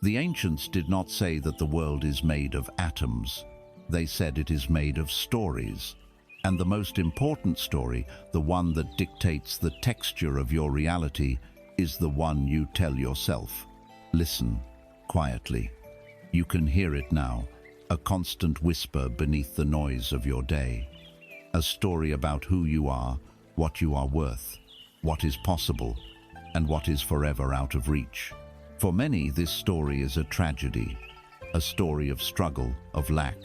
The ancients did not say that the world is made of atoms. They said it is made of stories. And the most important story, the one that dictates the texture of your reality, is the one you tell yourself. Listen, quietly. You can hear it now, a constant whisper beneath the noise of your day. A story about who you are, what you are worth, what is possible, and what is forever out of reach. For many, this story is a tragedy, a story of struggle, of lack,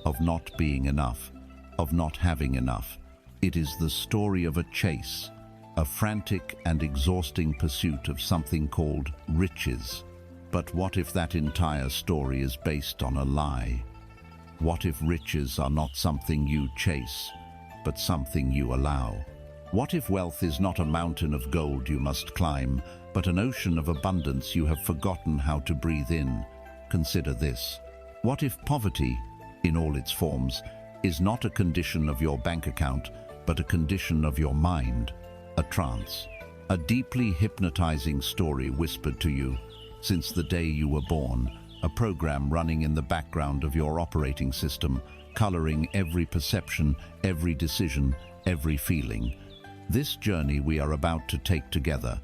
of not being enough, of not having enough. It is the story of a chase, a frantic and exhausting pursuit of something called riches. But what if that entire story is based on a lie? What if riches are not something you chase, but something you allow? What if wealth is not a mountain of gold you must climb, but an ocean of abundance you have forgotten how to breathe in? Consider this. What if poverty, in all its forms, is not a condition of your bank account, but a condition of your mind, a trance, a deeply hypnotizing story whispered to you since the day you were born, a program running in the background of your operating system, coloring every perception, every decision, every feeling. This journey we are about to take together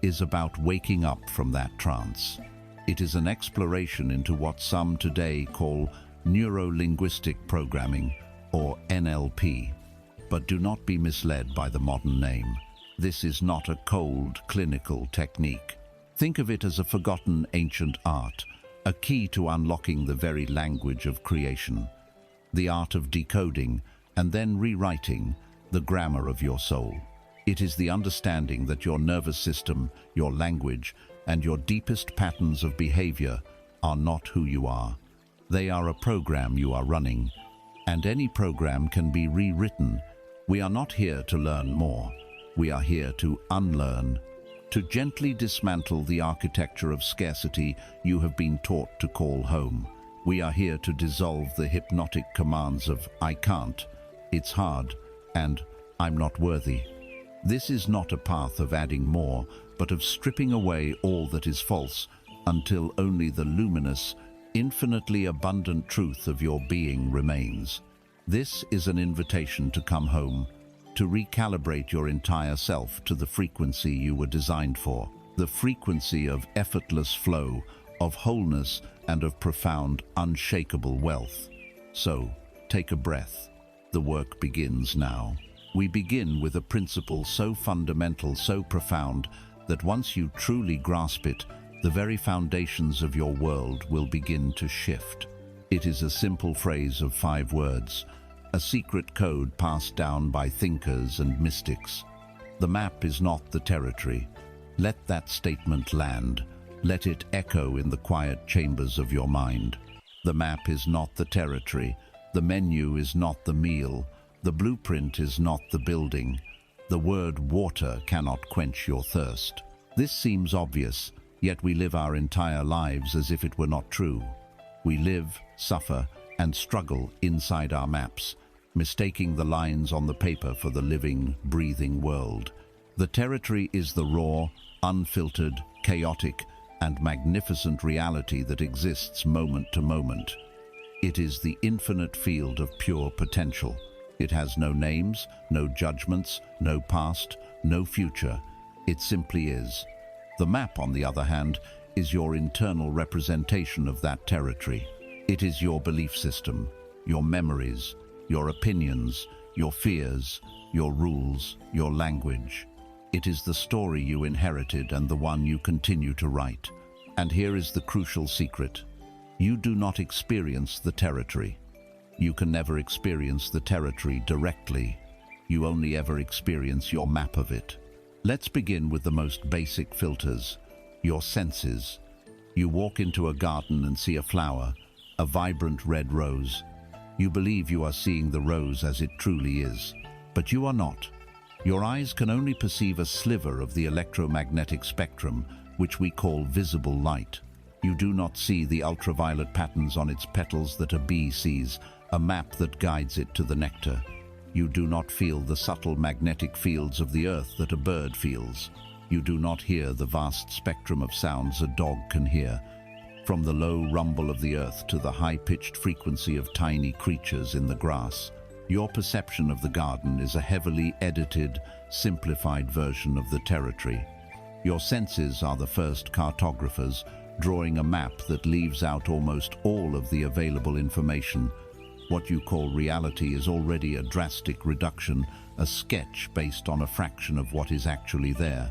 is about waking up from that trance. It is an exploration into what some today call Neuro-Linguistic Programming, or NLP. But do not be misled by the modern name. This is not a cold, clinical technique. Think of it as a forgotten ancient art, a key to unlocking the very language of creation, the art of decoding and then rewriting the grammar of your soul. It is the understanding that your nervous system, your language, and your deepest patterns of behavior are not who you are. They are a program you are running, and any program can be rewritten. We are not here to learn more. We are here to unlearn, to gently dismantle the architecture of scarcity you have been taught to call home. We are here to dissolve the hypnotic commands of "I can't," "It's hard," and "I'm not worthy." This is not a path of adding more, but of stripping away all that is false until only the luminous, infinitely abundant truth of your being remains. This is an invitation to come home, to recalibrate your entire self to the frequency you were designed for, the frequency of effortless flow, of wholeness, and of profound, unshakable wealth. So, take a breath. The work begins now. We begin with a principle so fundamental, so profound, that once you truly grasp it, the very foundations of your world will begin to shift. It is a simple phrase of 5 words, a secret code passed down by thinkers and mystics. The map is not the territory. Let that statement land. Let it echo in the quiet chambers of your mind. The map is not the territory. The menu is not the meal. The blueprint is not the building. The word water cannot quench your thirst. This seems obvious, yet we live our entire lives as if it were not true. We live, suffer, and struggle inside our maps, mistaking the lines on the paper for the living, breathing world. The territory is the raw, unfiltered, chaotic, and magnificent reality that exists moment to moment. It is the infinite field of pure potential. It has no names, no judgments, no past, no future. It simply is. The map, on the other hand, is your internal representation of that territory. It is your belief system, your memories, your opinions, your fears, your rules, your language. It is the story you inherited and the one you continue to write. And here is the crucial secret. You do not experience the territory. You can never experience the territory directly. You only ever experience your map of it. Let's begin with the most basic filters, your senses. You walk into a garden and see a flower, a vibrant red rose. You believe you are seeing the rose as it truly is, but you are not. Your eyes can only perceive a sliver of the electromagnetic spectrum, which we call visible light. You do not see the ultraviolet patterns on its petals that a bee sees, a map that guides it to the nectar. You do not feel the subtle magnetic fields of the earth that a bird feels. You do not hear the vast spectrum of sounds a dog can hear. From the low rumble of the earth to the high-pitched frequency of tiny creatures in the grass, your perception of the garden is a heavily edited, simplified version of the territory. Your senses are the first cartographers, drawing a map that leaves out almost all of the available information. What you call reality is already a drastic reduction, a sketch based on a fraction of what is actually there.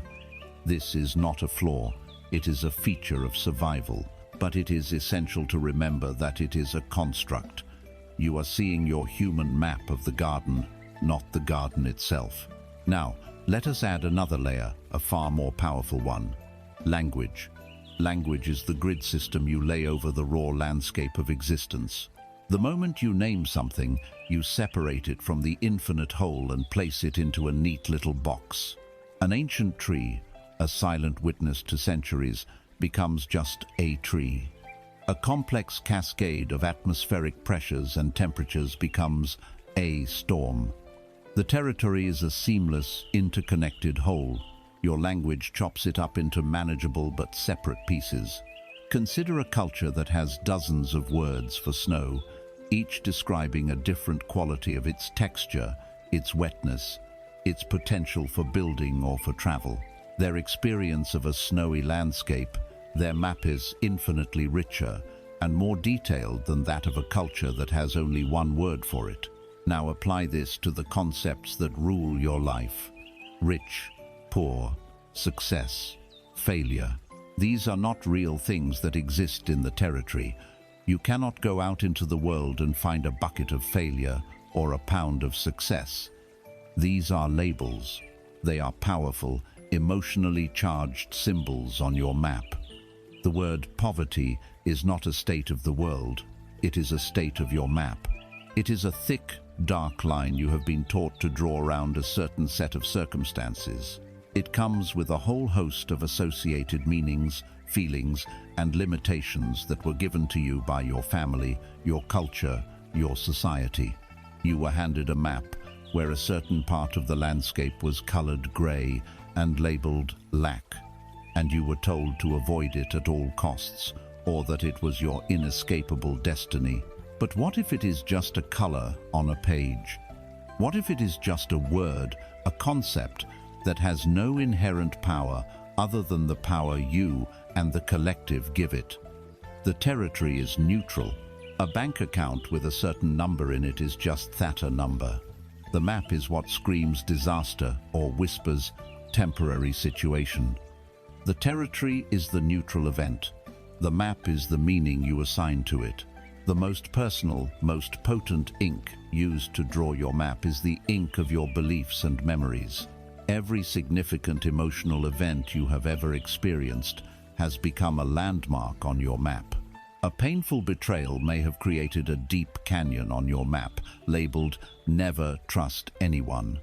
This is not a flaw, it is a feature of survival, but it is essential to remember that it is a construct. You are seeing your human map of the garden, not the garden itself. Now, let us add another layer, a far more powerful one: language. Language is the grid system you lay over the raw landscape of existence. The moment you name something, you separate it from the infinite whole and place it into a neat little box. An ancient tree, a silent witness to centuries, becomes just a tree. A complex cascade of atmospheric pressures and temperatures becomes a storm. The territory is a seamless, interconnected whole. Your language chops it up into manageable but separate pieces. Consider a culture that has dozens of words for snow, each describing a different quality of its texture, its wetness, its potential for building or for travel. Their experience of a snowy landscape, their map is infinitely richer and more detailed than that of a culture that has only one word for it. Now apply this to the concepts that rule your life: rich, poor, success, failure. These are not real things that exist in the territory. You cannot go out into the world and find a bucket of failure or a pound of success. These are labels. They are powerful, emotionally charged symbols on your map. The word poverty is not a state of the world. It is a state of your map. It is a thick, dark line you have been taught to draw around a certain set of circumstances. It comes with a whole host of associated meanings, feelings, and limitations that were given to you by your family, your culture, your society. You were handed a map where a certain part of the landscape was colored gray and labeled lack, and you were told to avoid it at all costs, or that it was your inescapable destiny. But what if it is just a color on a page? What if it is just a word, a concept that has no inherent power other than the power you and the collective give it? The territory is neutral. A bank account with a certain number in it is just that, a number. The map is what screams disaster or whispers temporary situation. The territory is the neutral event. The map is the meaning you assign to it. The most personal, most potent ink used to draw your map is the ink of your beliefs and memories. Every significant emotional event you have ever experienced has become a landmark on your map. A painful betrayal may have created a deep canyon on your map, labeled "Never Trust Anyone."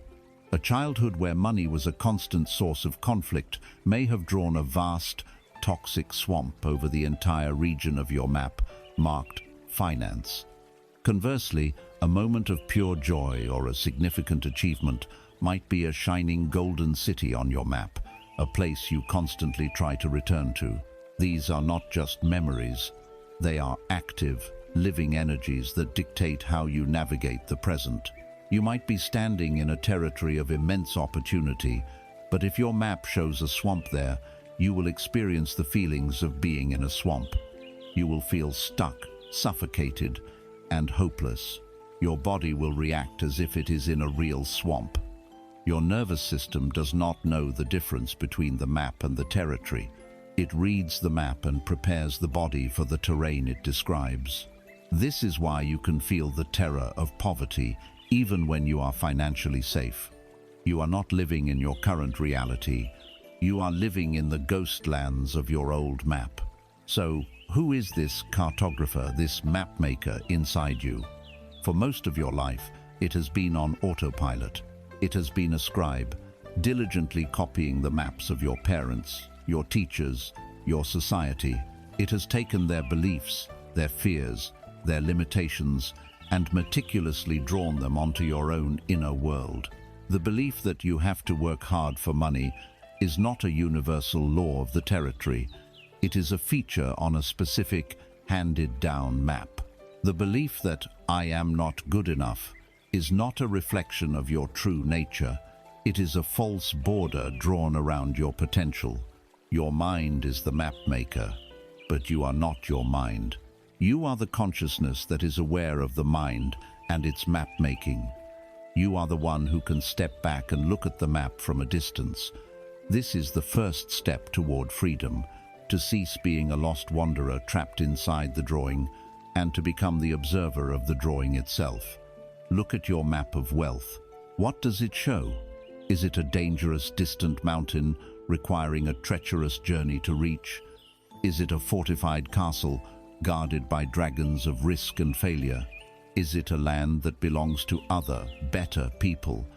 A childhood where money was a constant source of conflict may have drawn a vast, toxic swamp over the entire region of your map, marked finance. Conversely, a moment of pure joy or a significant achievement might be a shining golden city on your map, a place you constantly try to return to. These are not just memories. They are active, living energies that dictate how you navigate the present. You might be standing in a territory of immense opportunity, but if your map shows a swamp there, you will experience the feelings of being in a swamp. You will feel stuck, suffocated, and hopeless. Your body will react as if it is in a real swamp. Your nervous system does not know the difference between the map and the territory. It reads the map and prepares the body for the terrain it describes. This is why you can feel the terror of poverty even when you are financially safe. You are not living in your current reality. You are living in the ghost lands of your old map. So, who is this cartographer, this map maker inside you? For most of your life, it has been on autopilot. It has been a scribe, diligently copying the maps of your parents, your teachers, your society. It has taken their beliefs, their fears, their limitations, and meticulously drawn them onto your own inner world. The belief that you have to work hard for money is not a universal law of the territory. It is a feature on a specific, handed-down map. The belief that I am not good enough is not a reflection of your true nature. It is a false border drawn around your potential. Your mind is the map maker, but you are not your mind. You are the consciousness that is aware of the mind and its map making. You are the one who can step back and look at the map from a distance. This is the first step toward freedom, to cease being a lost wanderer trapped inside the drawing and to become the observer of the drawing itself. Look at your map of wealth. What does it show? Is it a dangerous, distant mountain requiring a treacherous journey to reach? Is it a fortified castle guarded by dragons of risk and failure? Is it a land that belongs to other, better people,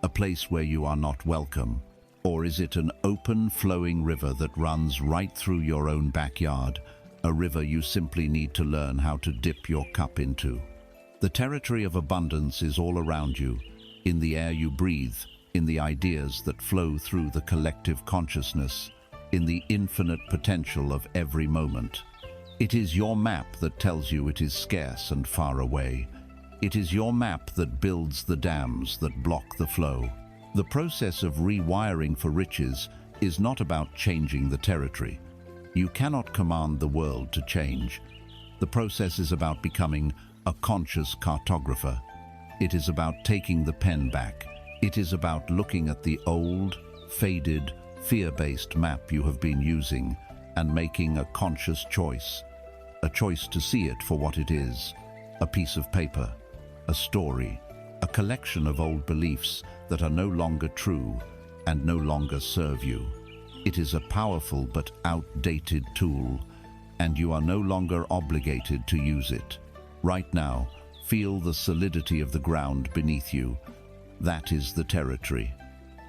a place where you are not welcome? Or is it an open, flowing river that runs right through your own backyard, a river you simply need to learn how to dip your cup into? The territory of abundance is all around you, in the air you breathe, in the ideas that flow through the collective consciousness, in the infinite potential of every moment. It is your map that tells you it is scarce and far away. It is your map that builds the dams that block the flow. The process of rewiring for riches is not about changing the territory. You cannot command the world to change. The process is about becoming a conscious cartographer. It is about taking the pen back. It is about looking at the old, faded, fear-based map you have been using and making a conscious choice. A choice to see it for what it is, a piece of paper, a story, a collection of old beliefs that are no longer true and no longer serve you. It is a powerful but outdated tool, and you are no longer obligated to use it. Right now, feel the solidity of the ground beneath you. That is the territory.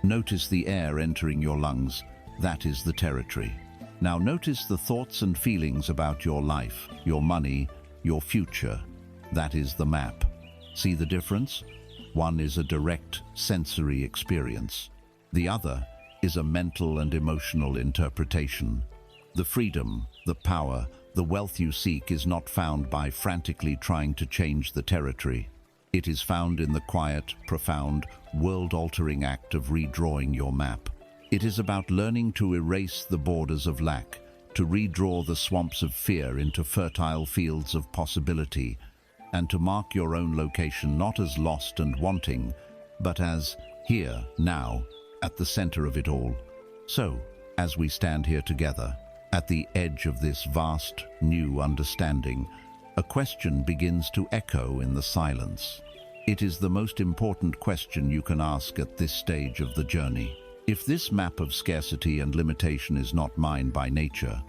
Notice the air entering your lungs. That is the territory. Now notice the thoughts and feelings about your life, your money, your future. That is the map. See the difference? One is a direct sensory experience. The other is a mental and emotional interpretation. The freedom, the power, the wealth you seek is not found by frantically trying to change the territory. It is found in the quiet, profound, world-altering act of redrawing your map. It is about learning to erase the borders of lack, to redraw the swamps of fear into fertile fields of possibility, and to mark your own location not as lost and wanting, but as here, now, at the center of it all. So, as we stand here together, at the edge of this vast, new understanding, a question begins to echo in the silence. It is the most important question you can ask at this stage of the journey. If this map of scarcity and limitation is not mine by nature,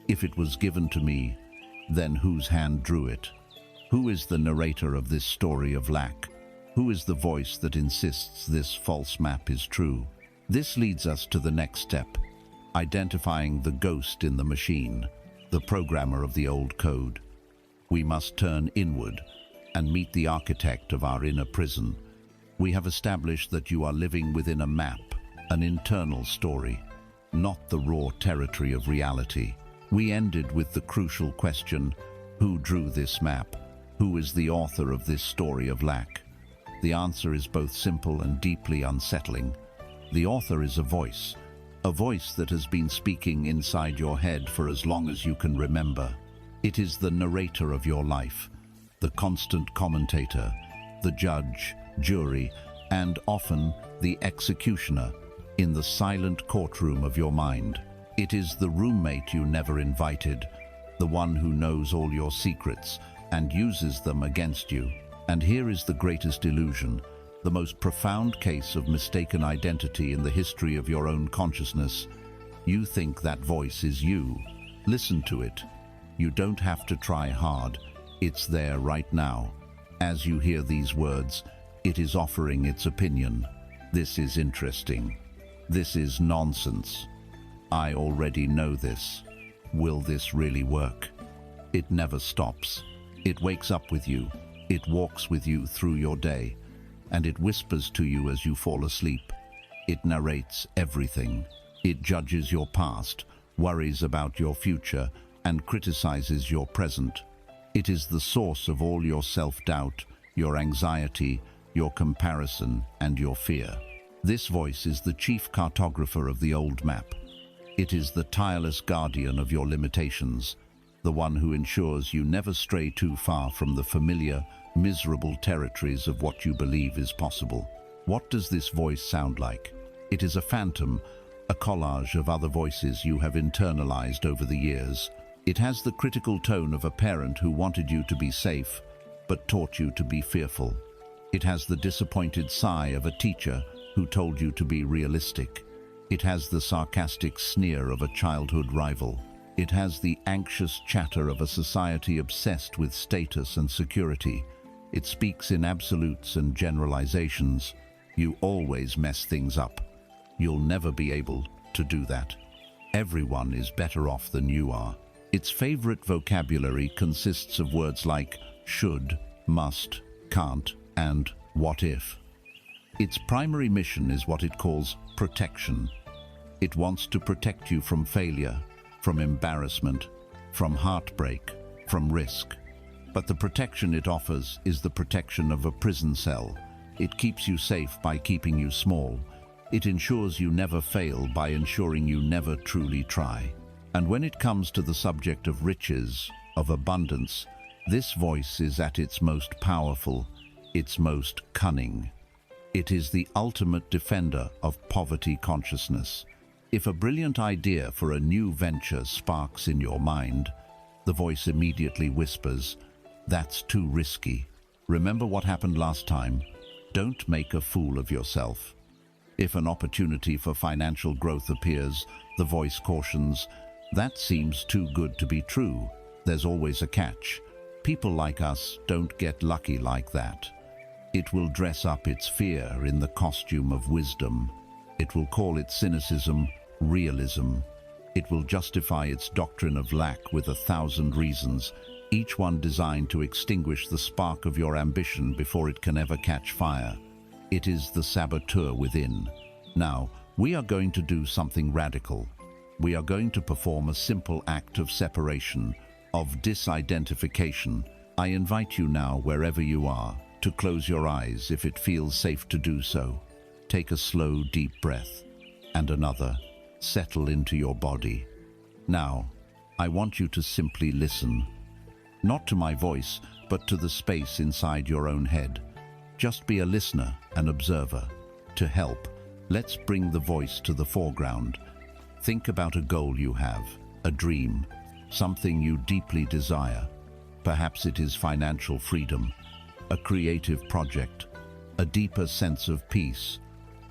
if it was given to me, then whose hand drew it? Who is the narrator of this story of lack? Who is the voice that insists this false map is true? This leads us to the next step, identifying the ghost in the machine, the programmer of the old code. We must turn inward and meet the architect of our inner prison. We have established that you are living within a map, an internal story, not the raw territory of reality. We ended with the crucial question, who drew this map? Who is the author of this story of lack? The answer is both simple and deeply unsettling. The author is a voice that has been speaking inside your head for as long as you can remember. It is the narrator of your life, the constant commentator, the judge, jury, and often the executioner in the silent courtroom of your mind. It is the roommate you never invited, the one who knows all your secrets and uses them against you. And here is the greatest illusion, the most profound case of mistaken identity in the history of your own consciousness. You think that voice is you. Listen to it. You don't have to try hard. It's there right now. As you hear these words, it is offering its opinion. This is interesting. This is nonsense. I already know this. Will this really work? It never stops. It wakes up with you. It walks with you through your day. And it whispers to you as you fall asleep. It narrates everything. It judges your past, worries about your future, and criticizes your present. It is the source of all your self-doubt, your anxiety, your comparison, and your fear. This voice is the chief cartographer of the old map. It is the tireless guardian of your limitations, the one who ensures you never stray too far from the familiar, miserable territories of what you believe is possible. What does this voice sound like? It is a phantom, a collage of other voices you have internalized over the years. It has the critical tone of a parent who wanted you to be safe, but taught you to be fearful. It has the disappointed sigh of a teacher who told you to be realistic. It has the sarcastic sneer of a childhood rival. It has the anxious chatter of a society obsessed with status and security. It speaks in absolutes and generalizations. You always mess things up. You'll never be able to do that. Everyone is better off than you are. Its favorite vocabulary consists of words like should, must, can't, and what if. Its primary mission is what it calls protection. It wants to protect you from failure, from embarrassment, from heartbreak, from risk. But the protection it offers is the protection of a prison cell. It keeps you safe by keeping you small. It ensures you never fail by ensuring you never truly try. And when it comes to the subject of riches, of abundance, this voice is at its most powerful, its most cunning. It is the ultimate defender of poverty consciousness. If a brilliant idea for a new venture sparks in your mind, the voice immediately whispers, "That's too risky. Remember what happened last time? Don't make a fool of yourself." If an opportunity for financial growth appears, the voice cautions, "That seems too good to be true. There's always a catch. People like us don't get lucky like that." It will dress up its fear in the costume of wisdom. It will call its cynicism realism. It will justify its doctrine of lack with 1,000 reasons, each one designed to extinguish the spark of your ambition before it can ever catch fire. It is the saboteur within. Now, we are going to do something radical. We are going to perform a simple act of separation, of disidentification. I invite you now, wherever you are, to close your eyes if it feels safe to do so. Take a slow, deep breath, and another. Settle into your body. Now, I want you to simply listen. Not to my voice, but to the space inside your own head. Just be a listener, an observer. To help, let's bring the voice to the foreground. Think about a goal you have, a dream, something you deeply desire. Perhaps it is financial freedom, a creative project, a deeper sense of peace.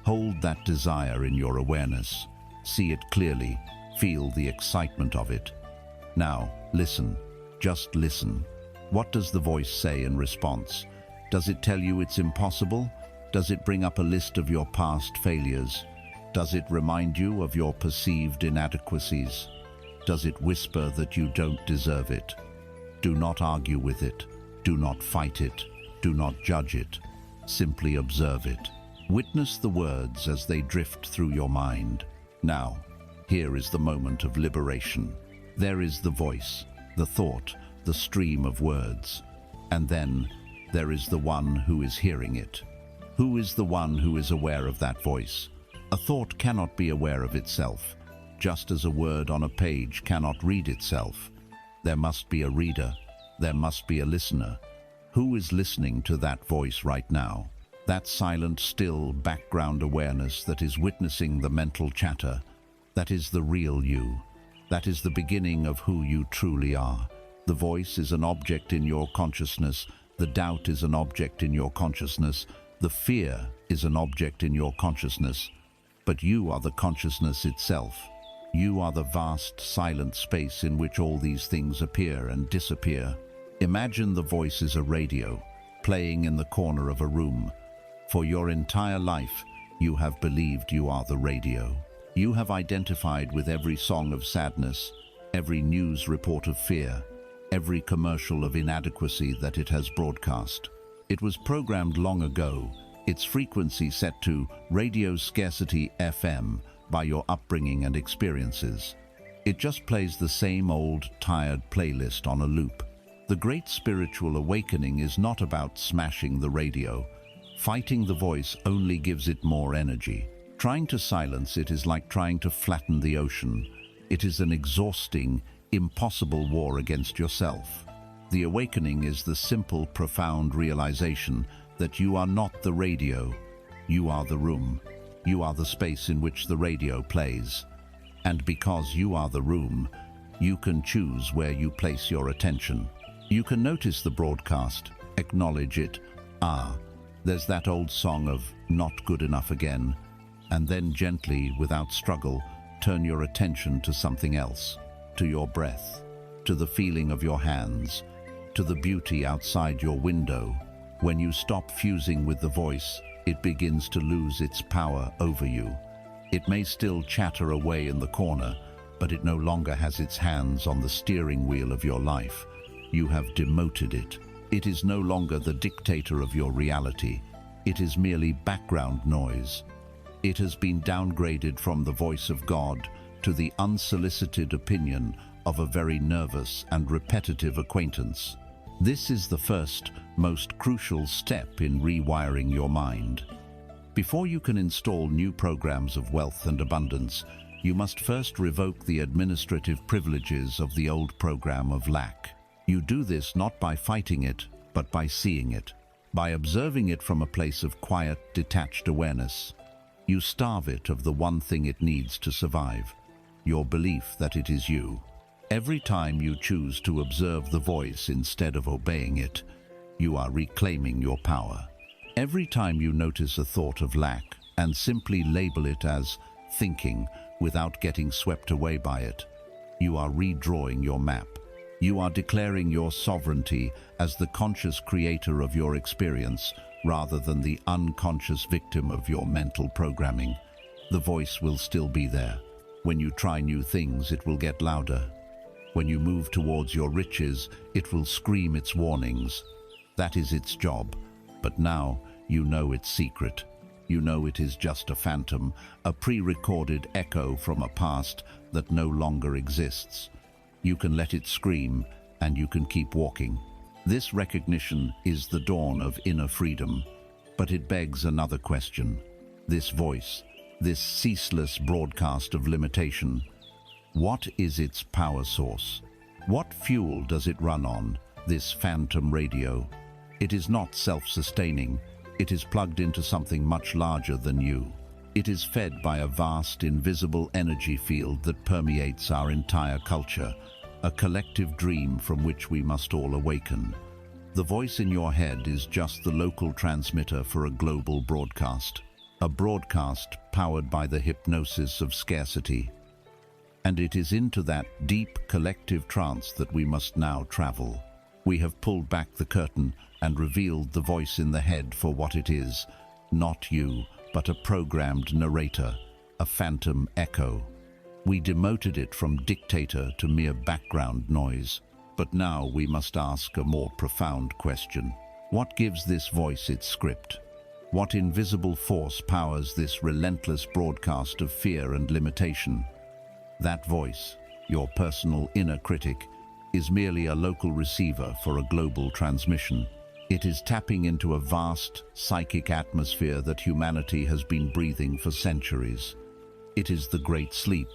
Hold that desire in your awareness. See it clearly, feel the excitement of it. Now, listen, just listen. What does the voice say in response? Does it tell you it's impossible? Does it bring up a list of your past failures? Does it remind you of your perceived inadequacies? Does it whisper that you don't deserve it? Do not argue with it. Do not fight it. Do not judge it. Simply observe it. Witness the words as they drift through your mind. Now, here is the moment of liberation. There is the voice, the thought, the stream of words. And then, there is the one who is hearing it. Who is the one who is aware of that voice? A thought cannot be aware of itself, just as a word on a page cannot read itself. There must be a reader. There must be a listener. Who is listening to that voice right now? That silent, still background awareness that is witnessing the mental chatter. That is the real you. That is the beginning of who you truly are. The voice is an object in your consciousness. The doubt is an object in your consciousness. The fear is an object in your consciousness. But you are the consciousness itself. You are the vast, silent space in which all these things appear and disappear. Imagine the voice is a radio, playing in the corner of a room. For your entire life, you have believed you are the radio. You have identified with every song of sadness, every news report of fear, every commercial of inadequacy that it has broadcast. It was programmed long ago, its frequency set to radio scarcity FM by your upbringing and experiences. It just plays the same old, tired playlist on a loop. The great spiritual awakening is not about smashing the radio. Fighting the voice only gives it more energy. Trying to silence it is like trying to flatten the ocean. It is an exhausting, impossible war against yourself. The awakening is the simple, profound realization that you are not the radio. You are the room. You are the space in which the radio plays. And because you are the room, you can choose where you place your attention. You can notice the broadcast, acknowledge it. There's that old song of "Not Good Enough Again," and then gently, without struggle, turn your attention to something else, to your breath, to the feeling of your hands, to the beauty outside your window. When you stop fusing with the voice, it begins to lose its power over you. It may still chatter away in the corner, but it no longer has its hands on the steering wheel of your life. You have demoted it. It is no longer the dictator of your reality. It is merely background noise. It has been downgraded from the voice of God to the unsolicited opinion of a very nervous and repetitive acquaintance. This is the first, most crucial step in rewiring your mind. Before you can install new programs of wealth and abundance, you must first revoke the administrative privileges of the old program of lack. You do this not by fighting it, but by seeing it, by observing it from a place of quiet, detached awareness. You starve it of the one thing it needs to survive, your belief that it is you. Every time you choose to observe the voice instead of obeying it, you are reclaiming your power. Every time you notice a thought of lack and simply label it as thinking without getting swept away by it, you are redrawing your map. You are declaring your sovereignty as the conscious creator of your experience rather than the unconscious victim of your mental programming. The voice will still be there. When you try new things, it will get louder. When you move towards your riches, it will scream its warnings. That is its job. But now you know its secret. You know it is just a phantom, a pre-recorded echo from a past that no longer exists. You can let it scream, and you can keep walking. This recognition is the dawn of inner freedom. But it begs another question. This voice, this ceaseless broadcast of limitation, what is its power source? What fuel does it run on, this phantom radio? It is not self-sustaining. It is plugged into something much larger than you. It is fed by a vast, invisible energy field that permeates our entire culture, a collective dream from which we must all awaken. The voice in your head is just the local transmitter for a global broadcast, a broadcast powered by the hypnosis of scarcity. And it is into that deep collective trance that we must now travel. We have pulled back the curtain and revealed the voice in the head for what it is, not you, but a programmed narrator, a phantom echo. We demoted it from dictator to mere background noise. But now we must ask a more profound question. What gives this voice its script? What invisible force powers this relentless broadcast of fear and limitation? That voice, your personal inner critic, is merely a local receiver for a global transmission. It is tapping into a vast, psychic atmosphere that humanity has been breathing for centuries. It is the great sleep,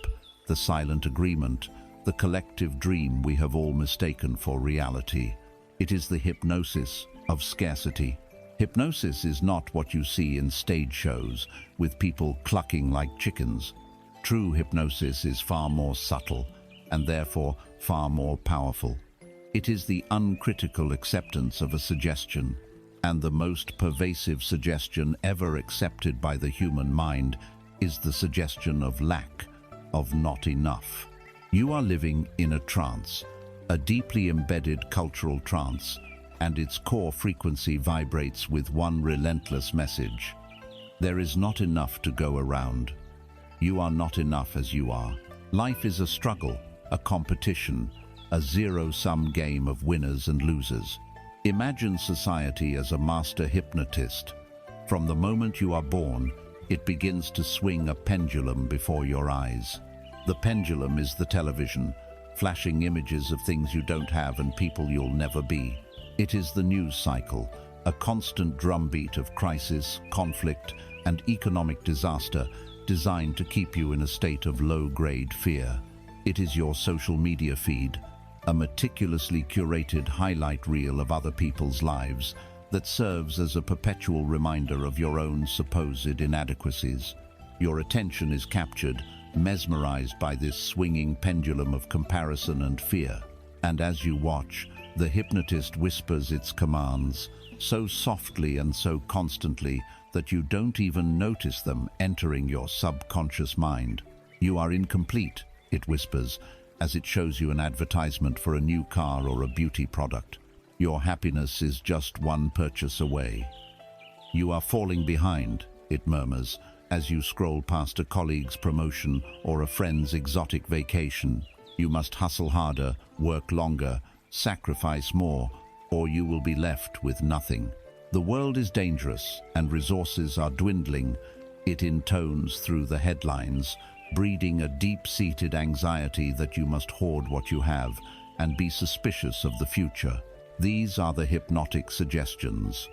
the silent agreement, the collective dream we have all mistaken for reality. It is the hypnosis of scarcity. Hypnosis is not what you see in stage shows, with people clucking like chickens. True hypnosis is far more subtle, and therefore far more powerful. It is the uncritical acceptance of a suggestion, and the most pervasive suggestion ever accepted by the human mind is the suggestion of lack, of not enough. You are living in a trance, a deeply embedded cultural trance, and its core frequency vibrates with one relentless message. There is not enough to go around. You are not enough as you are. Life is a struggle, a competition, a zero-sum game of winners and losers. Imagine society as a master hypnotist. From the moment you are born, it begins to swing a pendulum before your eyes. The pendulum is the television, flashing images of things you don't have and people you'll never be. It is the news cycle, a constant drumbeat of crisis, conflict, and economic disaster designed to keep you in a state of low-grade fear. It is your social media feed, a meticulously curated highlight reel of other people's lives that serves as a perpetual reminder of your own supposed inadequacies. Your attention is captured, mesmerized by this swinging pendulum of comparison and fear. And as you watch, the hypnotist whispers its commands, so softly and so constantly that you don't even notice them entering your subconscious mind. "You are incomplete," it whispers, as it shows you an advertisement for a new car or a beauty product. "Your happiness is just one purchase away." "You are falling behind," it murmurs, as you scroll past a colleague's promotion or a friend's exotic vacation. "You must hustle harder, work longer, sacrifice more, or you will be left with nothing." The world is dangerous and resources are dwindling, it intones through the headlines, breeding a deep-seated anxiety that you must hoard what you have and be suspicious of the future. These are the hypnotic suggestions,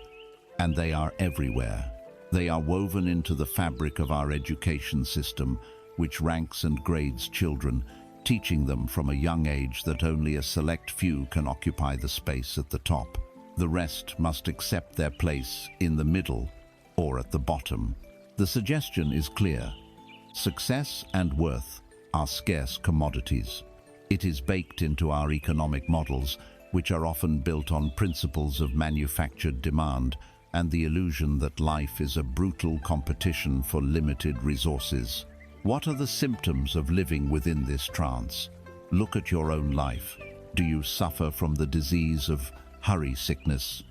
and they are everywhere. They are woven into the fabric of our education system, which ranks and grades children, teaching them from a young age that only a select few can occupy the space at the top. The rest must accept their place in the middle or at the bottom. The suggestion is clear. Success and worth are scarce commodities. It is baked into our economic models, which are often built on principles of manufactured demand and the illusion that life is a brutal competition for limited resources. What are the symptoms of living within this trance? Look at your own life. Do you suffer from the disease of hurry sickness,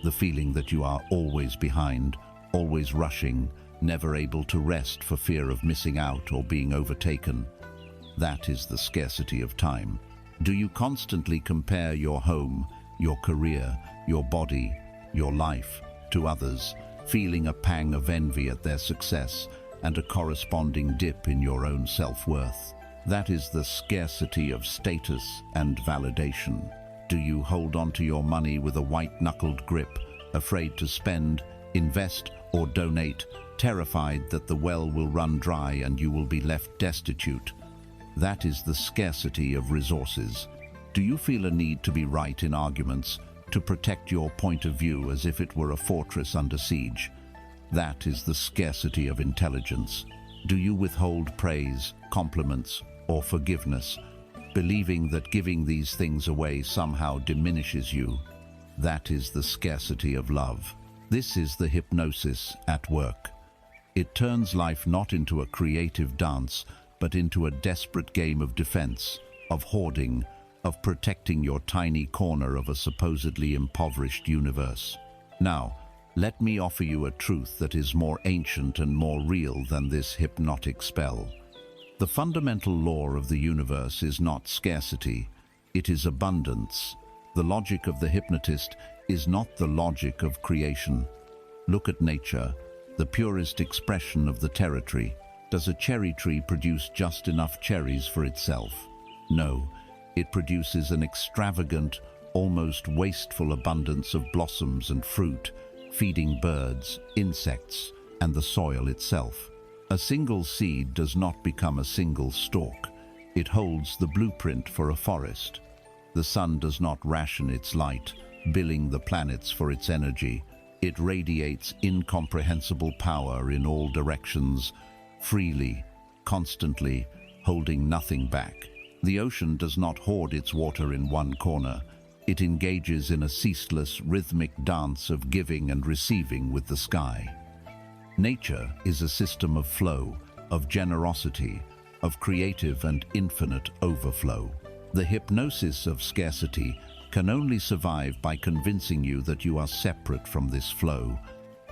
the feeling that you are always behind, always rushing, never able to rest for fear of missing out or being overtaken? That is the scarcity of time. Do you constantly compare your home, your career, your body, your life to others, feeling a pang of envy at their success and a corresponding dip in your own self-worth? That is the scarcity of status and validation. Do you hold on to your money with a white-knuckled grip, afraid to spend, invest, or donate, terrified that the well will run dry and you will be left destitute? That is the scarcity of resources. Do you feel a need to be right in arguments, to protect your point of view as if it were a fortress under siege? That is the scarcity of intelligence. Do you withhold praise, compliments, or forgiveness, believing that giving these things away somehow diminishes you? That is the scarcity of love. This is the hypnosis at work. It turns life not into a creative dance, but into a desperate game of defense, of hoarding, of protecting your tiny corner of a supposedly impoverished universe. Now, let me offer you a truth that is more ancient and more real than this hypnotic spell. The fundamental law of the universe is not scarcity, it is abundance. The logic of the hypnotist is not the logic of creation. Look at nature, the purest expression of the territory. Does a cherry tree produce just enough cherries for itself? No, it produces an extravagant, almost wasteful abundance of blossoms and fruit, feeding birds, insects, and the soil itself. A single seed does not become a single stalk. It holds the blueprint for a forest. The sun does not ration its light, billing the planets for its energy. It radiates incomprehensible power in all directions, freely, constantly, holding nothing back. The ocean does not hoard its water in one corner. It engages in a ceaseless, rhythmic dance of giving and receiving with the sky. Nature is a system of flow, of generosity, of creative and infinite overflow. The hypnosis of scarcity can only survive by convincing you that you are separate from this flow,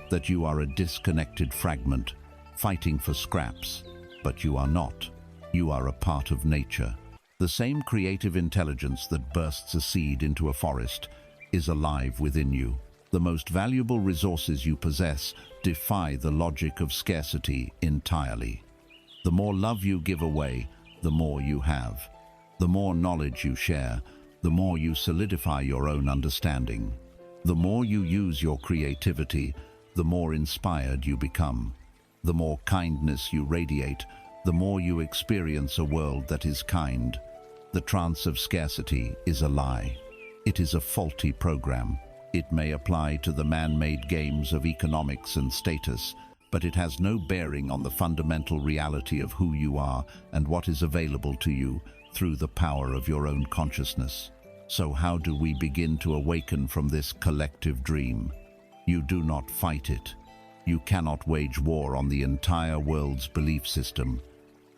that you are a disconnected fragment, fighting for scraps. But you are not. You are a part of nature. The same creative intelligence that bursts a seed into a forest is alive within you. The most valuable resources you possess defy the logic of scarcity entirely. The more love you give away, the more you have. The more knowledge you share, the more you solidify your own understanding. The more you use your creativity, the more inspired you become. The more kindness you radiate, the more you experience a world that is kind. The trance of scarcity is a lie. It is a faulty program. It may apply to the man-made games of economics and status, but it has no bearing on the fundamental reality of who you are and what is available to you through the power of your own consciousness. So how do we begin to awaken from this collective dream? You do not fight it. You cannot wage war on the entire world's belief system.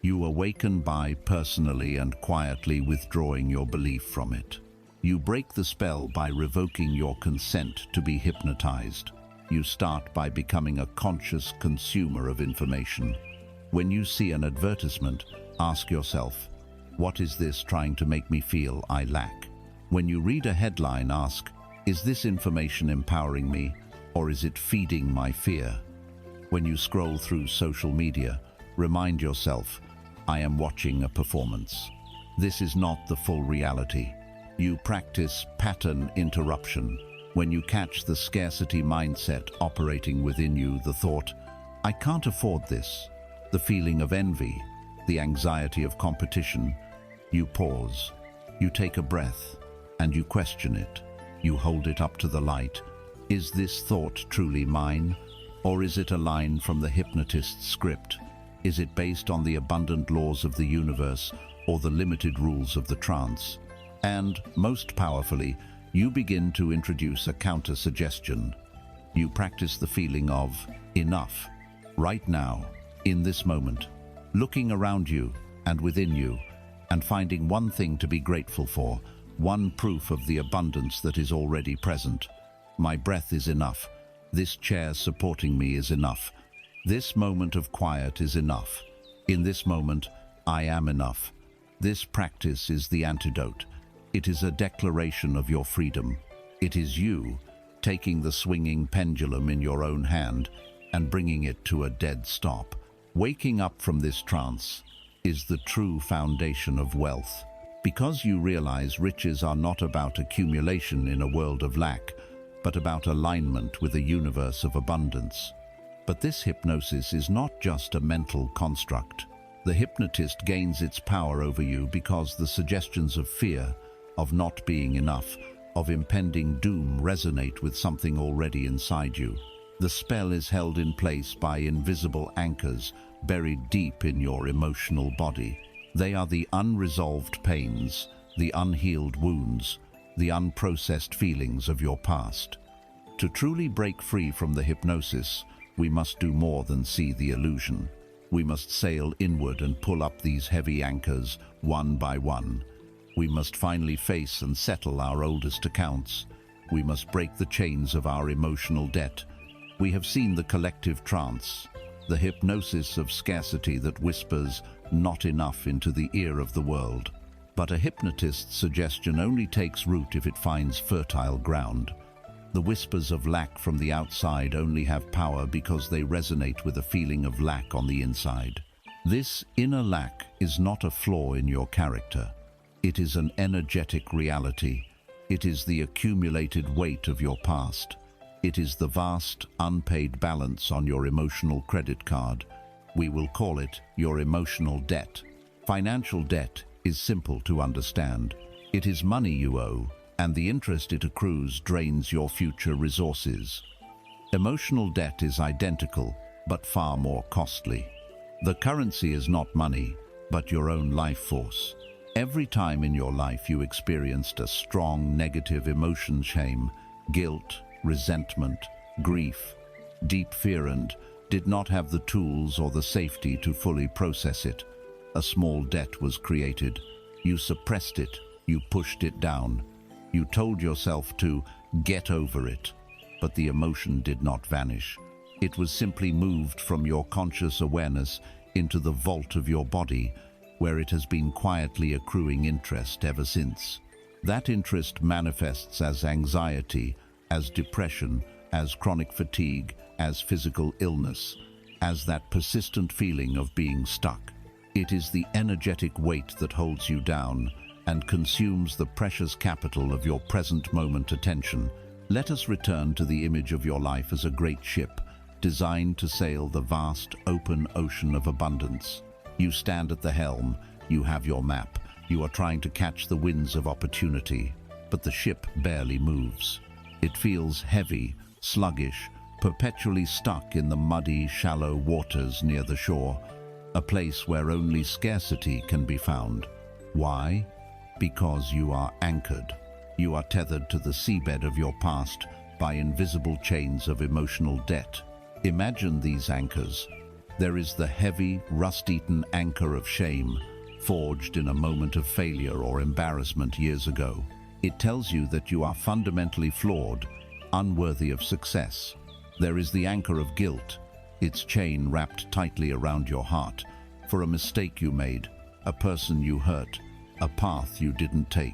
You awaken by personally and quietly withdrawing your belief from it. You break the spell by revoking your consent to be hypnotized. You start by becoming a conscious consumer of information. When you see an advertisement, ask yourself, what is this trying to make me feel I lack? When you read a headline, ask, is this information empowering me, or is it feeding my fear? When you scroll through social media, remind yourself, I am watching a performance. This is not the full reality. You practice pattern interruption. When you catch the scarcity mindset operating within you, the thought, I can't afford this, the feeling of envy, the anxiety of competition, you pause, you take a breath, and you question it. You hold it up to the light. Is this thought truly mine, or is it a line from the hypnotist's script? Is it based on the abundant laws of the universe or the limited rules of the trance? And, most powerfully, you begin to introduce a counter-suggestion. You practice the feeling of enough, right now, in this moment, looking around you and within you, and finding one thing to be grateful for, one proof of the abundance that is already present. My breath is enough. This chair supporting me is enough. This moment of quiet is enough. In this moment, I am enough. This practice is the antidote. It is a declaration of your freedom. It is you taking the swinging pendulum in your own hand and bringing it to a dead stop. Waking up from this trance is the true foundation of wealth. Because you realize riches are not about accumulation in a world of lack, but about alignment with a universe of abundance. But this hypnosis is not just a mental construct. The hypnotist gains its power over you because the suggestions of fear, of not being enough, of impending doom resonate with something already inside you. The spell is held in place by invisible anchors buried deep in your emotional body. They are the unresolved pains, the unhealed wounds, the unprocessed feelings of your past. To truly break free from the hypnosis, we must do more than see the illusion. We must sail inward and pull up these heavy anchors one by one. We must finally face and settle our oldest accounts. We must break the chains of our emotional debt. We have seen the collective trance, the hypnosis of scarcity that whispers not enough into the ear of the world. But a hypnotist's suggestion only takes root if it finds fertile ground. The whispers of lack from the outside only have power because they resonate with a feeling of lack on the inside. This inner lack is not a flaw in your character. It is an energetic reality. It is the accumulated weight of your past. It is the vast, unpaid balance on your emotional credit card. We will call it your emotional debt. Financial debt is simple to understand. It is money you owe, and the interest it accrues drains your future resources. Emotional debt is identical, but far more costly. The currency is not money, but your own life force. Every time in your life you experienced a strong negative emotion, shame, guilt, resentment, grief, deep fear, and did not have the tools or the safety to fully process it, a small debt was created. You suppressed it, you pushed it down. You told yourself to get over it, but the emotion did not vanish. It was simply moved from your conscious awareness into the vault of your body, where it has been quietly accruing interest ever since. That interest manifests as anxiety, as depression, as chronic fatigue, as physical illness, as that persistent feeling of being stuck. It is the energetic weight that holds you down and consumes the precious capital of your present moment attention. Let us return to the image of your life as a great ship, designed to sail the vast, open ocean of abundance. You stand at the helm, you have your map, you are trying to catch the winds of opportunity, but the ship barely moves. It feels heavy, sluggish, perpetually stuck in the muddy, shallow waters near the shore, a place where only scarcity can be found. Why? Because you are anchored. You are tethered to the seabed of your past by invisible chains of emotional debt. Imagine these anchors. There is the heavy, rust-eaten anchor of shame, forged in a moment of failure or embarrassment years ago. It tells you that you are fundamentally flawed, unworthy of success. There is the anchor of guilt, its chain wrapped tightly around your heart, for a mistake you made, a person you hurt, a path you didn't take.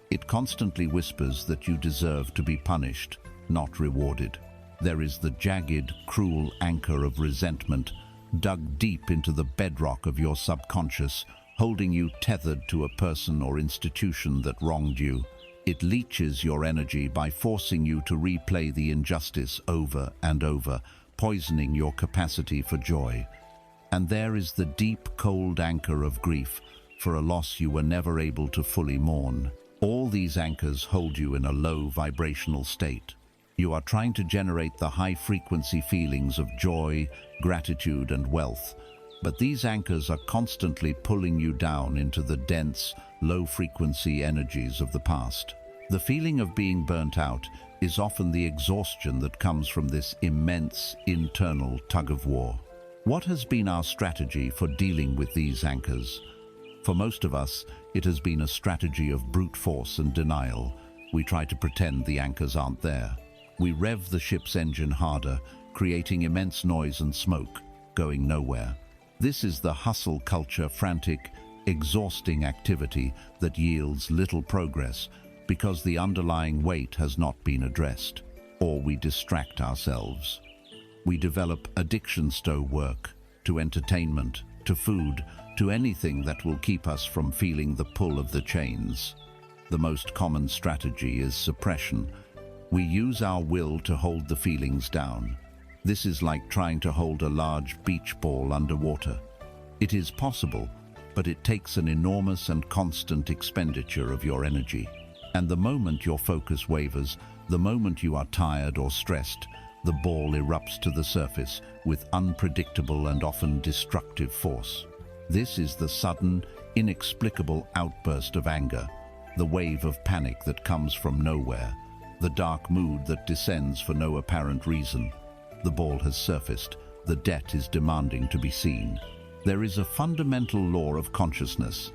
It constantly whispers that you deserve to be punished, not rewarded. There is the jagged, cruel anchor of resentment, dug deep into the bedrock of your subconscious, holding you tethered to a person or institution that wronged you. It leeches your energy by forcing you to replay the injustice over and over, poisoning your capacity for joy. And there is the deep, cold anchor of grief for a loss you were never able to fully mourn. All these anchors hold you in a low vibrational state. You are trying to generate the high-frequency feelings of joy, gratitude, and wealth, but these anchors are constantly pulling you down into the dense, low-frequency energies of the past. The feeling of being burnt out is often the exhaustion that comes from this immense internal tug-of-war. What has been our strategy for dealing with these anchors? For most of us, it has been a strategy of brute force and denial. We try to pretend the anchors aren't there. We rev the ship's engine harder, creating immense noise and smoke, going nowhere. This is the hustle culture, frantic, exhausting activity that yields little progress because the underlying weight has not been addressed. Or we distract ourselves. We develop addictions to work, to entertainment, to food, to anything that will keep us from feeling the pull of the chains. The most common strategy is suppression. We use our will to hold the feelings down. This is like trying to hold a large beach ball underwater. It is possible, but it takes an enormous and constant expenditure of your energy. And the moment your focus wavers, the moment you are tired or stressed, the ball erupts to the surface with unpredictable and often destructive force. This is the sudden, inexplicable outburst of anger, the wave of panic that comes from nowhere, the dark mood that descends for no apparent reason. The ball has surfaced, the debt is demanding to be seen. There is a fundamental law of consciousness.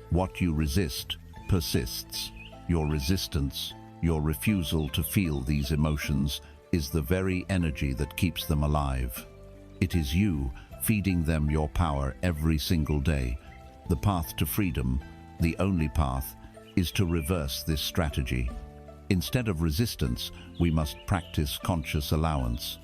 What you resist persists. Your resistance, your refusal to feel these emotions, is the very energy that keeps them alive. It is you feeding them your power every single day. The path to freedom, the only path, is to reverse this strategy. Instead of resistance, we must practice conscious allowance.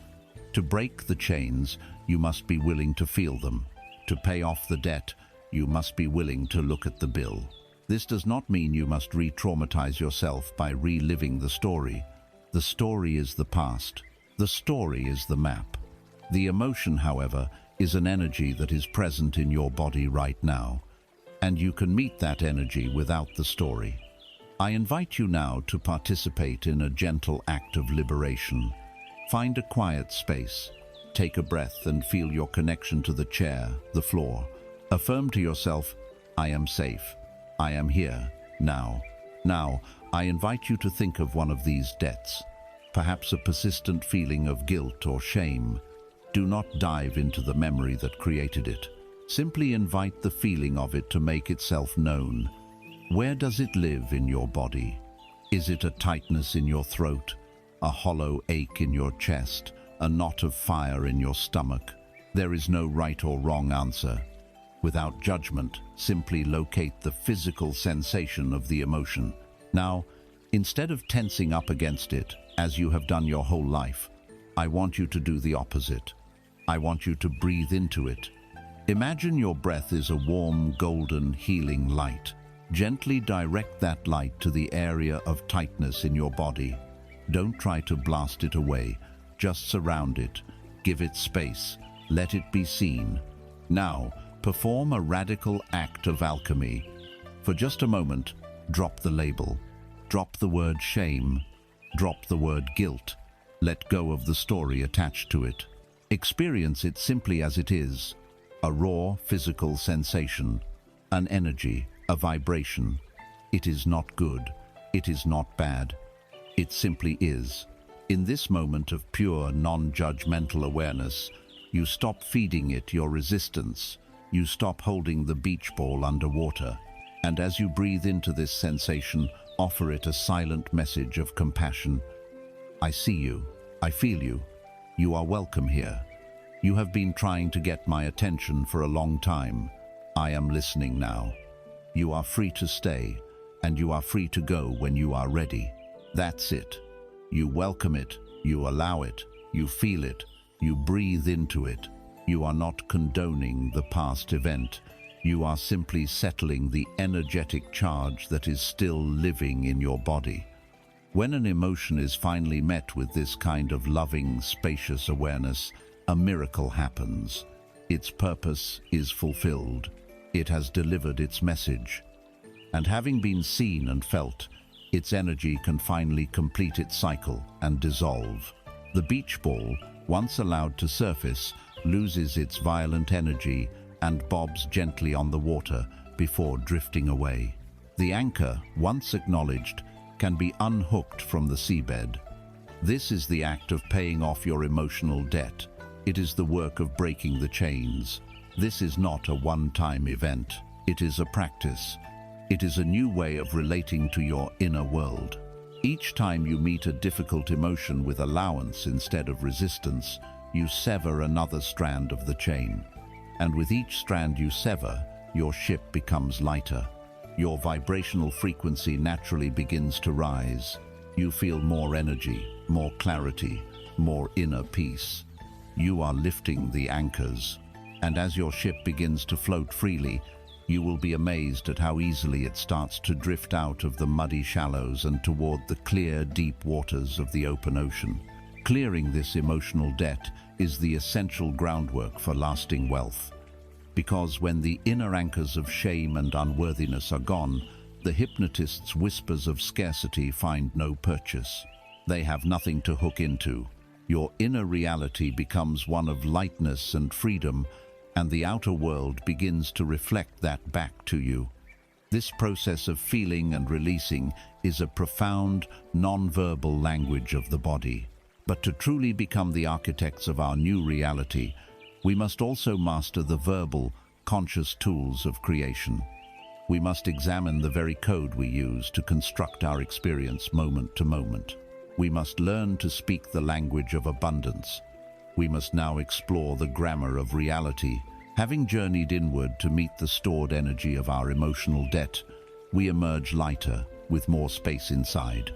To break the chains, you must be willing to feel them. To pay off the debt, you must be willing to look at the bill. This does not mean you must re-traumatize yourself by reliving the story. The story is the past. The story is the map. The emotion, however, is an energy that is present in your body right now, and you can meet that energy without the story. I invite you now to participate in a gentle act of liberation. Find a quiet space. Take a breath and feel your connection to the chair, the floor. Affirm to yourself, I am safe. I am here, now. Now, I invite you to think of one of these debts, perhaps a persistent feeling of guilt or shame. Do not dive into the memory that created it. Simply invite the feeling of it to make itself known. Where does it live in your body? Is it a tightness in your throat, a hollow ache in your chest, a knot of fire in your stomach? There is no right or wrong answer. Without judgment, simply locate the physical sensation of the emotion. Now, instead of tensing up against it, as you have done your whole life, I want you to do the opposite. I want you to breathe into it. Imagine your breath is a warm, golden, healing light. Gently direct that light to the area of tightness in your body. Don't try to blast it away. Just surround it. Give it space. Let it be seen. Now, perform a radical act of alchemy. For just a moment, drop the label. Drop the word shame. Drop the word guilt. Let go of the story attached to it. Experience it simply as it is. A raw physical sensation. An energy. A vibration. It is not good. It is not bad. It simply is. In this moment of pure, non-judgmental awareness, you stop feeding it your resistance. You stop holding the beach ball underwater. And as you breathe into this sensation, offer it a silent message of compassion. I see you. I feel you. You are welcome here. You have been trying to get my attention for a long time. I am listening now. You are free to stay, and you are free to go when you are ready. That's it. You welcome it, you allow it, you feel it, you breathe into it. You are not condoning the past event. You are simply settling the energetic charge that is still living in your body. When an emotion is finally met with this kind of loving, spacious awareness, a miracle happens. Its purpose is fulfilled. It has delivered its message. And having been seen and felt, its energy can finally complete its cycle and dissolve. The beach ball, once allowed to surface, loses its violent energy and bobs gently on the water before drifting away. The anchor, once acknowledged, can be unhooked from the seabed. This is the act of paying off your emotional debt. It is the work of breaking the chains. This is not a one-time event. It is a practice. It is a new way of relating to your inner world. Each time you meet a difficult emotion with allowance instead of resistance, you sever another strand of the chain. And with each strand you sever, your ship becomes lighter. Your vibrational frequency naturally begins to rise. You feel more energy, more clarity, more inner peace. You are lifting the anchors. And as your ship begins to float freely, you will be amazed at how easily it starts to drift out of the muddy shallows and toward the clear, deep waters of the open ocean. Clearing this emotional debt is the essential groundwork for lasting wealth. Because when the inner anchors of shame and unworthiness are gone, the hypnotist's whispers of scarcity find no purchase. They have nothing to hook into. Your inner reality becomes one of lightness and freedom, and the outer world begins to reflect that back to you. This process of feeling and releasing is a profound, non-verbal language of the body. But to truly become the architects of our new reality, we must also master the verbal, conscious tools of creation. We must examine the very code we use to construct our experience moment to moment. We must learn to speak the language of abundance. We must now explore the grammar of reality. Having journeyed inward to meet the stored energy of our emotional debt, we emerge lighter, with more space inside.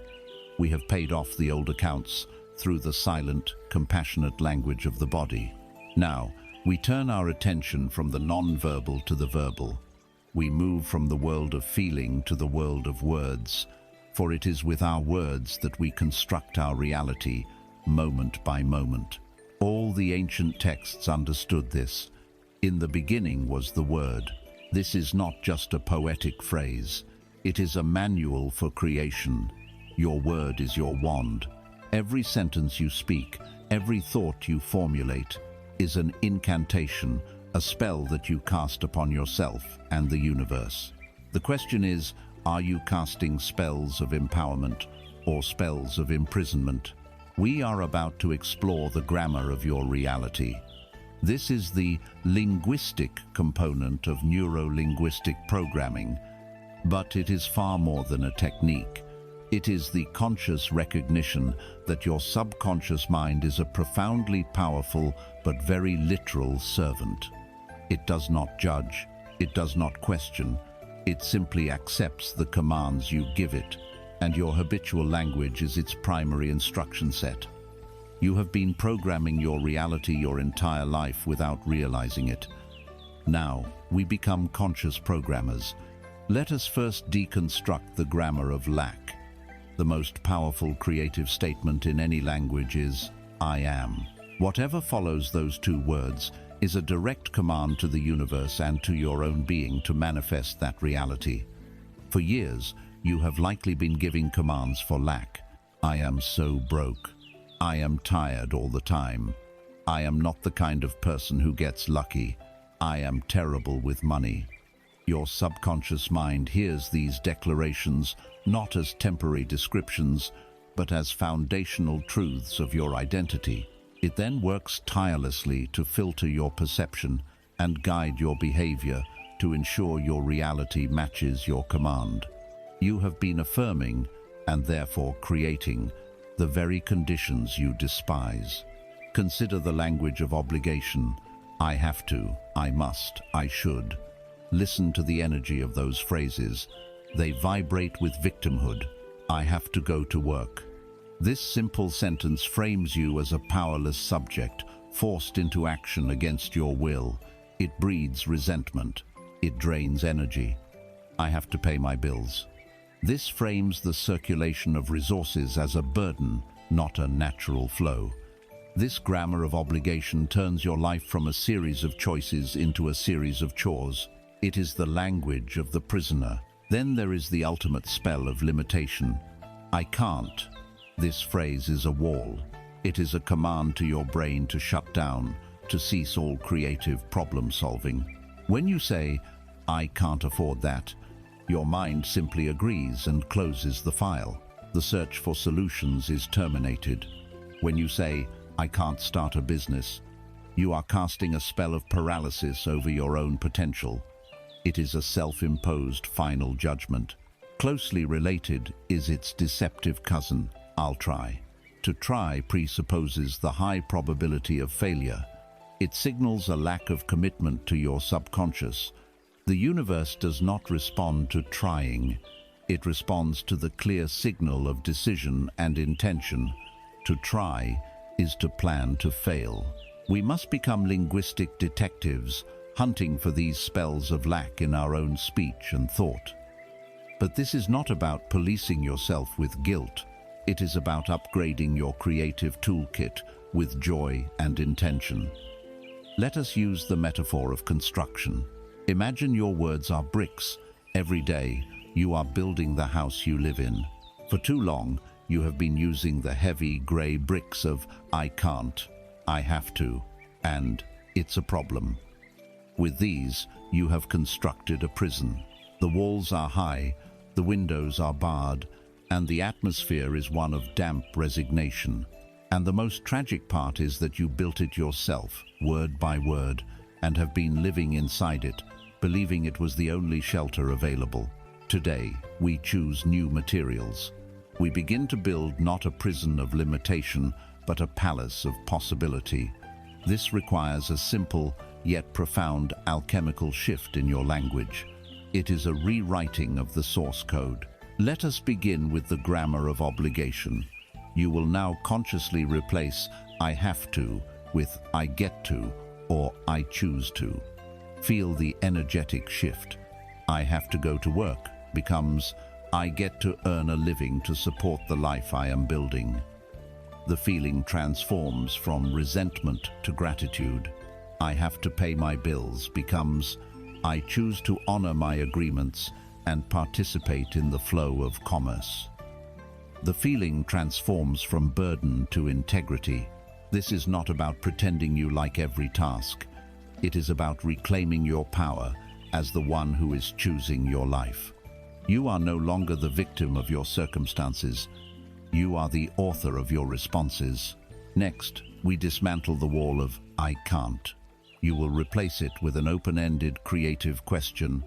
We have paid off the old accounts through the silent, compassionate language of the body. Now, we turn our attention from the non-verbal to the verbal. We move from the world of feeling to the world of words, for it is with our words that we construct our reality, moment by moment. All the ancient texts understood this. In the beginning was the Word. This is not just a poetic phrase. It is a manual for creation. Your word is your wand. Every sentence you speak, every thought you formulate, is an incantation, a spell that you cast upon yourself and the universe. The question is, are you casting spells of empowerment or spells of imprisonment? We are about to explore the grammar of your reality. This is the linguistic component of neuro-linguistic programming, but it is far more than a technique. It is the conscious recognition that your subconscious mind is a profoundly powerful but very literal servant. It does not judge, it does not question, it simply accepts the commands you give it, and your habitual language is its primary instruction set. You have been programming your reality your entire life without realizing it. Now, we become conscious programmers. Let us first deconstruct the grammar of lack. The most powerful creative statement in any language is, I am. Whatever follows those two words is a direct command to the universe and to your own being to manifest that reality. For years, you have likely been giving commands for lack. I am so broke. I am tired all the time. I am not the kind of person who gets lucky. I am terrible with money. Your subconscious mind hears these declarations not as temporary descriptions, but as foundational truths of your identity. It then works tirelessly to filter your perception and guide your behavior to ensure your reality matches your command. You have been affirming, and therefore creating, the very conditions you despise. Consider the language of obligation. I have to, I must, I should. Listen to the energy of those phrases. They vibrate with victimhood. I have to go to work. This simple sentence frames you as a powerless subject, forced into action against your will. It breeds resentment. It drains energy. I have to pay my bills. This frames the circulation of resources as a burden, not a natural flow. This grammar of obligation turns your life from a series of choices into a series of chores. It is the language of the prisoner. Then there is the ultimate spell of limitation. I can't. This phrase is a wall. It is a command to your brain to shut down, to cease all creative problem solving. When you say, I can't afford that, your mind simply agrees and closes the file. The search for solutions is terminated. When you say, I can't start a business, you are casting a spell of paralysis over your own potential. It is a self-imposed final judgment. Closely related is its deceptive cousin, I'll try. To try presupposes the high probability of failure. It signals a lack of commitment to your subconscious. The universe does not respond to trying. It responds to the clear signal of decision and intention. To try is to plan to fail. We must become linguistic detectives, hunting for these spells of lack in our own speech and thought. But this is not about policing yourself with guilt. It is about upgrading your creative toolkit with joy and intention. Let us use the metaphor of construction. Imagine your words are bricks. Every day, you are building the house you live in. For too long, you have been using the heavy grey bricks of I can't, I have to, and it's a problem. With these, you have constructed a prison. The walls are high, the windows are barred, and the atmosphere is one of damp resignation. And the most tragic part is that you built it yourself, word by word, and have been living inside it, believing it was the only shelter available. Today, we choose new materials. We begin to build not a prison of limitation, but a palace of possibility. This requires a simple, yet profound alchemical shift in your language. It is a rewriting of the source code. Let us begin with the grammar of obligation. You will now consciously replace I have to with I get to or I choose to. Feel the energetic shift. I have to go to work becomes I get to earn a living to support the life I am building. The feeling transforms from resentment to gratitude. I have to pay my bills becomes I choose to honor my agreements and participate in the flow of commerce. The feeling transforms from burden to integrity. This is not about pretending you like every task. It is about reclaiming your power as the one who is choosing your life. You are no longer the victim of your circumstances. You are the author of your responses. Next, we dismantle the wall of I can't. You will replace it with an open-ended creative question,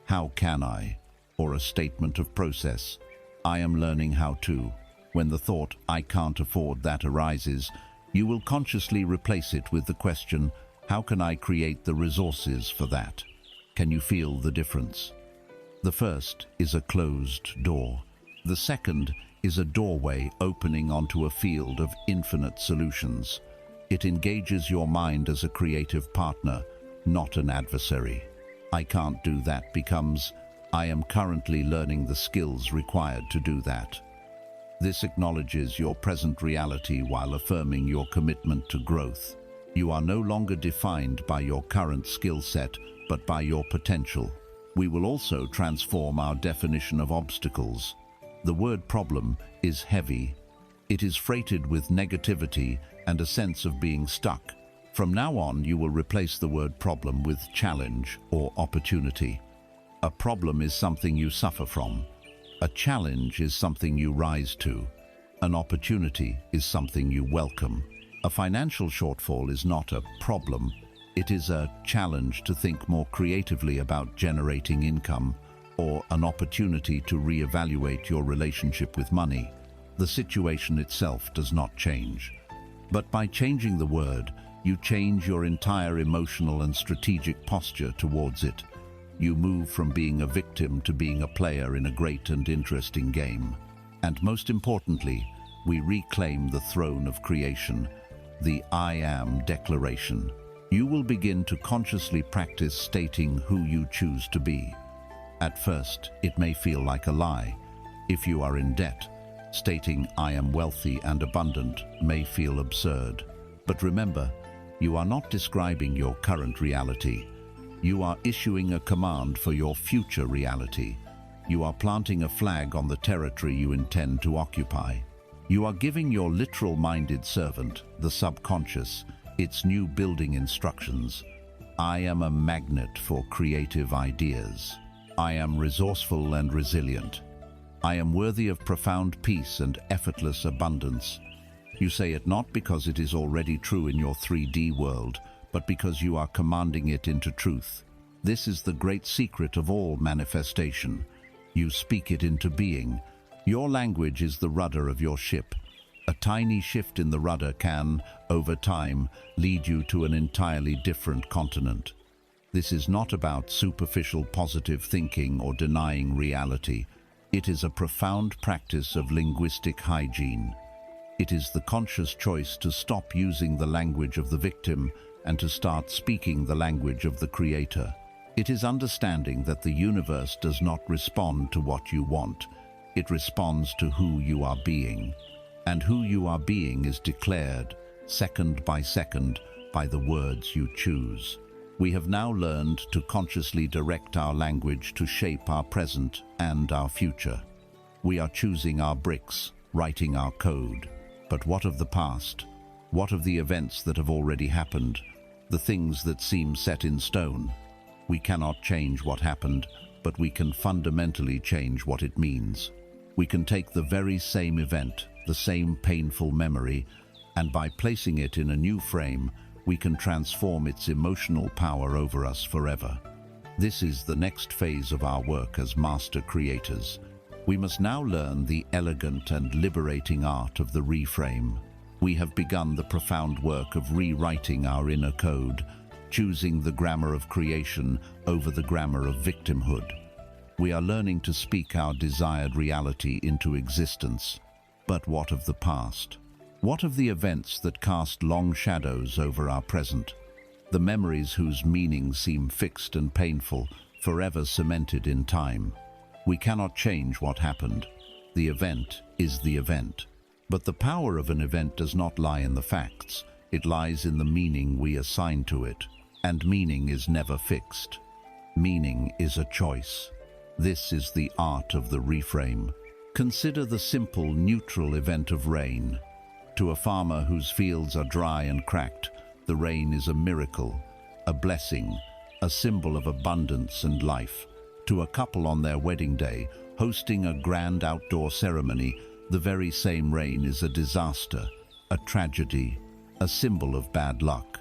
how can I? Or a statement of process, I am learning how to. When the thought, I can't afford that arises, you will consciously replace it with the question, how can I create the resources for that? Can you feel the difference? The first is a closed door. The second is a doorway opening onto a field of infinite solutions. It engages your mind as a creative partner, not an adversary. I can't do that becomes I am currently learning the skills required to do that. This acknowledges your present reality while affirming your commitment to growth. You are no longer defined by your current skill set, but by your potential. We will also transform our definition of obstacles. The word problem is heavy. It is freighted with negativity and a sense of being stuck. From now on, you will replace the word problem with challenge or opportunity. A problem is something you suffer from. A challenge is something you rise to. An opportunity is something you welcome. A financial shortfall is not a problem. It is a challenge to think more creatively about generating income, or an opportunity to reevaluate your relationship with money. The situation itself does not change. But by changing the word, you change your entire emotional and strategic posture towards it. You move from being a victim to being a player in a great and interesting game. And most importantly, we reclaim the throne of creation, the I am declaration. You will begin to consciously practice stating who you choose to be. At first, it may feel like a lie. If you are in debt, stating I am wealthy and abundant may feel absurd. But remember, you are not describing your current reality. You are issuing a command for your future reality. You are planting a flag on the territory you intend to occupy. You are giving your literal-minded servant, the subconscious, its new building instructions. I am a magnet for creative ideas. I am resourceful and resilient. I am worthy of profound peace and effortless abundance. You say it not because it is already true in your 3D world, but because you are commanding it into truth. This is the great secret of all manifestation. You speak it into being. Your language is the rudder of your ship. A tiny shift in the rudder can, over time, lead you to an entirely different continent. This is not about superficial positive thinking or denying reality. It is a profound practice of linguistic hygiene. It is the conscious choice to stop using the language of the victim and to start speaking the language of the creator. It is understanding that the universe does not respond to what you want. It responds to who you are being. And who you are being is declared, second, by the words you choose. We have now learned to consciously direct our language to shape our present and our future. We are choosing our bricks, writing our code. But what of the past? What of the events that have already happened? The things that seem set in stone? We cannot change what happened, but we can fundamentally change what it means. We can take the very same event, the same painful memory, and by placing it in a new frame, we can transform its emotional power over us forever. This is the next phase of our work as master creators. We must now learn the elegant and liberating art of the reframe. We have begun the profound work of rewriting our inner code, choosing the grammar of creation over the grammar of victimhood. We are learning to speak our desired reality into existence. But what of the past? What of the events that cast long shadows over our present? The memories whose meanings seem fixed and painful, forever cemented in time. We cannot change what happened. The event is the event. But the power of an event does not lie in the facts. It lies in the meaning we assign to it. And meaning is never fixed. Meaning is a choice. This is the art of the reframe. Consider the simple, neutral event of rain. To a farmer whose fields are dry and cracked, the rain is a miracle, a blessing, a symbol of abundance and life. To a couple on their wedding day, hosting a grand outdoor ceremony, the very same rain is a disaster, a tragedy, a symbol of bad luck.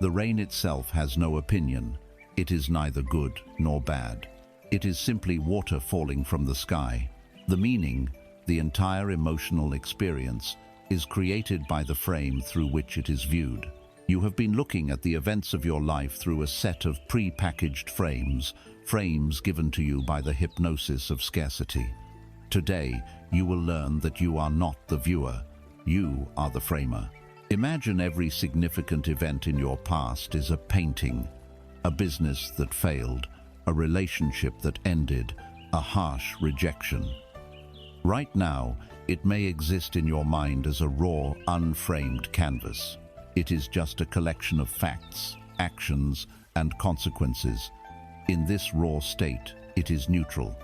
The rain itself has no opinion. It is neither good nor bad. It is simply water falling from the sky. The meaning, the entire emotional experience, is created by the frame through which it is viewed. You have been looking at the events of your life through a set of pre-packaged frames, frames given to you by the hypnosis of scarcity. Today, you will learn that you are not the viewer. You are the framer. Imagine every significant event in your past is a painting. a business that failed, a relationship that ended, a harsh rejection. Right now, it may exist in your mind as a raw, unframed canvas. It is just a collection of facts, actions, and consequences. In this raw state, it is neutral.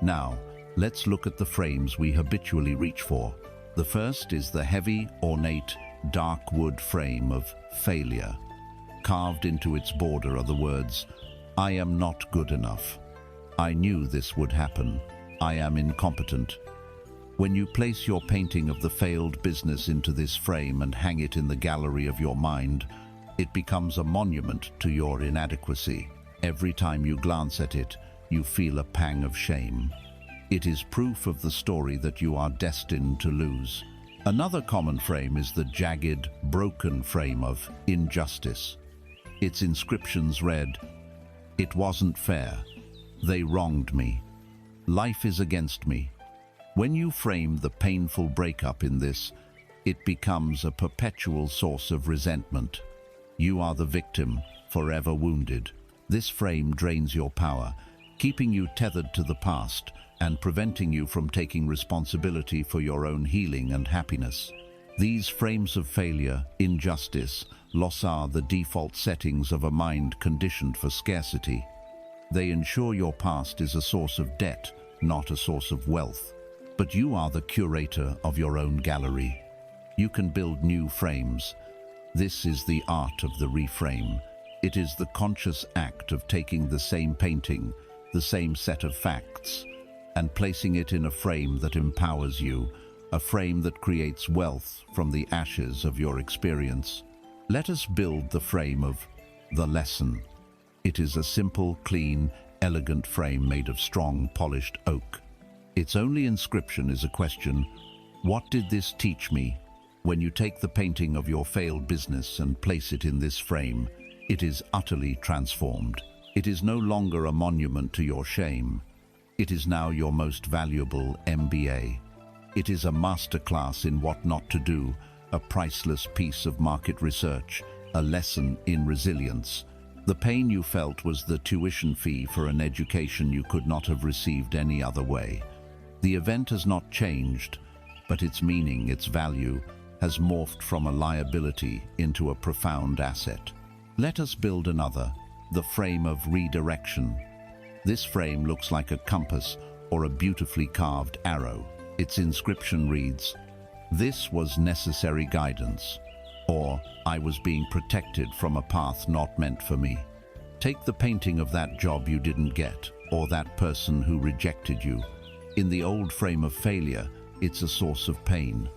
Now, let's look at the frames we habitually reach for. The first is the heavy, ornate, dark wood frame of failure. Carved into its border are the words, "I am not good enough. I knew this would happen. I am incompetent." When you place your painting of the failed business into this frame and hang it in the gallery of your mind, it becomes a monument to your inadequacy. Every time you glance at it, you feel a pang of shame. It is proof of the story that you are destined to lose. Another common frame is the jagged, broken frame of injustice. Its inscriptions read, "It wasn't fair. They wronged me. Life is against me." When you frame the painful breakup in this, it becomes a perpetual source of resentment. You are the victim, forever wounded. This frame drains your power, keeping you tethered to the past and preventing you from taking responsibility for your own healing and happiness. These frames of failure, injustice, loss are the default settings of a mind conditioned for scarcity. They ensure your past is a source of debt, not a source of wealth. But you are the curator of your own gallery. You can build new frames. This is the art of the reframe. It is the conscious act of taking the same painting, the same set of facts, and placing it in a frame that empowers you, a frame that creates wealth from the ashes of your experience. Let us build the frame of the lesson. It is a simple, clean, elegant frame made of strong, polished oak. Its only inscription is a question, "What did this teach me?" When you take the painting of your failed business and place it in this frame, it is utterly transformed. It is no longer a monument to your shame. It is now your most valuable MBA. It is a masterclass in what not to do, a priceless piece of market research, a lesson in resilience. The pain you felt was the tuition fee for an education you could not have received any other way. The event has not changed, but its meaning, its value, has morphed from a liability into a profound asset. Let us build another, the frame of redirection. This frame looks like a compass or a beautifully carved arrow. Its inscription reads, "This was necessary guidance," or "I was being protected from a path not meant for me." Take the painting of that job you didn't get, or that person who rejected you. In the old frame of failure, it's a source of pain.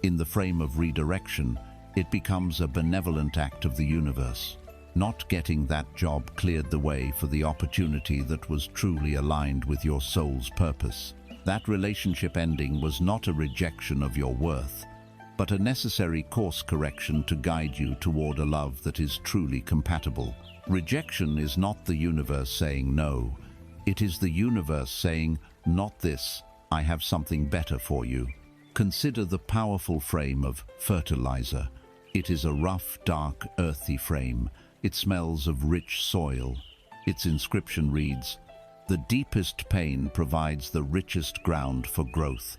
In the frame of redirection, it becomes a benevolent act of the universe. Not getting that job cleared the way for the opportunity that was truly aligned with your soul's purpose. That relationship ending was not a rejection of your worth, but a necessary course correction to guide you toward a love that is truly compatible. Rejection is not the universe saying no. It is the universe saying, "Not this, I have something better for you." Consider the powerful frame of fertilizer. It is a rough, dark, earthy frame. It smells of rich soil. Its inscription reads, "The deepest pain provides the richest ground for growth."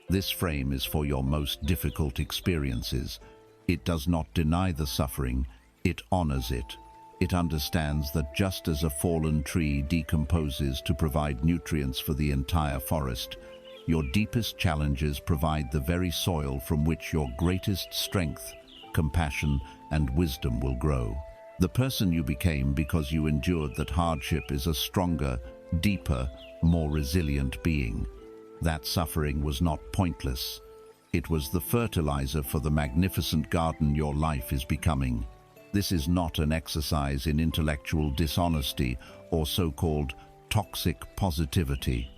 This frame is for your most difficult experiences. It does not deny the suffering, it honors it. It understands that just as a fallen tree decomposes to provide nutrients for the entire forest, your deepest challenges provide the very soil from which your greatest strength, compassion, and wisdom will grow. The person you became because you endured that hardship is a stronger, deeper, more resilient being. That suffering was not pointless. It was the fertilizer for the magnificent garden your life is becoming. This is not an exercise in intellectual dishonesty or so-called toxic positivity.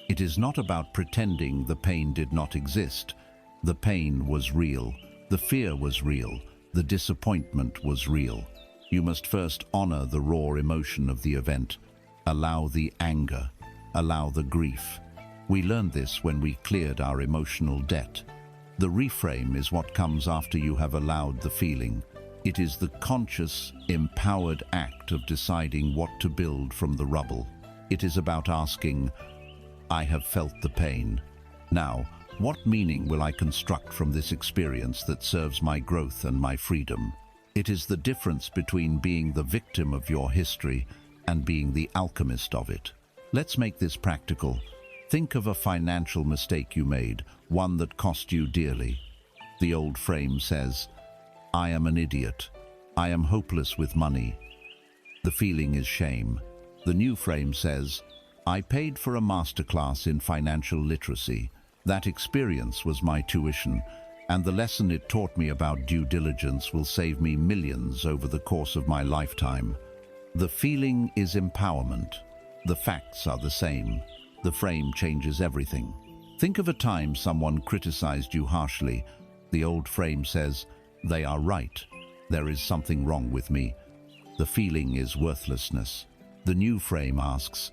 It is not about pretending the pain did not exist. The pain was real. The fear was real. The disappointment was real. You must first honor the raw emotion of the event. Allow the anger. Allow the grief. We learned this when we cleared our emotional debt. The reframe is what comes after you have allowed the feeling. It is the conscious, empowered act of deciding what to build from the rubble. It is about asking, I have felt the pain. Now, what meaning will I construct from this experience that serves my growth and my freedom? It is the difference between being the victim of your history and being the alchemist of it. Let's make this practical. Think of a financial mistake you made, one that cost you dearly. The old frame says, I am an idiot. I am hopeless with money. The feeling is shame. The new frame says, I paid for a masterclass in financial literacy. That experience was my tuition, and the lesson it taught me about due diligence will save me millions over the course of my lifetime. The feeling is empowerment. The facts are the same. The frame changes everything. Think of a time someone criticized you harshly. The old frame says, they are right. There is something wrong with me. The feeling is worthlessness. The new frame asks,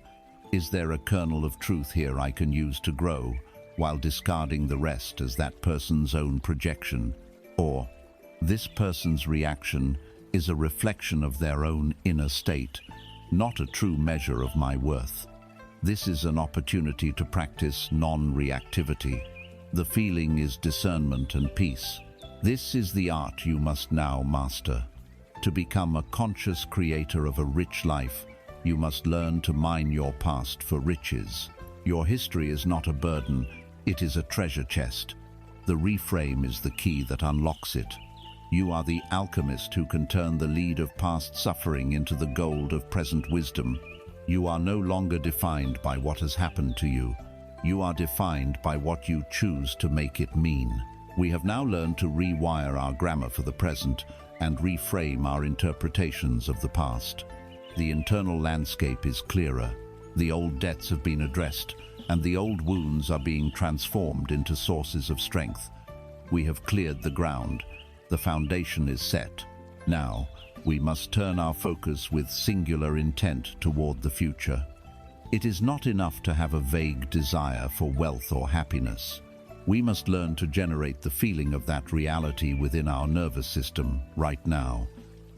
is there a kernel of truth here I can use to grow, while discarding the rest as that person's own projection? Or, this person's reaction is a reflection of their own inner state, not a true measure of my worth. This is an opportunity to practice non-reactivity. The feeling is discernment and peace. This is the art you must now master. To become a conscious creator of a rich life, you must learn to mine your past for riches. Your history is not a burden, it is a treasure chest. The reframe is the key that unlocks it. You are the alchemist who can turn the lead of past suffering into the gold of present wisdom. You are no longer defined by what has happened to you. You are defined by what you choose to make it mean. We have now learned to rewire our grammar for the present and reframe our interpretations of the past. The internal landscape is clearer. The old debts have been addressed, and the old wounds are being transformed into sources of strength. We have cleared the ground. The foundation is set. Now, we must turn our focus with singular intent toward the future. It is not enough to have a vague desire for wealth or happiness. We must learn to generate the feeling of that reality within our nervous system right now.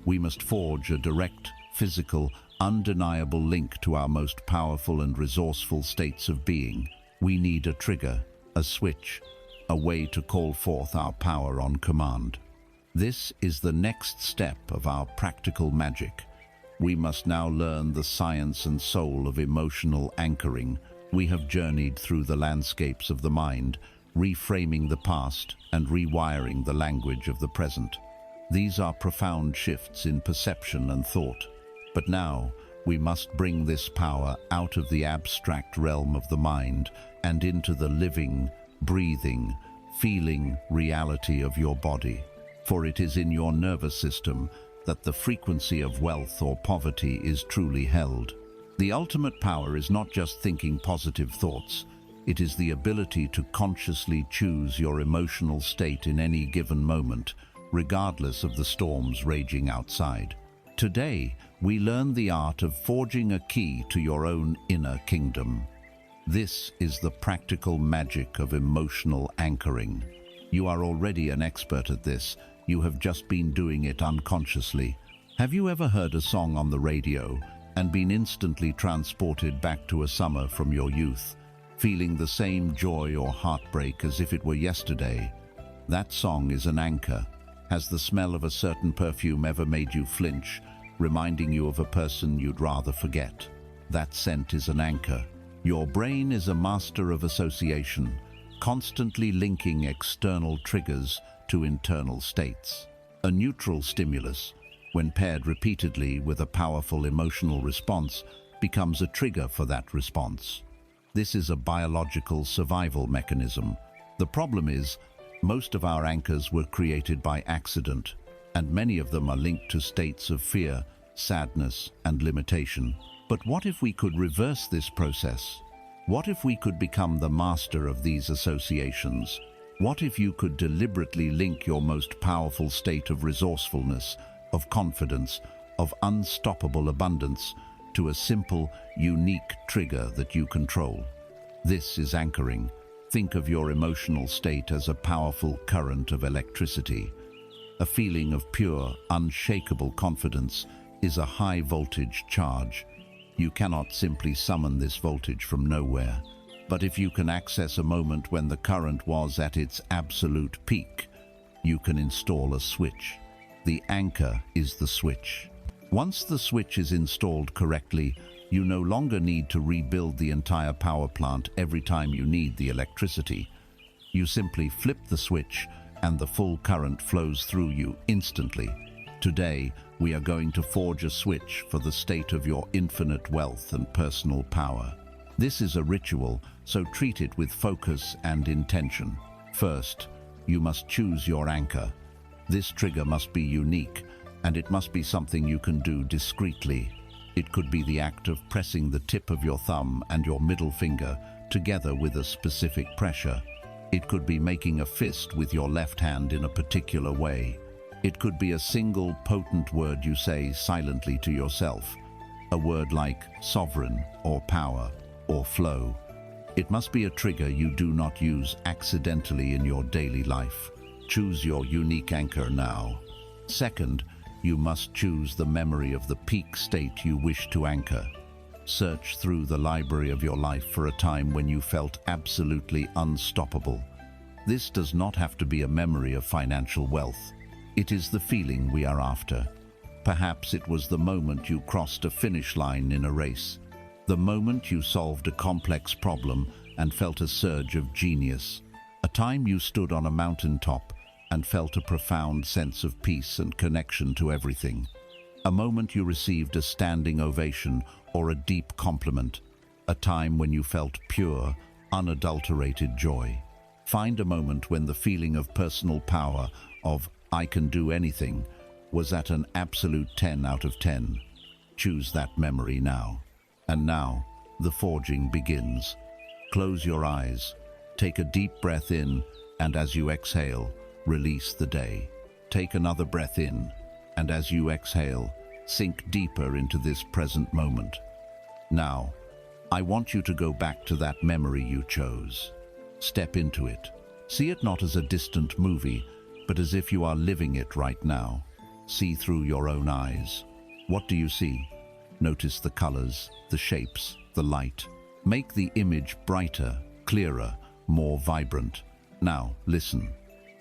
We must forge a direct, physical, undeniable link to our most powerful and resourceful states of being. We need a trigger, a switch, a way to call forth our power on command. This is the next step of our practical magic. We must now learn the science and soul of emotional anchoring. We have journeyed through the landscapes of the mind, reframing the past and rewiring the language of the present. These are profound shifts in perception and thought. But now, we must bring this power out of the abstract realm of the mind and into the living, breathing, feeling reality of your body. For it is in your nervous system that the frequency of wealth or poverty is truly held. The ultimate power is not just thinking positive thoughts. It is the ability to consciously choose your emotional state in any given moment, regardless of the storms raging outside. Today, we learn the art of forging a key to your own inner kingdom. This is the practical magic of emotional anchoring. You are already an expert at this. You have just been doing it unconsciously. Have you ever heard a song on the radio and been instantly transported back to a summer from your youth, feeling the same joy or heartbreak as if it were yesterday? That song is an anchor. Has the smell of a certain perfume ever made you flinch, reminding you of a person you'd rather forget? That scent is an anchor. Your brain is a master of association, constantly linking external triggers to internal states. A neutral stimulus, when paired repeatedly with a powerful emotional response, becomes a trigger for that response. This is a biological survival mechanism. The problem is, most of our anchors were created by accident, and many of them are linked to states of fear, sadness, and limitation. But what if we could reverse this process? What if we could become the master of these associations? What if you could deliberately link your most powerful state of resourcefulness, of confidence, of unstoppable abundance to a simple, unique trigger that you control? This is anchoring. Think of your emotional state as a powerful current of electricity. A feeling of pure, unshakable confidence is a high-voltage charge. You cannot simply summon this voltage from nowhere. But if you can access a moment when the current was at its absolute peak, you can install a switch. The anchor is the switch. Once the switch is installed correctly, you no longer need to rebuild the entire power plant every time you need the electricity. You simply flip the switch and the full current flows through you instantly. Today, we are going to forge a switch for the state of your infinite wealth and personal power. This is a ritual, so treat it with focus and intention. First, you must choose your anchor. This trigger must be unique, and it must be something you can do discreetly. It could be the act of pressing the tip of your thumb and your middle finger together with a specific pressure. It could be making a fist with your left hand in a particular way. It could be a single potent word you say silently to yourself, a word like sovereign or power or flow. It must be a trigger you do not use accidentally in your daily life. Choose your unique anchor now. Second, you must choose the memory of the peak state you wish to anchor. Search through the library of your life for a time when you felt absolutely unstoppable. This does not have to be a memory of financial wealth. It is the feeling we are after. Perhaps it was the moment you crossed a finish line in a race, the moment you solved a complex problem and felt a surge of genius, a time you stood on a mountaintop and felt a profound sense of peace and connection to everything, a moment you received a standing ovation or a deep compliment, a time when you felt pure, unadulterated joy. Find a moment when the feeling of personal power, of "I can do anything," was at an absolute 10 out of 10. Choose that memory now. And now, the forging begins. Close your eyes, take a deep breath in, and as you exhale, release the day. Take another breath in, and as you exhale, sink deeper into this present moment. Now, I want you to go back to that memory you chose. Step into it. See it not as a distant movie, but as if you are living it right now. See through your own eyes. What do you see? Notice the colors, the shapes, the light. Make the image brighter, clearer, more vibrant. Now, listen.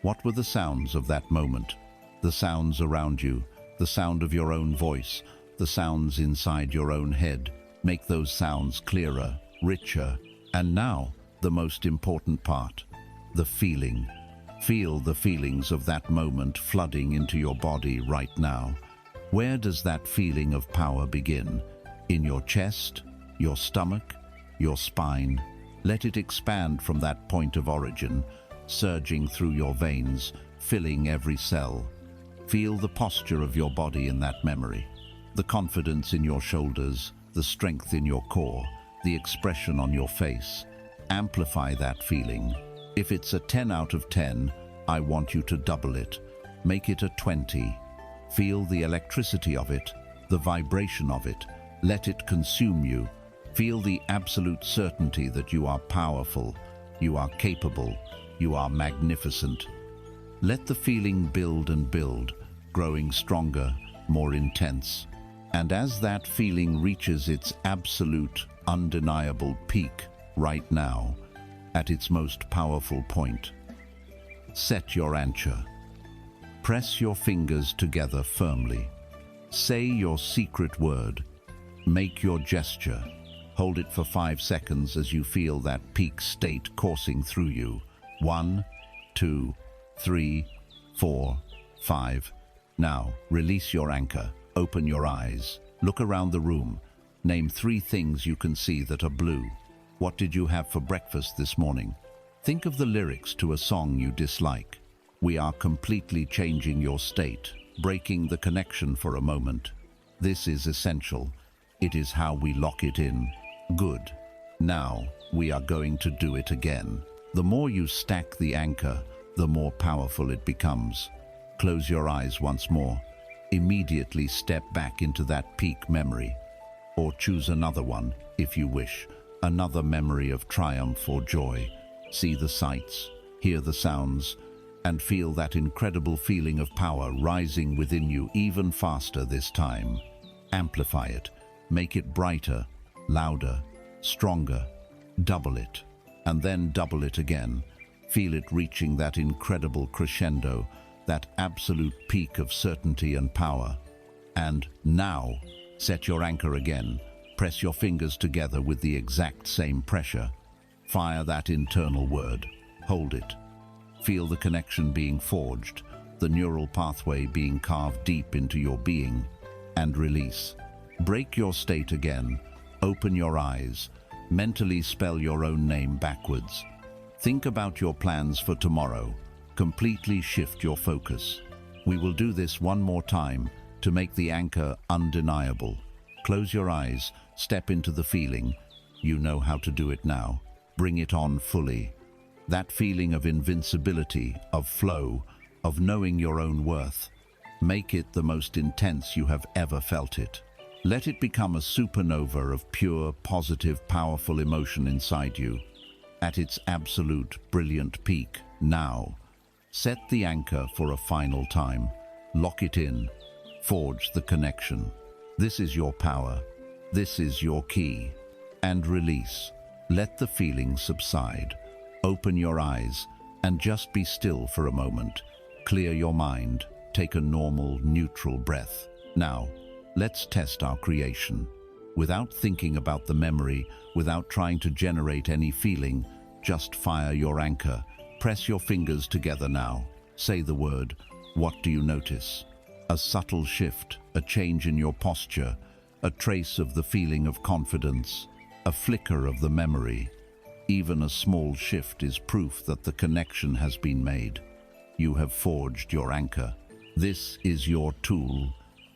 What were the sounds of that moment? The sounds around you, the sound of your own voice, the sounds inside your own head. Make those sounds clearer, richer. And now, the most important part, the feeling. Feel the feelings of that moment flooding into your body right now. Where does that feeling of power begin? In your chest, your stomach, your spine? Let it expand from that point of origin, surging through your veins, filling every cell. Feel the posture of your body in that memory, the confidence in your shoulders, the strength in your core, the expression on your face. Amplify that feeling. If it's a 10 out of 10, I want you to double it. Make it a 20. Feel the electricity of it, the vibration of it. Let it consume you. Feel the absolute certainty that you are powerful, you are capable, you are magnificent. Let the feeling build and build, growing stronger, more intense. And as that feeling reaches its absolute, undeniable peak right now, at its most powerful point, set your anchor. Press your fingers together firmly. Say your secret word. Make your gesture. Hold it for 5 seconds as you feel that peak state coursing through you. 1, 2, 3, 4, 5. Now, release your anchor. Open your eyes. Look around the room. Name 3 things you can see that are blue. What did you have for breakfast this morning? Think of the lyrics to a song you dislike. We are completely changing your state, breaking the connection for a moment. This is essential. It is how we lock it in. Good. Now, we are going to do it again. The more you stack the anchor, the more powerful it becomes. Close your eyes once more. Immediately step back into that peak memory. Or choose another one, if you wish. Another memory of triumph or joy. See the sights, hear the sounds, and feel that incredible feeling of power rising within you even faster this time. Amplify it. Make it brighter, louder, stronger. Double it, and then double it again. Feel it reaching that incredible crescendo, that absolute peak of certainty and power. And now, set your anchor again. Press your fingers together with the exact same pressure. Fire that internal word. Hold it. Feel the connection being forged, the neural pathway being carved deep into your being. And release. Break your state again. Open your eyes. Mentally spell your own name backwards. Think about your plans for tomorrow. Completely shift your focus. We will do this one more time to make the anchor undeniable. Close your eyes, step into the feeling. You know how to do it now. Bring it on fully. That feeling of invincibility, of flow, of knowing your own worth. Make it the most intense you have ever felt it. Let it become a supernova of pure, positive, powerful emotion inside you. At its absolute, brilliant peak, now. Set the anchor for a final time. Lock it in. Forge the connection. This is your power. This is your key. And release. Let the feeling subside. Open your eyes and just be still for a moment. Clear your mind. Take a normal, neutral breath. Now, let's test our creation. Without thinking about the memory, without trying to generate any feeling, just fire your anchor. Press your fingers together now. Say the word. What do you notice? A subtle shift, a change in your posture, a trace of the feeling of confidence, a flicker of the memory. Even a small shift is proof that the connection has been made. You have forged your anchor. This is your tool.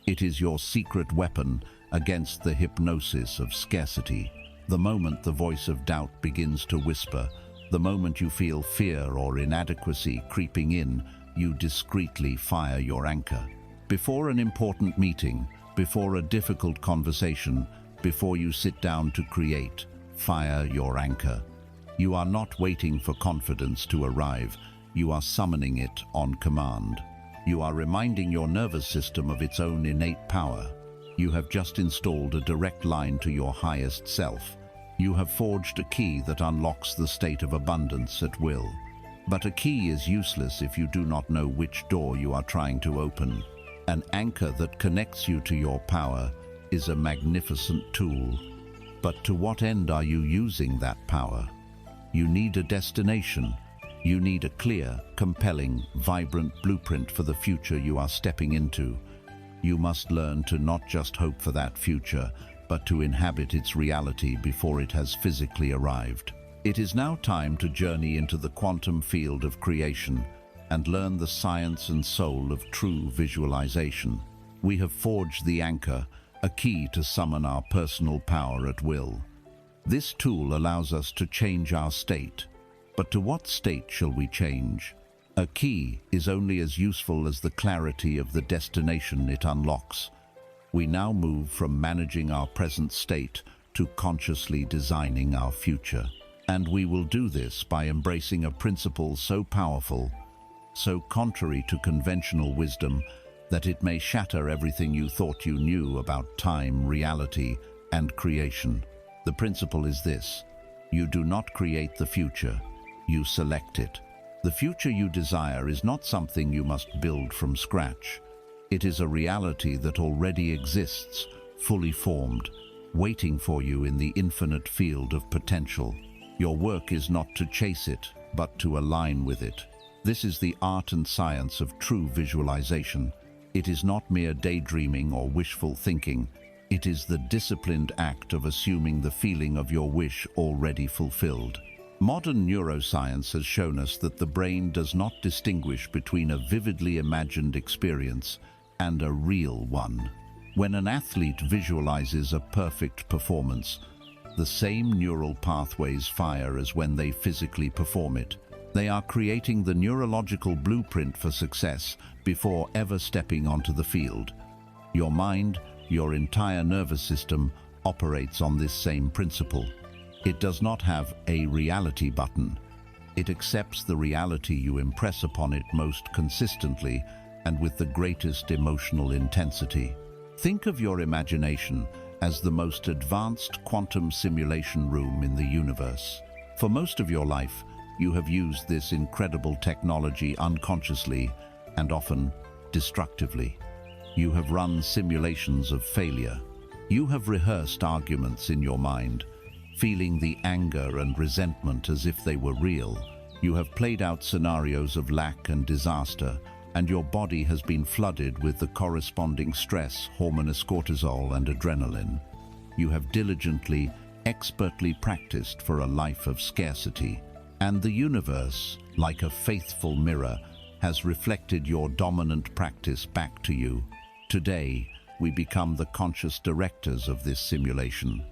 It is your secret weapon against the hypnosis of scarcity. The moment the voice of doubt begins to whisper, the moment you feel fear or inadequacy creeping in, you discreetly fire your anchor. Before an important meeting, before a difficult conversation, before you sit down to create, fire your anchor. You are not waiting for confidence to arrive. You are summoning it on command. You are reminding your nervous system of its own innate power. You have just installed a direct line to your highest self. You have forged a key that unlocks the state of abundance at will. But a key is useless if you do not know which door you are trying to open. An anchor that connects you to your power is a magnificent tool. But to what end are you using that power? You need a destination. You need a clear, compelling, vibrant blueprint for the future you are stepping into. You must learn to not just hope for that future, but to inhabit its reality before it has physically arrived. It is now time to journey into the quantum field of creation and learn the science and soul of true visualization. We have forged the anchor, a key to summon our personal power at will. This tool allows us to change our state. But to what state shall we change? A key is only as useful as the clarity of the destination it unlocks. We now move from managing our present state to consciously designing our future. And we will do this by embracing a principle so powerful, so contrary to conventional wisdom, that it may shatter everything you thought you knew about time, reality, and creation. The principle is this: you do not create the future, you select it. The future you desire is not something you must build from scratch. It is a reality that already exists, fully formed, waiting for you in the infinite field of potential. Your work is not to chase it, but to align with it. This is the art and science of true visualization. It is not mere daydreaming or wishful thinking. It is the disciplined act of assuming the feeling of your wish already fulfilled. Modern neuroscience has shown us that the brain does not distinguish between a vividly imagined experience and a real one. When an athlete visualizes a perfect performance, the same neural pathways fire as when they physically perform it. They are creating the neurological blueprint for success before ever stepping onto the field. Your mind, your entire nervous system, operates on this same principle. It does not have a reality button. It accepts the reality you impress upon it most consistently and with the greatest emotional intensity. Think of your imagination as the most advanced quantum simulation room in the universe. For most of your life, you have used this incredible technology unconsciously and often destructively. You have run simulations of failure. You have rehearsed arguments in your mind, feeling the anger and resentment as if they were real. You have played out scenarios of lack and disaster, and your body has been flooded with the corresponding stress, hormones cortisol and adrenaline. You have diligently, expertly practiced for a life of scarcity, and the universe, like a faithful mirror, has reflected your dominant practice back to you. Today, we become the conscious directors of this simulation.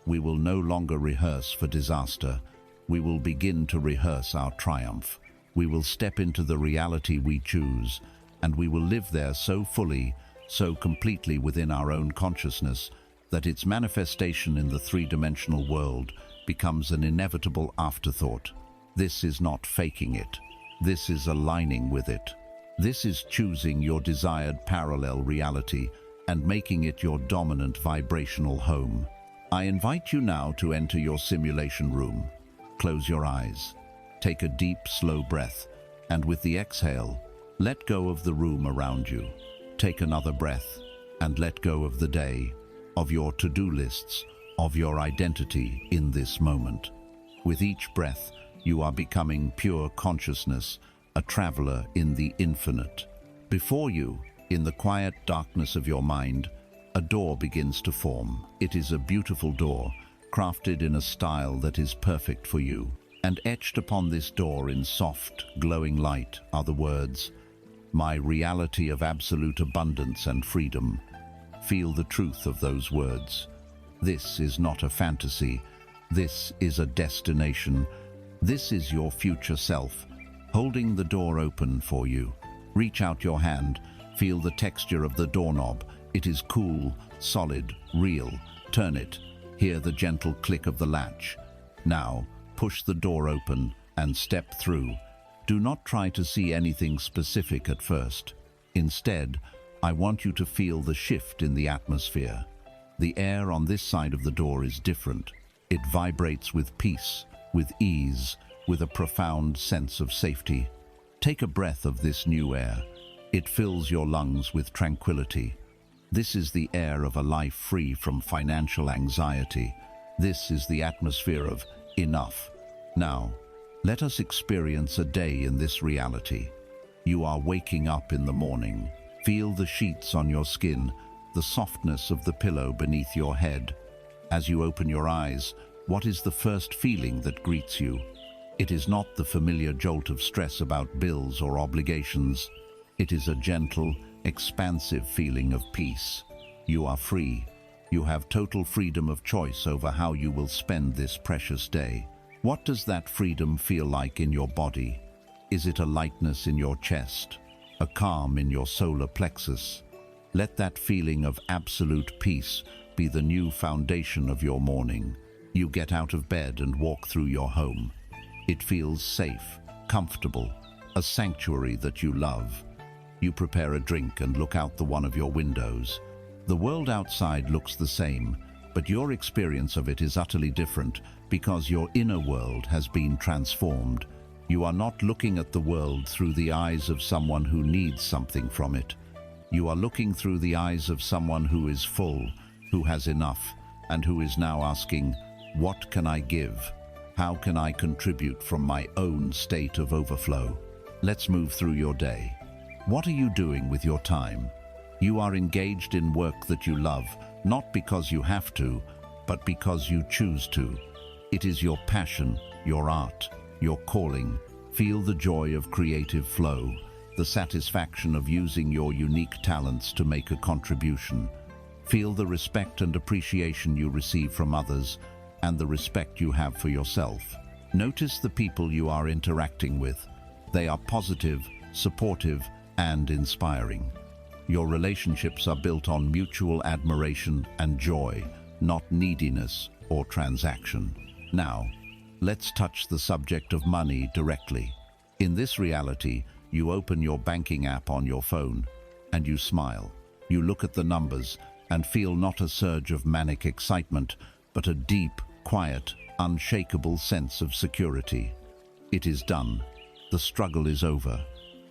We will no longer rehearse for disaster. We will begin to rehearse our triumph. We will step into the reality we choose, and we will live there so fully, so completely within our own consciousness, that its manifestation in the three-dimensional world becomes an inevitable afterthought. This is not faking it. This is aligning with it. This is choosing your desired parallel reality and making it your dominant vibrational home. I invite you now to enter your simulation room. Close your eyes. Take a deep, slow breath, and with the exhale, let go of the room around you. Take another breath, and let go of the day, of your to-do lists, of your identity in this moment. With each breath, you are becoming pure consciousness, a traveler in the infinite. Before you, in the quiet darkness of your mind, a door begins to form. It is a beautiful door, crafted in a style that is perfect for you. And etched upon this door in soft, glowing light are the words, "My reality of absolute abundance and freedom." Feel the truth of those words. This is not a fantasy. This is a destination. This is your future self, holding the door open for you. Reach out your hand. Feel the texture of the doorknob. It is cool, solid, real. Turn it. Hear the gentle click of the latch. Now, push the door open and step through. Do not try to see anything specific at first. Instead, I want you to feel the shift in the atmosphere. The air on this side of the door is different. It vibrates with peace, with ease, with a profound sense of safety. Take a breath of this new air. It fills your lungs with tranquility. This is the air of a life free from financial anxiety. This is the atmosphere of enough. Now, let us experience a day in this reality. You are waking up in the morning. Feel the sheets on your skin, the softness of the pillow beneath your head. As you open your eyes, what is the first feeling that greets you? It is not the familiar jolt of stress about bills or obligations. It is a gentle, expansive feeling of peace. You are free. You have total freedom of choice over how you will spend this precious day. What does that freedom feel like in your body? Is it a lightness in your chest? A calm in your solar plexus? Let that feeling of absolute peace be the new foundation of your morning. You get out of bed and walk through your home. It feels safe, comfortable, a sanctuary that you love. You prepare a drink and look out the one of your windows. The world outside looks the same, but your experience of it is utterly different because your inner world has been transformed. You are not looking at the world through the eyes of someone who needs something from it. You are looking through the eyes of someone who is full, who has enough, and who is now asking, "What can I give? How can I contribute from my own state of overflow?" Let's move through your day. What are you doing with your time? You are engaged in work that you love, not because you have to, but because you choose to. It is your passion, your art, your calling. Feel the joy of creative flow, the satisfaction of using your unique talents to make a contribution. Feel the respect and appreciation you receive from others, and the respect you have for yourself. Notice the people you are interacting with. They are positive, supportive, and inspiring. Your relationships are built on mutual admiration and joy, not neediness or transaction. Now, Let's touch the subject of money directly. In this reality, you open your banking app on your phone and you smile. You look at the numbers and feel not a surge of manic excitement, but a deep, quiet, unshakable sense of security. It is done. The struggle is over.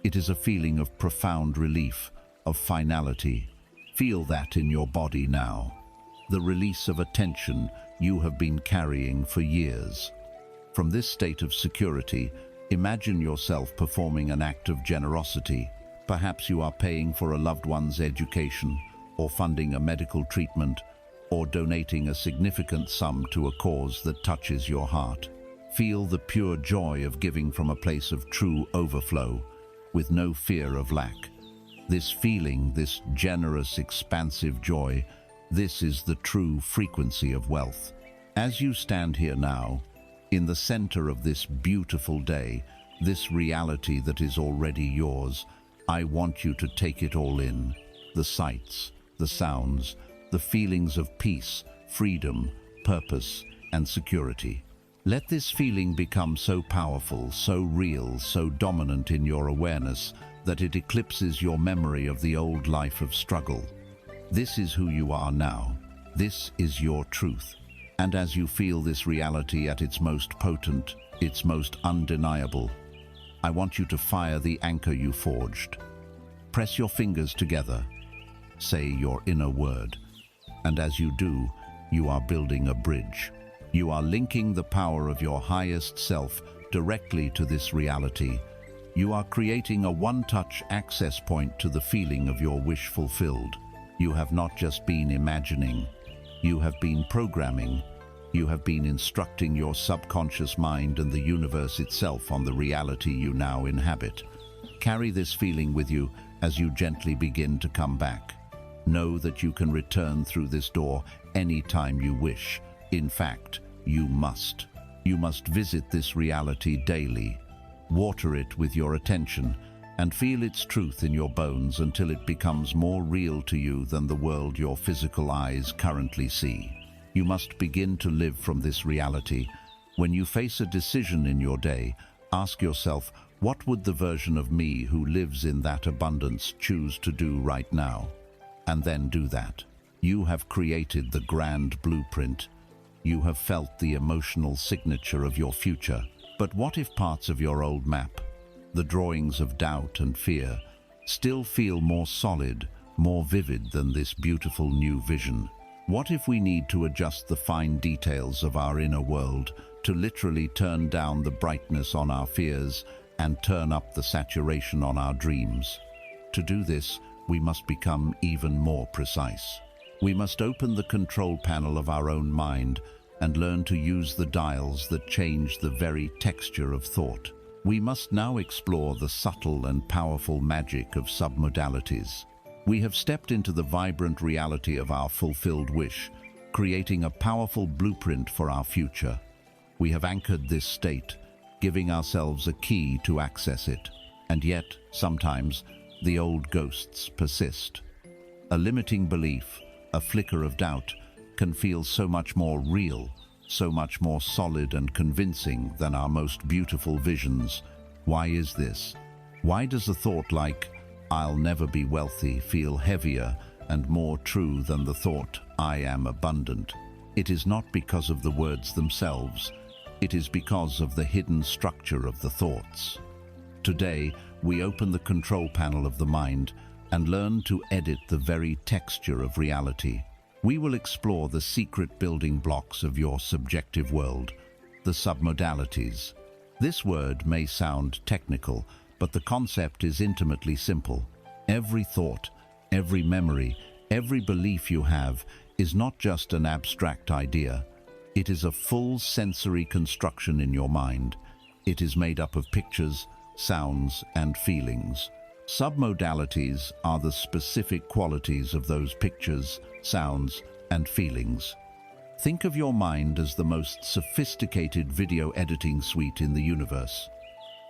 It is a feeling of profound relief, of finality. Feel that in your body now. The release of a tension you have been carrying for years. From this state of security, imagine yourself performing an act of generosity. Perhaps you are paying for a loved one's education, or funding a medical treatment, or donating a significant sum to a cause that touches your heart. Feel the pure joy of giving from a place of true overflow, with no fear of lack. This feeling, this generous, expansive joy, this is the true frequency of wealth. As you stand here now, in the center of this beautiful day, this reality that is already yours, I want you to take it all in. The sights, the sounds, the feelings of peace, freedom, purpose, and security. Let this feeling become so powerful, so real, so dominant in your awareness that it eclipses your memory of the old life of struggle. This is who you are now. This is your truth. And as you feel this reality at its most potent, its most undeniable, I want you to fire the anchor you forged. Press your fingers together. Say your inner word. And as you do, you are building a bridge. You are linking the power of your highest self directly to this reality. You are creating a one-touch access point to the feeling of your wish fulfilled. You have not just been imagining. You have been programming. You have been instructing your subconscious mind and the universe itself on the reality you now inhabit. Carry this feeling with you as you gently begin to come back. Know that you can return through this door anytime you wish. In fact, you must. You must visit this reality daily. Water it with your attention and feel its truth in your bones until it becomes more real to you than the world your physical eyes currently see. You must begin to live from this reality. When you face a decision in your day, ask yourself, what would the version of me who lives in that abundance choose to do right now? And then do that. You have created the grand blueprint. You have felt the emotional signature of your future. But what if parts of your old map, the drawings of doubt and fear, still feel more solid, more vivid than this beautiful new vision? What if we need to adjust the fine details of our inner world to literally turn down the brightness on our fears and turn up the saturation on our dreams? To do this, we must become even more precise. We must open the control panel of our own mind and learn to use the dials that change the very texture of thought. We must now explore the subtle and powerful magic of submodalities. We have stepped into the vibrant reality of our fulfilled wish, creating a powerful blueprint for our future. We have anchored this state, giving ourselves a key to access it. And yet, sometimes, the old ghosts persist. A limiting belief, a flicker of doubt, can feel so much more real, so much more solid and convincing than our most beautiful visions. Why is this? Why does a thought like, "I'll never be wealthy," feel heavier and more true than the thought, "I am abundant"? It is not because of the words themselves. It is because of the hidden structure of the thoughts. Today, we open the control panel of the mind and learn to edit the very texture of reality. We will explore the secret building blocks of your subjective world, the submodalities. This word may sound technical, but the concept is intimately simple. Every thought, every memory, every belief you have is not just an abstract idea. It is a full sensory construction in your mind. It is made up of pictures, sounds, and feelings. Submodalities are the specific qualities of those pictures, sounds, and feelings. Think of your mind as the most sophisticated video editing suite in the universe.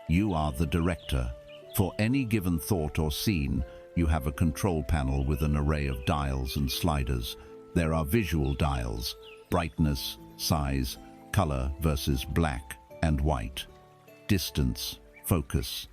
You are the director. For any given thought or scene, you have a control panel with an array of dials and sliders. There are visual dials, brightness, size, color versus black and white, distance, focus.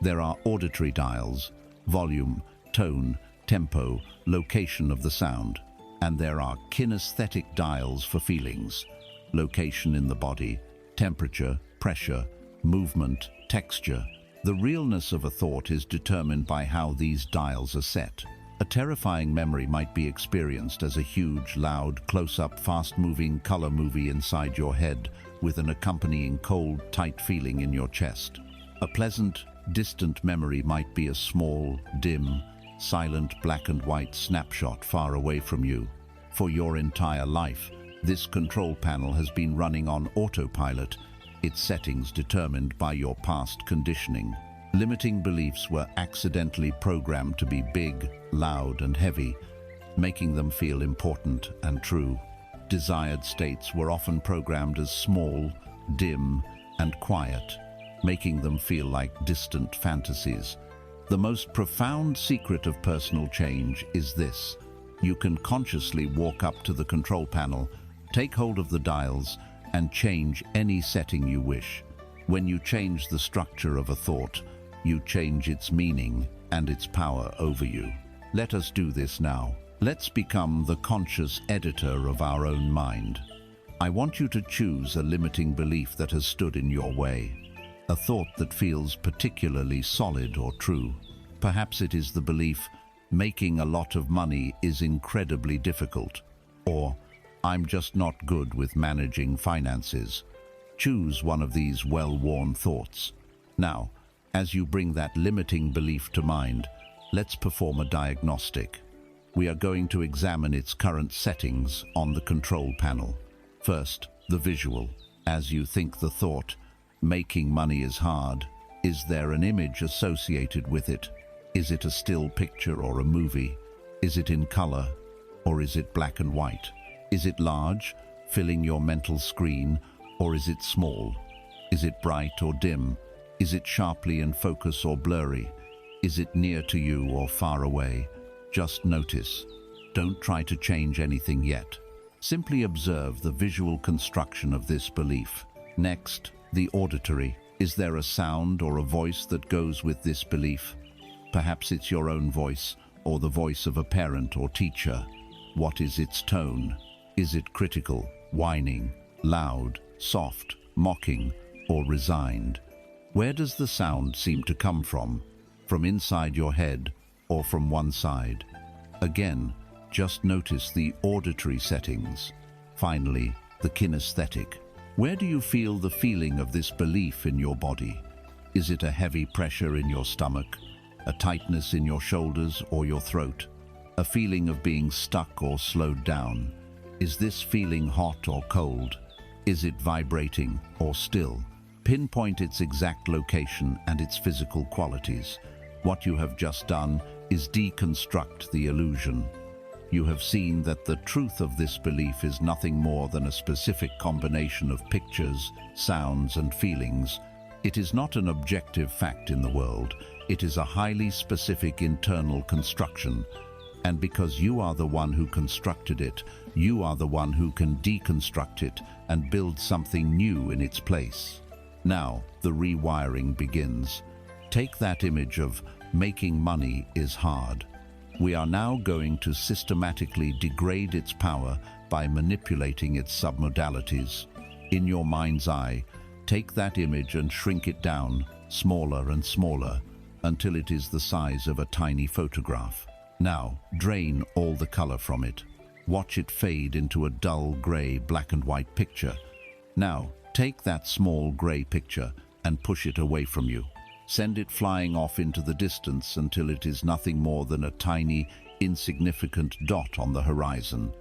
There are auditory dials, volume, tone, tempo, location of the sound. And there are kinesthetic dials for feelings, location in the body, temperature, pressure, movement, texture. The realness of a thought is determined by how these dials are set. A terrifying memory might be experienced as a huge, loud, close-up, fast-moving color movie inside your head with an accompanying cold, tight feeling in your chest. A pleasant, distant memory might be a small, dim, silent black and white snapshot far away from you. For your entire life, this control panel has been running on autopilot, its settings determined by your past conditioning. Limiting beliefs were accidentally programmed to be big, loud, and heavy, making them feel important and true. Desired states were often programmed as small, dim, and quiet, making them feel like distant fantasies. The most profound secret of personal change is this. You can consciously walk up to the control panel, take hold of the dials, and change any setting you wish. When you change the structure of a thought, you change its meaning and its power over you. Let us do this now. Let's become the conscious editor of our own mind. I want you to choose a limiting belief that has stood in your way. A thought that feels particularly solid or true. Perhaps it is the belief, making a lot of money is incredibly difficult, or I'm just not good with managing finances. Choose one of these well-worn thoughts. Now, as you bring that limiting belief to mind, let's perform a diagnostic. We are going to examine its current settings on the control panel. First, the visual. As you think the thought, making money is hard, is there an image associated with it? Is it a still picture or a movie? Is it in color, or is it black and white? Is it large, filling your mental screen, or is it small? Is it bright or dim? Is it sharply in focus or blurry? Is it near to you or far away? Just notice. Don't try to change anything yet. Simply observe the visual construction of this belief. Next, the auditory. Is there a sound or a voice that goes with this belief? Perhaps it's your own voice, or the voice of a parent or teacher. What is its tone? Is it critical, whining, loud, soft, mocking, or resigned? Where does the sound seem to come from? From inside your head, or from one side? Again, just notice the auditory settings. Finally, the kinesthetic. Where do you feel the feeling of this belief in your body? Is it a heavy pressure in your stomach, a tightness in your shoulders or your throat, a feeling of being stuck or slowed down? Is this feeling hot or cold? Is it vibrating or still? Pinpoint its exact location and its physical qualities. What you have just done is deconstruct the illusion. You have seen that the truth of this belief is nothing more than a specific combination of pictures, sounds, and feelings. It is not an objective fact in the world. It is a highly specific internal construction. And because you are the one who constructed it, you are the one who can deconstruct it and build something new in its place. Now, the rewiring begins. Take that image of making money is hard. We are now going to systematically degrade its power by manipulating its submodalities. In your mind's eye, take that image and shrink it down, smaller and smaller, until it is the size of a tiny photograph. Now, drain all the color from it. Watch it fade into a dull gray black and white picture. Now, take that small gray picture and push it away from you. Send it flying off into the distance until it is nothing more than a tiny, insignificant dot on the horizon.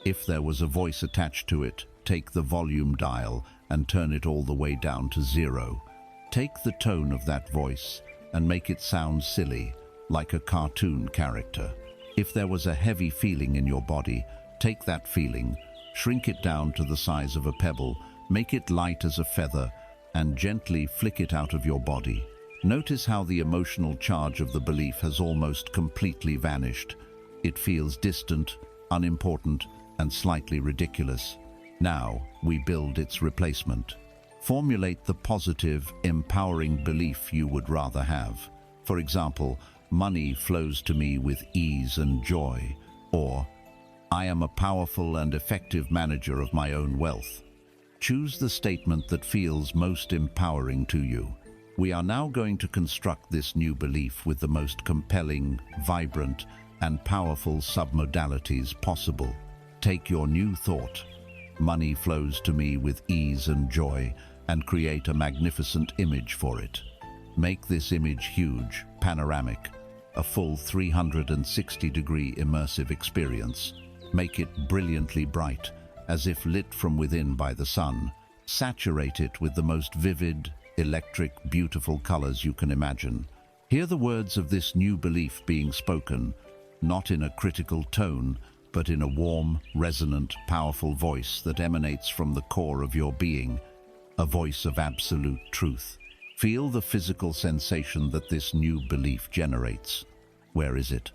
If there was a voice attached to it, take the volume dial and turn it all the way down to 0. Take the tone of that voice and make it sound silly, like a cartoon character. If there was a heavy feeling in your body, take that feeling, shrink it down to the size of a pebble, make it light as a feather, and gently flick it out of your body. Notice how the emotional charge of the belief has almost completely vanished. It feels distant, unimportant, and slightly ridiculous. Now, we build its replacement. Formulate the positive, empowering belief you would rather have. For example, money flows to me with ease and joy, or I am a powerful and effective manager of my own wealth. Choose the statement that feels most empowering to you. We are now going to construct this new belief with the most compelling, vibrant, and powerful submodalities possible. Take your new thought, money flows to me with ease and joy, and create a magnificent image for it. Make this image huge, panoramic, a full 360-degree immersive experience. Make it brilliantly bright, as if lit from within by the sun. Saturate it with the most vivid, electric, beautiful colors you can imagine. Hear the words of this new belief being spoken, not in a critical tone, but in a warm, resonant, powerful voice that emanates from the core of your being, a voice of absolute truth. Feel the physical sensation that this new belief generates. Where is it?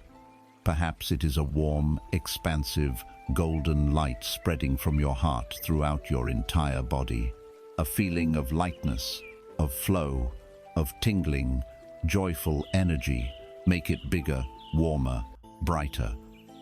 Perhaps it is a warm, expansive, golden light spreading from your heart throughout your entire body. A feeling of lightness, of flow, of tingling, joyful energy. Make it bigger, warmer, brighter.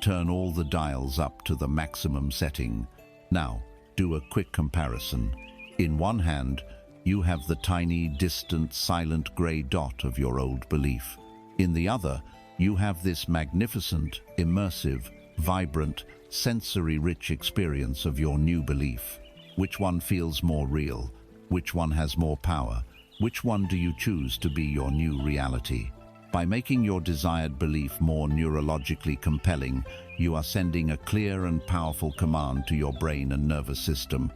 Turn all the dials up to the maximum setting. Now, do a quick comparison. In one hand, you have the tiny, distant, silent gray dot of your old belief. In the other, you have this magnificent, immersive, vibrant, sensory-rich experience of your new belief. Which one feels more real? Which one has more power? Which one do you choose to be your new reality? By making your desired belief more neurologically compelling, you are sending a clear and powerful command to your brain and nervous system.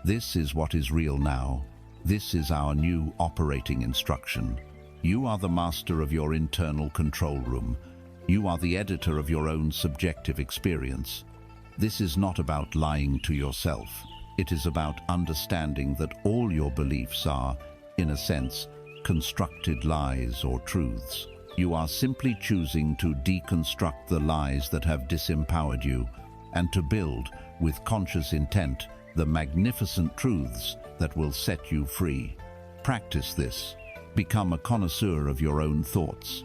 This is what is real now. This is our new operating instruction. You are the master of your internal control room. You are the editor of your own subjective experience. This is not about lying to yourself. It is about understanding that all your beliefs are, in a sense, constructed lies or truths. You are simply choosing to deconstruct the lies that have disempowered you and to build, with conscious intent, the magnificent truths that will set you free. Practice this. Become a connoisseur of your own thoughts.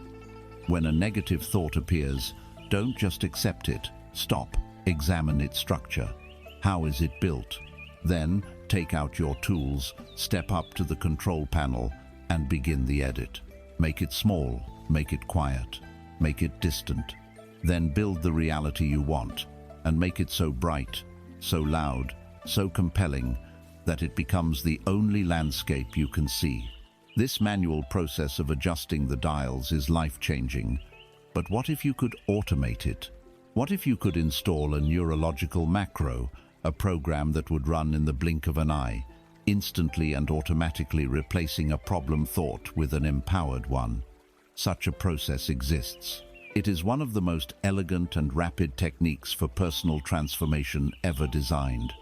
When a negative thought appears, don't just accept it. Stop. Examine its structure. How is it built? Then, take out your tools, step up to the control panel, and begin the edit. Make it small, make it quiet, make it distant. Then build the reality you want, and make it so bright, so loud, so compelling, that it becomes the only landscape you can see. This manual process of adjusting the dials is life-changing. But what if you could automate it? What if you could install a neurological macro, a program that would run in the blink of an eye, instantly and automatically replacing a problem thought with an empowered one? Such a process exists. It is one of the most elegant and rapid techniques for personal transformation ever designed.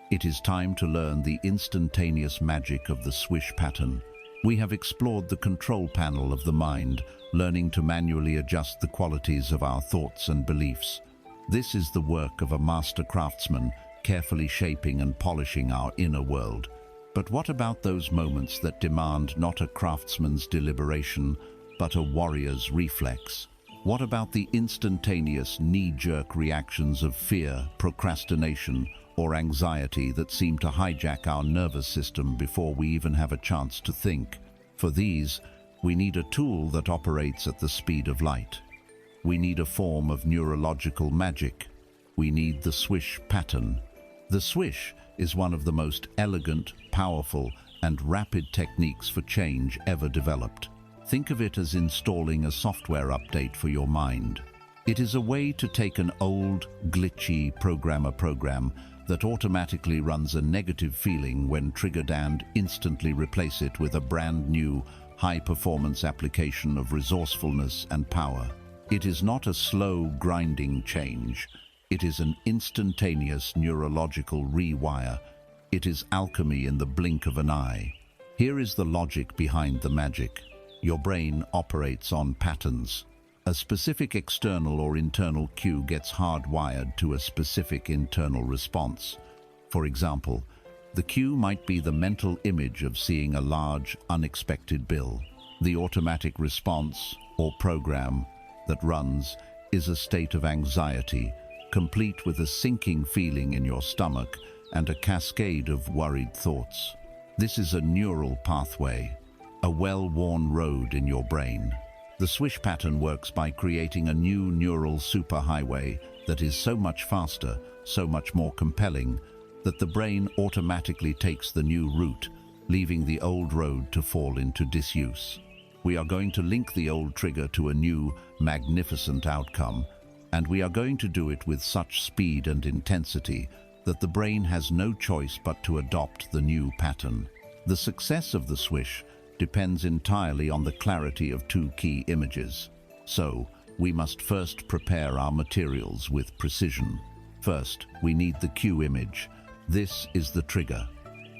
It is time to learn the instantaneous magic of the swish pattern. We have explored the control panel of the mind, learning to manually adjust the qualities of our thoughts and beliefs. This is the work of a master craftsman, carefully shaping and polishing our inner world. But what about those moments that demand not a craftsman's deliberation, but a warrior's reflex? What about the instantaneous, knee-jerk reactions of fear, procrastination, or anxiety that seem to hijack our nervous system before we even have a chance to think? For these, we need a tool that operates at the speed of light. We need a form of neurological magic. We need the swish pattern. The swish is one of the most elegant, powerful, and rapid techniques for change ever developed. Think of it as installing a software update for your mind. It is a way to take an old, glitchy program that automatically runs a negative feeling when triggered and instantly replace it with a brand new, high-performance application of resourcefulness and power. It is not a slow, grinding change. It is an instantaneous neurological rewire. It is alchemy in the blink of an eye. Here is the logic behind the magic. Your brain operates on patterns. A specific external or internal cue gets hardwired to a specific internal response. For example, the cue might be the mental image of seeing a large, unexpected bill. The automatic response, or program, that runs is a state of anxiety, complete with a sinking feeling in your stomach and a cascade of worried thoughts. This is a neural pathway, a well-worn road in your brain. The swish pattern works by creating a new neural superhighway that is so much faster, so much more compelling, that the brain automatically takes the new route, leaving the old road to fall into disuse. We are going to link the old trigger to a new, magnificent outcome, and we are going to do it with such speed and intensity that the brain has no choice but to adopt the new pattern. The success of the swish depends entirely on the clarity of two key images. So, we must first prepare our materials with precision. First, we need the cue image. This is the trigger.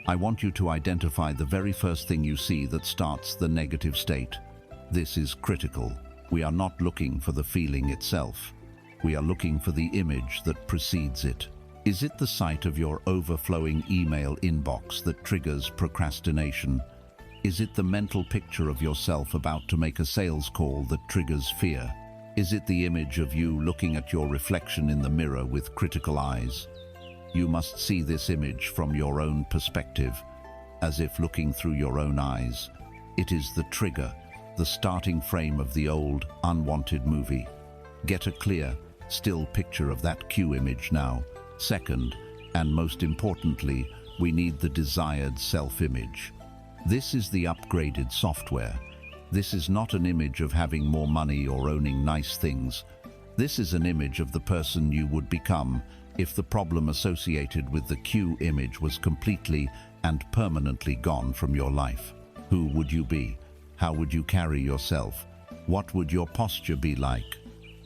I want you to identify the very first thing you see that starts the negative state. This is critical. We are not looking for the feeling itself. We are looking for the image that precedes it. Is it the sight of your overflowing email inbox that triggers procrastination? Is it the mental picture of yourself about to make a sales call that triggers fear? Is it the image of you looking at your reflection in the mirror with critical eyes? You must see this image from your own perspective, as if looking through your own eyes. It is the trigger, the starting frame of the old, unwanted movie. Get a clear, still picture of that cue image now. Second, and most importantly, we need the desired self-image. This is the upgraded software. This is not an image of having more money or owning nice things. This is an image of the person you would become if the problem associated with the cue image was completely and permanently gone from your life. Who would you be? How would you carry yourself? What would your posture be like?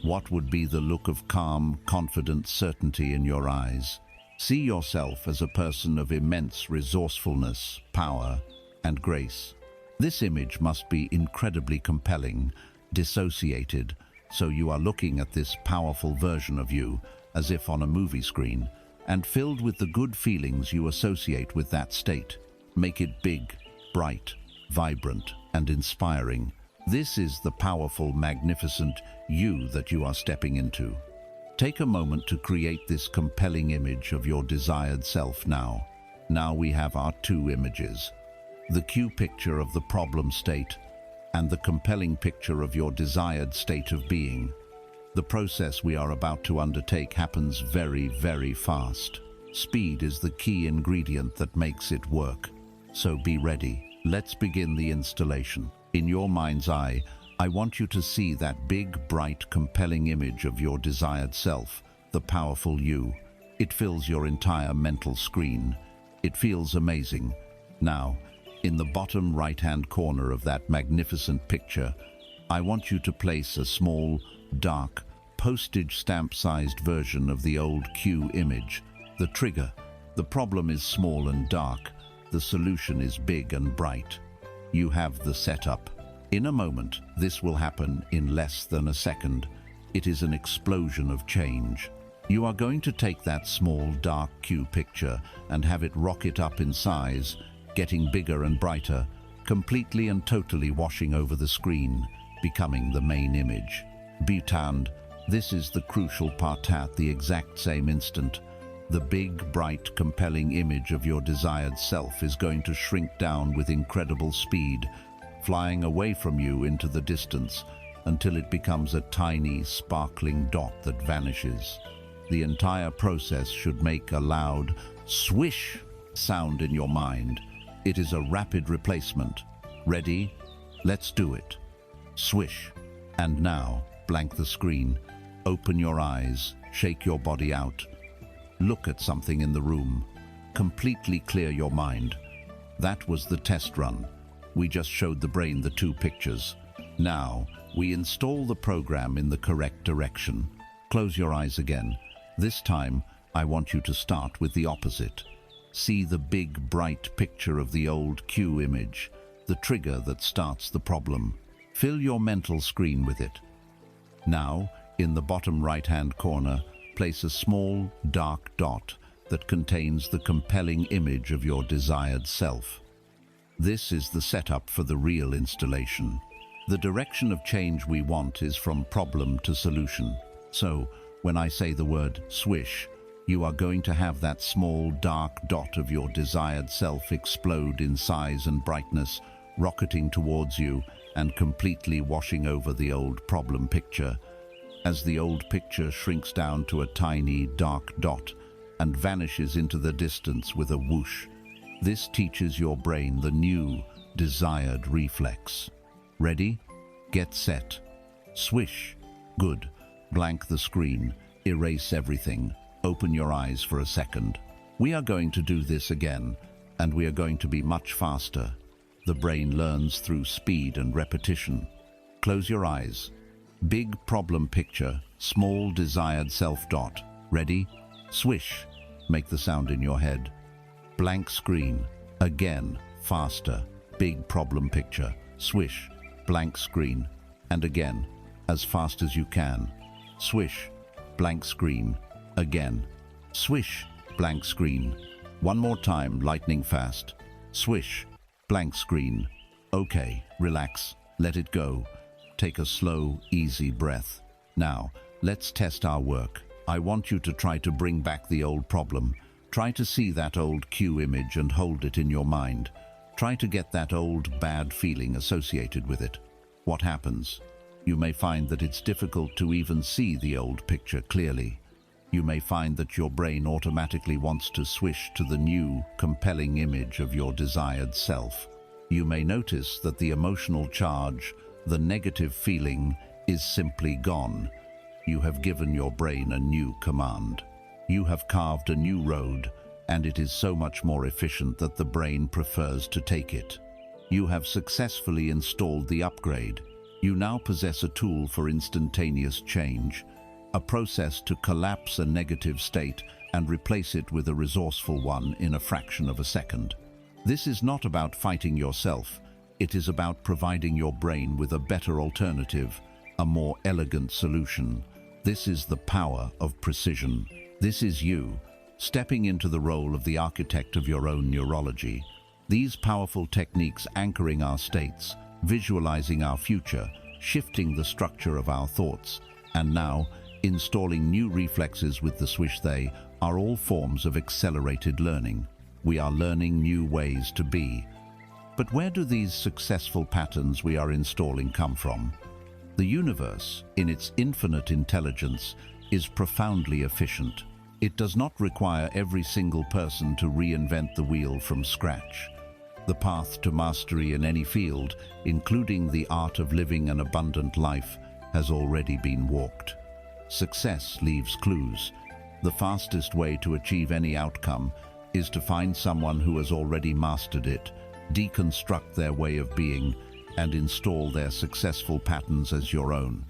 What would be the look of calm, confident certainty in your eyes? See yourself as a person of immense resourcefulness, power, and grace. This image must be incredibly compelling, dissociated, so you are looking at this powerful version of you as if on a movie screen, and filled with the good feelings you associate with that state. Make it big, bright, vibrant, and inspiring. This is the powerful, magnificent you that you are stepping into. Take a moment to create this compelling image of your desired self now. Now we have our two images. The cue picture of the problem state and the compelling picture of your desired state of being. The process we are about to undertake happens very, very fast. Speed is the key ingredient that makes it work. So be ready. Let's begin the installation. In your mind's eye, I want you to see that big, bright, compelling image of your desired self, the powerful you. It fills your entire mental screen. It feels amazing. Now, in the bottom right-hand corner of that magnificent picture, I want you to place a small, dark, postage stamp-sized version of the old cue image, the trigger. The problem is small and dark. The solution is big and bright. You have the setup. In a moment, this will happen in less than a second. It is an explosion of change. You are going to take that small, dark cue picture and have it rocket up in size, getting bigger and brighter, completely and totally washing over the screen, becoming the main image. Be tuned. This is the crucial part. At the exact same instant, the big, bright, compelling image of your desired self is going to shrink down with incredible speed, flying away from you into the distance until it becomes a tiny, sparkling dot that vanishes. The entire process should make a loud swish sound in your mind. It is a rapid replacement. Ready? Let's do it. Swish. And now, blank the screen. Open your eyes. Shake your body out. Look at something in the room. Completely clear your mind. That was the test run. We just showed the brain the two pictures. Now, we install the program in the correct direction. Close your eyes again. This time, I want you to start with the opposite. See the big, bright picture of the old cue image, the trigger that starts the problem. Fill your mental screen with it. Now, in the bottom right-hand corner, place a small, dark dot that contains the compelling image of your desired self. This is the setup for the real installation. The direction of change we want is from problem to solution. So, when I say the word swish, you are going to have that small dark dot of your desired self explode in size and brightness, rocketing towards you and completely washing over the old problem picture. As the old picture shrinks down to a tiny dark dot and vanishes into the distance with a whoosh, this teaches your brain the new desired reflex. Ready? Get set. Swish. Good. Blank the screen. Erase everything. Open your eyes for a second. We are going to do this again, and we are going to be much faster. The brain learns through speed and repetition. Close your eyes. Big problem picture, small desired self dot. Ready? Swish. Make the sound in your head. Blank screen. Again, faster. Big problem picture. Swish. Blank screen. And again, as fast as you can. Swish. Blank screen. Again. Swish. Blank screen. One more time, lightning fast. Swish. Blank screen. Okay, relax. Let it go. Take a slow, easy breath. Now, let's test our work. I want you to try to bring back the old problem. Try to see that old cue image and hold it in your mind. Try to get that old bad feeling associated with it. What happens? You may find that it's difficult to even see the old picture clearly. You may find that your brain automatically wants to swish to the new, compelling image of your desired self. You may notice that the emotional charge, the negative feeling, is simply gone. You have given your brain a new command. You have carved a new road, and it is so much more efficient that the brain prefers to take it. You have successfully installed the upgrade. You now possess a tool for instantaneous change, a process to collapse a negative state and replace it with a resourceful one in a fraction of a second. This is not about fighting yourself. It is about providing your brain with a better alternative, a more elegant solution. This is the power of precision. This is you, stepping into the role of the architect of your own neurology. These powerful techniques anchoring our states, visualizing our future, shifting the structure of our thoughts, and now installing new reflexes with the swish, they are all forms of accelerated learning. We are learning new ways to be. But where do these successful patterns we are installing come from? The universe, in its infinite intelligence, is profoundly efficient. It does not require every single person to reinvent the wheel from scratch. The path to mastery in any field, including the art of living an abundant life, has already been walked. Success leaves clues. The fastest way to achieve any outcome is to find someone who has already mastered it, deconstruct their way of being, and install their successful patterns as your own.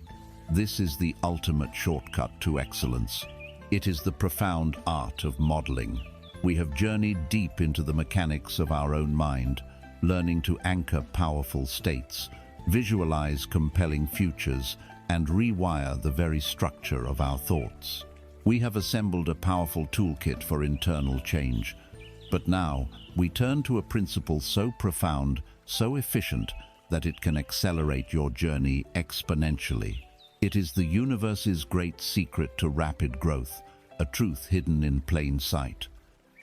This is the ultimate shortcut to excellence. It is the profound art of modeling. We have journeyed deep into the mechanics of our own mind, learning to anchor powerful states, visualize compelling futures, and rewire the very structure of our thoughts. We have assembled a powerful toolkit for internal change, but now we turn to a principle so profound, so efficient, that it can accelerate your journey exponentially. It is the universe's great secret to rapid growth, a truth hidden in plain sight.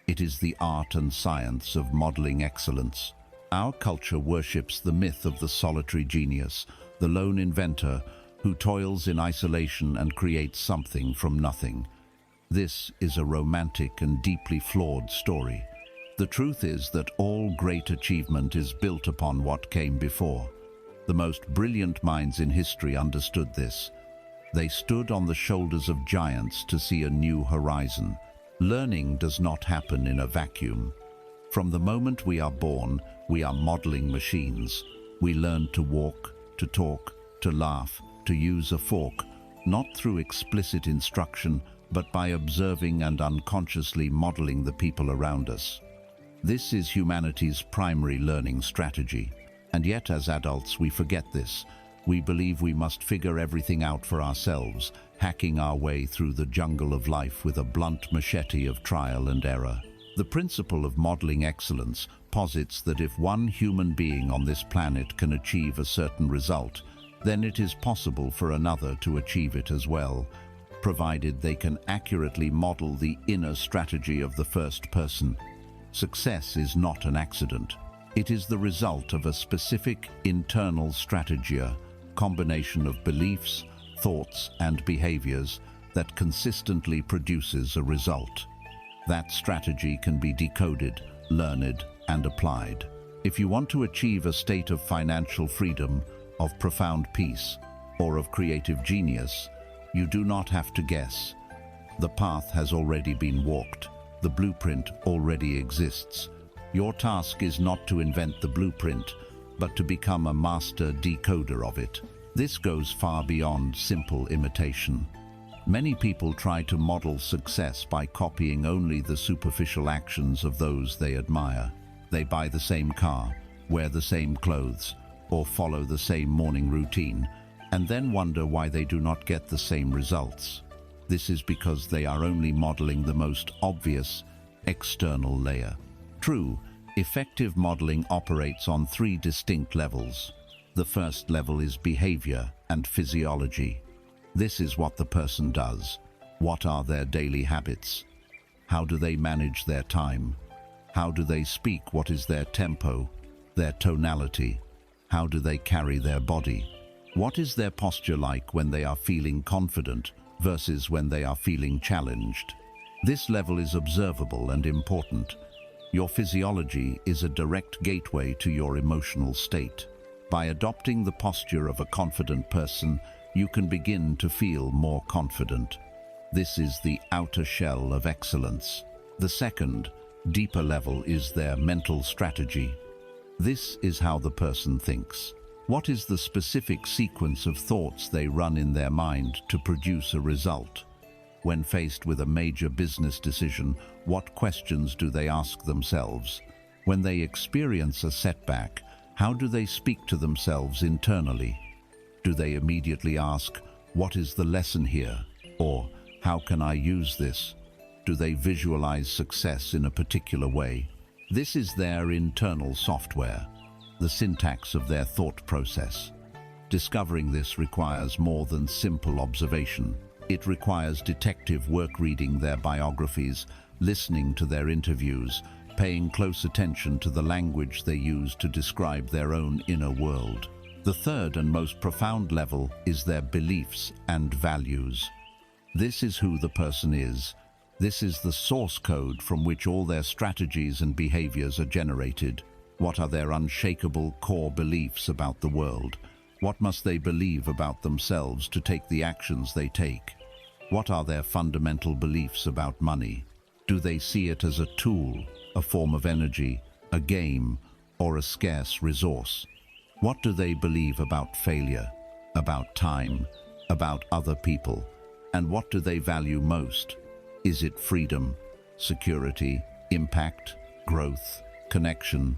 It is the art and science of modeling excellence. Our culture worships the myth of the solitary genius, the lone inventor who toils in isolation and creates something from nothing. This is a romantic and deeply flawed story. The truth is that all great achievement is built upon what came before. The most brilliant minds in history understood this. They stood on the shoulders of giants to see a new horizon. Learning does not happen in a vacuum. From the moment we are born, we are modeling machines. We learn to walk, to talk, to laugh, to use a fork, not through explicit instruction, but by observing and unconsciously modeling the people around us. This is humanity's primary learning strategy. And yet, as adults, we forget this. We believe we must figure everything out for ourselves, hacking our way through the jungle of life with a blunt machete of trial and error. The principle of modeling excellence posits that if one human being on this planet can achieve a certain result, then it is possible for another to achieve it as well, provided they can accurately model the inner strategy of the first person. Success is not an accident. It is the result of a specific internal strategia, combination of beliefs, thoughts, and behaviors that consistently produces a result. That strategy can be decoded, learned, and applied. If you want to achieve a state of financial freedom, of profound peace, or of creative genius, you do not have to guess. The path has already been walked. The blueprint already exists. Your task is not to invent the blueprint, but to become a master decoder of it. This goes far beyond simple imitation. Many people try to model success by copying only the superficial actions of those they admire. They buy the same car, wear the same clothes, or follow the same morning routine, and then wonder why they do not get the same results. This is because they are only modeling the most obvious, external layer. True, effective modeling operates on three distinct levels. The first level is behavior and physiology. This is what the person does. What are their daily habits? How do they manage their time? How do they speak? What is their tempo, their tonality? How do they carry their body? What is their posture like when they are feeling confident versus when they are feeling challenged? This level is observable and important. Your physiology is a direct gateway to your emotional state. By adopting the posture of a confident person, you can begin to feel more confident. This is the outer shell of excellence. The second, deeper level is their mental strategy. This is how the person thinks. What is the specific sequence of thoughts they run in their mind to produce a result? When faced with a major business decision, what questions do they ask themselves? When they experience a setback, how do they speak to themselves internally? Do they immediately ask, "What is the lesson here?" Or, "How can I use this?" Do they visualize success in a particular way? This is their internal software, the syntax of their thought process. Discovering this requires more than simple observation. It requires detective work, reading their biographies, listening to their interviews, paying close attention to the language they use to describe their own inner world. The third and most profound level is their beliefs and values. This is who the person is. This is the source code from which all their strategies and behaviors are generated. What are their unshakable core beliefs about the world? What must they believe about themselves to take the actions they take? What are their fundamental beliefs about money? Do they see it as a tool, a form of energy, a game, or a scarce resource? What do they believe about failure, about time, about other people? And what do they value most? Is it freedom, security, impact, growth, connection?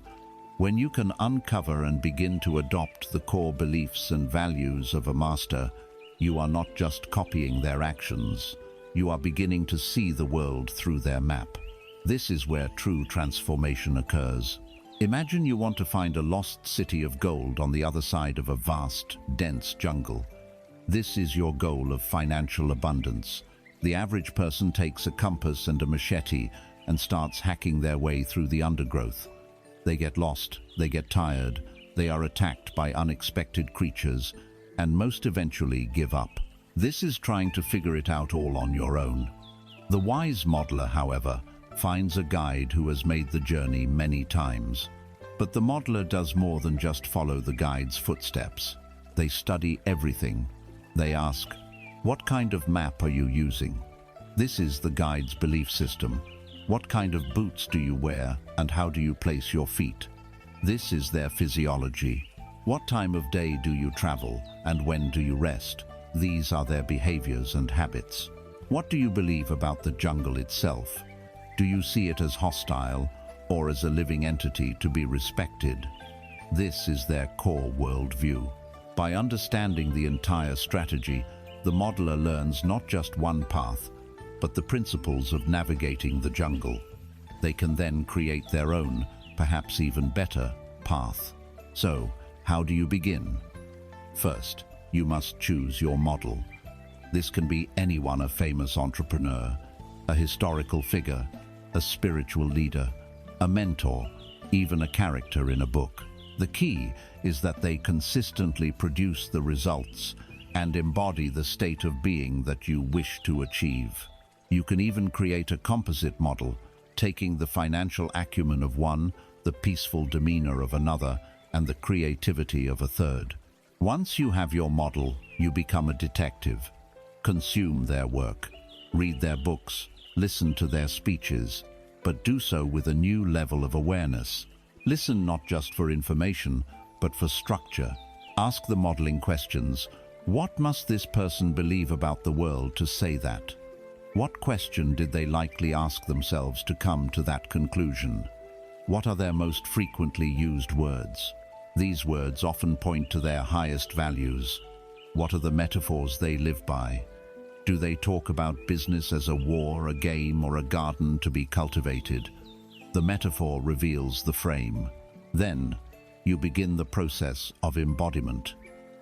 When you can uncover and begin to adopt the core beliefs and values of a master, you are not just copying their actions, you are beginning to see the world through their map. This is where true transformation occurs. Imagine you want to find a lost city of gold on the other side of a vast, dense jungle. This is your goal of financial abundance. The average person takes a compass and a machete and starts hacking their way through the undergrowth. They get lost, they get tired, they are attacked by unexpected creatures, and most eventually give up. This is trying to figure it out all on your own. The wise modeler, however, finds a guide who has made the journey many times. But the modeler does more than just follow the guide's footsteps. They study everything. They ask, "What kind of map are you using?" This is the guide's belief system. What kind of boots do you wear, and how do you place your feet? This is their physiology. What time of day do you travel, and when do you rest? These are their behaviors and habits. What do you believe about the jungle itself? Do you see it as hostile, or as a living entity to be respected? This is their core worldview. By understanding the entire strategy, the modeler learns not just one path, but the principles of navigating the jungle. They can then create their own, perhaps even better, path. So, how do you begin? First, you must choose your model. This can be anyone: a famous entrepreneur, a historical figure, a spiritual leader, a mentor, even a character in a book. The key is that they consistently produce the results and embody the state of being that you wish to achieve. You can even create a composite model, taking the financial acumen of one, the peaceful demeanor of another, and the creativity of a third. Once you have your model, you become a detective. Consume their work, read their books, listen to their speeches, but do so with a new level of awareness. Listen not just for information, but for structure. Ask the modeling questions. What must this person believe about the world to say that? What question did they likely ask themselves to come to that conclusion? What are their most frequently used words? These words often point to their highest values. What are the metaphors they live by? Do they talk about business as a war, a game, or a garden to be cultivated? The metaphor reveals the frame. Then, you begin the process of embodiment.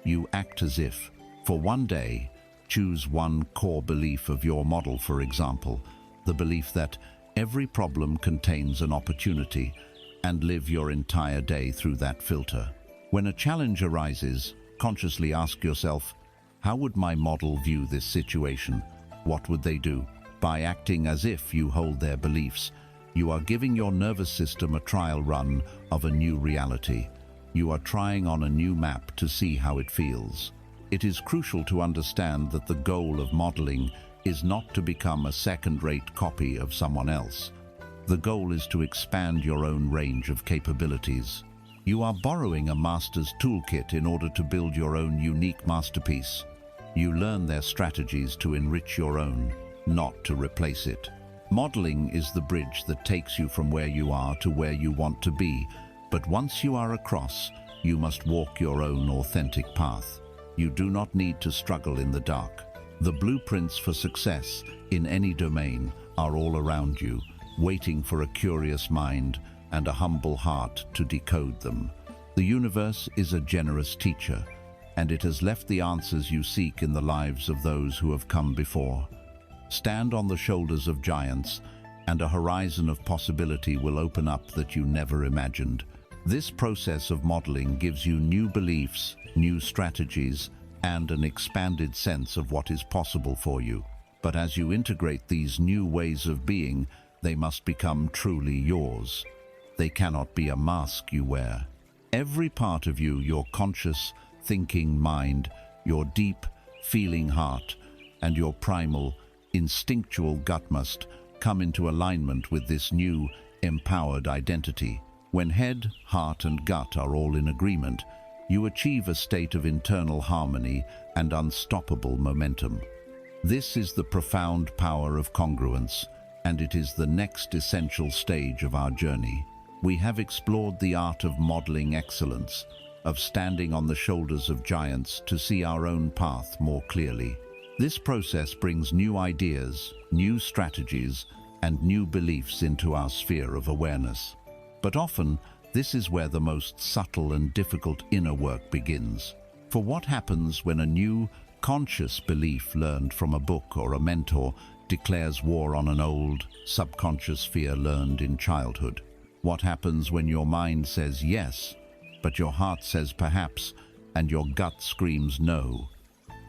You act as if, for one day, choose one core belief of your model, for example, the belief that every problem contains an opportunity, and live your entire day through that filter. When a challenge arises, consciously ask yourself, how would my model view this situation? What would they do? By acting as if you hold their beliefs, you are giving your nervous system a trial run of a new reality. You are trying on a new map to see how it feels. It is crucial to understand that the goal of modeling is not to become a second-rate copy of someone else. The goal is to expand your own range of capabilities. You are borrowing a master's toolkit in order to build your own unique masterpiece. You learn their strategies to enrich your own, not to replace it. Modeling is the bridge that takes you from where you are to where you want to be, but once you are across, you must walk your own authentic path. You do not need to struggle in the dark. The blueprints for success in any domain are all around you, waiting for a curious mind and a humble heart to decode them. The universe is a generous teacher, and it has left the answers you seek in the lives of those who have come before. Stand on the shoulders of giants, and a horizon of possibility will open up that you never imagined. This process of modeling gives you new beliefs, new strategies, and an expanded sense of what is possible for you. But as you integrate these new ways of being, they must become truly yours. They cannot be a mask you wear. Every part of you, your conscious, thinking mind, your deep, feeling heart, and your primal, instinctual gut must come into alignment with this new, empowered identity. When head, heart, and gut are all in agreement, you achieve a state of internal harmony and unstoppable momentum. This is the profound power of congruence, and it is the next essential stage of our journey. We have explored the art of modeling excellence, of standing on the shoulders of giants to see our own path more clearly. This process brings new ideas, new strategies, and new beliefs into our sphere of awareness. But often, this is where the most subtle and difficult inner work begins. For what happens when a new, conscious belief learned from a book or a mentor declares war on an old, subconscious fear learned in childhood? What happens when your mind says yes, but your heart says perhaps, and your gut screams no?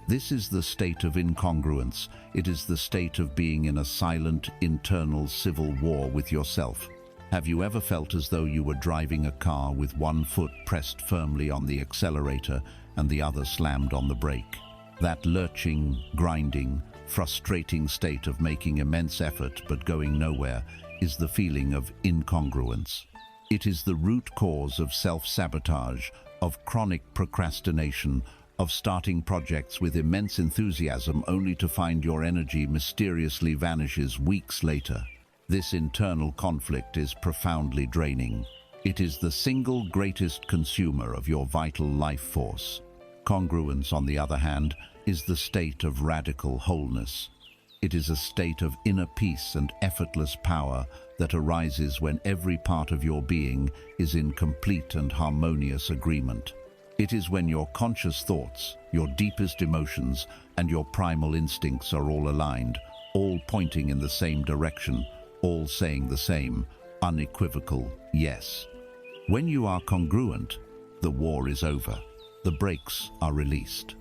This is the state of incongruence. It is the state of being in a silent, internal civil war with yourself. Have you ever felt as though you were driving a car with one foot pressed firmly on the accelerator and the other slammed on the brake? That lurching, grinding, frustrating state of making immense effort but going nowhere is the feeling of incongruence. It is the root cause of self-sabotage, of chronic procrastination, of starting projects with immense enthusiasm only to find your energy mysteriously vanishes weeks later. This internal conflict is profoundly draining. It is the single greatest consumer of your vital life force. Congruence, on the other hand, is the state of radical wholeness. It is a state of inner peace and effortless power that arises when every part of your being is in complete and harmonious agreement. It is when your conscious thoughts, your deepest emotions, and your primal instincts are all aligned, all pointing in the same direction, all saying the same, unequivocal yes. When you are congruent, the war is over. The brakes are released,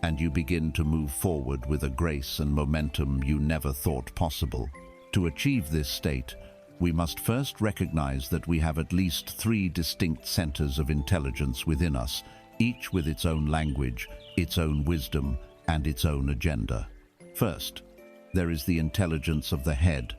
and you begin to move forward with a grace and momentum you never thought possible. To achieve this state, we must first recognize that we have at least 3 distinct centers of intelligence within us, each with its own language, its own wisdom, and its own agenda. First, there is the intelligence of the head.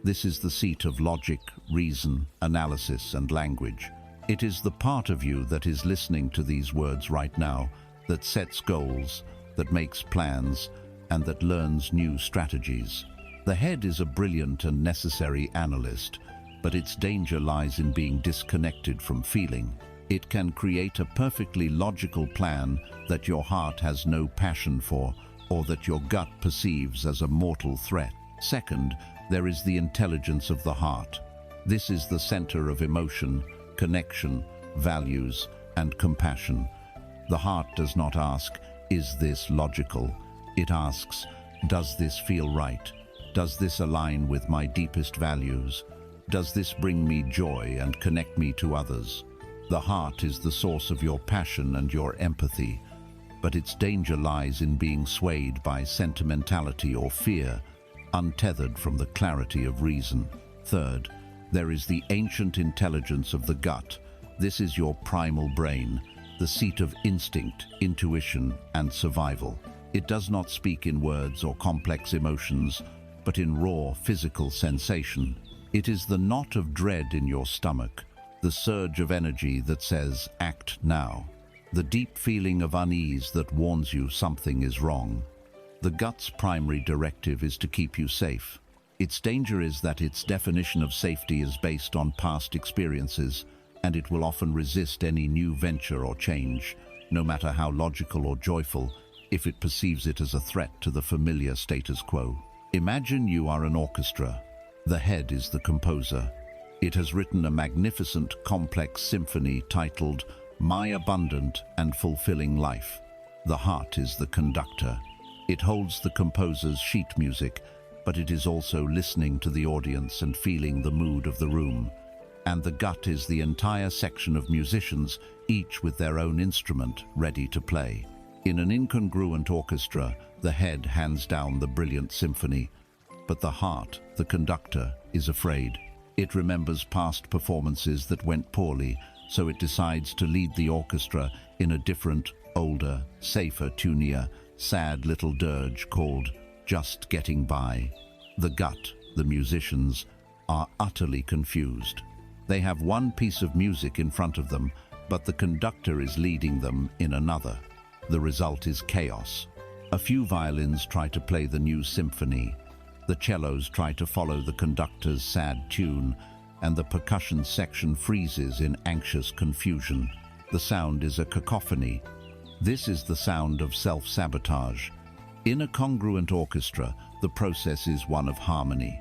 This is the seat of logic, reason, analysis, and language. It is the part of you that is listening to these words right now, that sets goals, that makes plans, and that learns new strategies. The head is a brilliant and necessary analyst, but its danger lies in being disconnected from feeling. It can create a perfectly logical plan that your heart has no passion for, or that your gut perceives as a mortal threat. Second, there is the intelligence of the heart. This is the center of emotion, connection, values, and compassion. The heart does not ask, "Is this logical?" It asks, "Does this feel right? Does this align with my deepest values? Does this bring me joy and connect me to others?" The heart is the source of your passion and your empathy, but its danger lies in being swayed by sentimentality or fear, untethered from the clarity of reason. Third, there is the ancient intelligence of the gut. This is your primal brain, the seat of instinct, intuition, and survival. It does not speak in words or complex emotions, but in raw physical sensation. It is the knot of dread in your stomach, the surge of energy that says, "Act now," the deep feeling of unease that warns you something is wrong. The gut's primary directive is to keep you safe. Its danger is that its definition of safety is based on past experiences, and it will often resist any new venture or change, no matter how logical or joyful, if it perceives it as a threat to the familiar status quo. Imagine you are an orchestra. The head is the composer. It has written a magnificent, complex symphony titled "My Abundant and Fulfilling Life." The heart is the conductor. It holds the composer's sheet music, but it is also listening to the audience and feeling the mood of the room. And the gut is the entire section of musicians, each with their own instrument ready to play. In an incongruent orchestra, the head hands down the brilliant symphony, but the heart, the conductor, is afraid. It remembers past performances that went poorly, so it decides to lead the orchestra in a different, older, safer, tunier, sad little dirge called "Just Getting By." The gut, the musicians, are utterly confused. They have one piece of music in front of them, but the conductor is leading them in another. The result is chaos. A few violins try to play the new symphony. The cellos try to follow the conductor's sad tune, and the percussion section freezes in anxious confusion. The sound is a cacophony. This is the sound of self-sabotage. In a congruent orchestra, the process is one of harmony.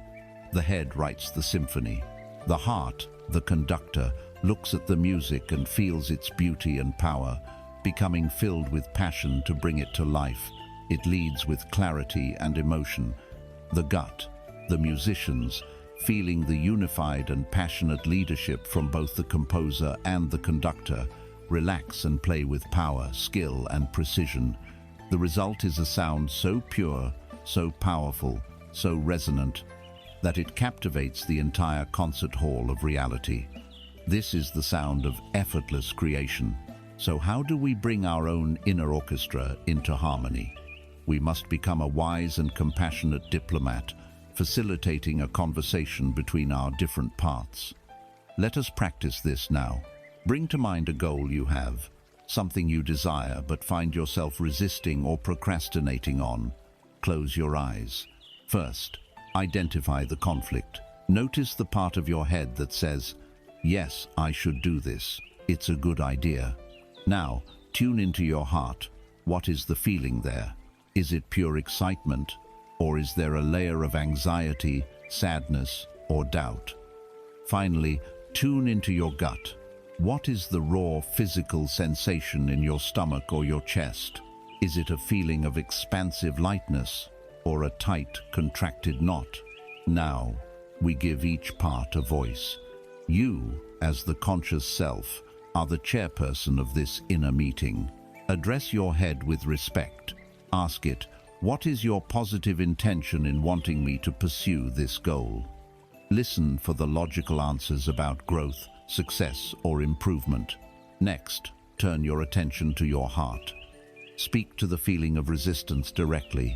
The head writes the symphony. The heart, the conductor, looks at the music and feels its beauty and power, becoming filled with passion to bring it to life. It leads with clarity and emotion. The gut, the musicians, feeling the unified and passionate leadership from both the composer and the conductor, relax and play with power, skill, and precision. The result is a sound so pure, so powerful, so resonant, that it captivates the entire concert hall of reality. This is the sound of effortless creation. So how do we bring our own inner orchestra into harmony? We must become a wise and compassionate diplomat, facilitating a conversation between our different parts. Let us practice this now. Bring to mind a goal you have, something you desire but find yourself resisting or procrastinating on. Close your eyes. First, identify the conflict. Notice the part of your head that says, "Yes, I should do this. It's a good idea." Now, Tune into your heart. What is the feeling there? Is it pure excitement, or is there a layer of anxiety, sadness, or doubt? Finally, tune into your gut. What is the raw physical sensation in your stomach or your chest? Is it a feeling of expansive lightness or a tight, contracted knot? Now, we give each part a voice. You, as the conscious self, are the chairperson of this inner meeting. Address your head with respect. Ask it, what is your positive intention in wanting me to pursue this goal? Listen for the logical answers about growth, success, or improvement. Next, turn your attention to your heart. Speak to the feeling of resistance directly.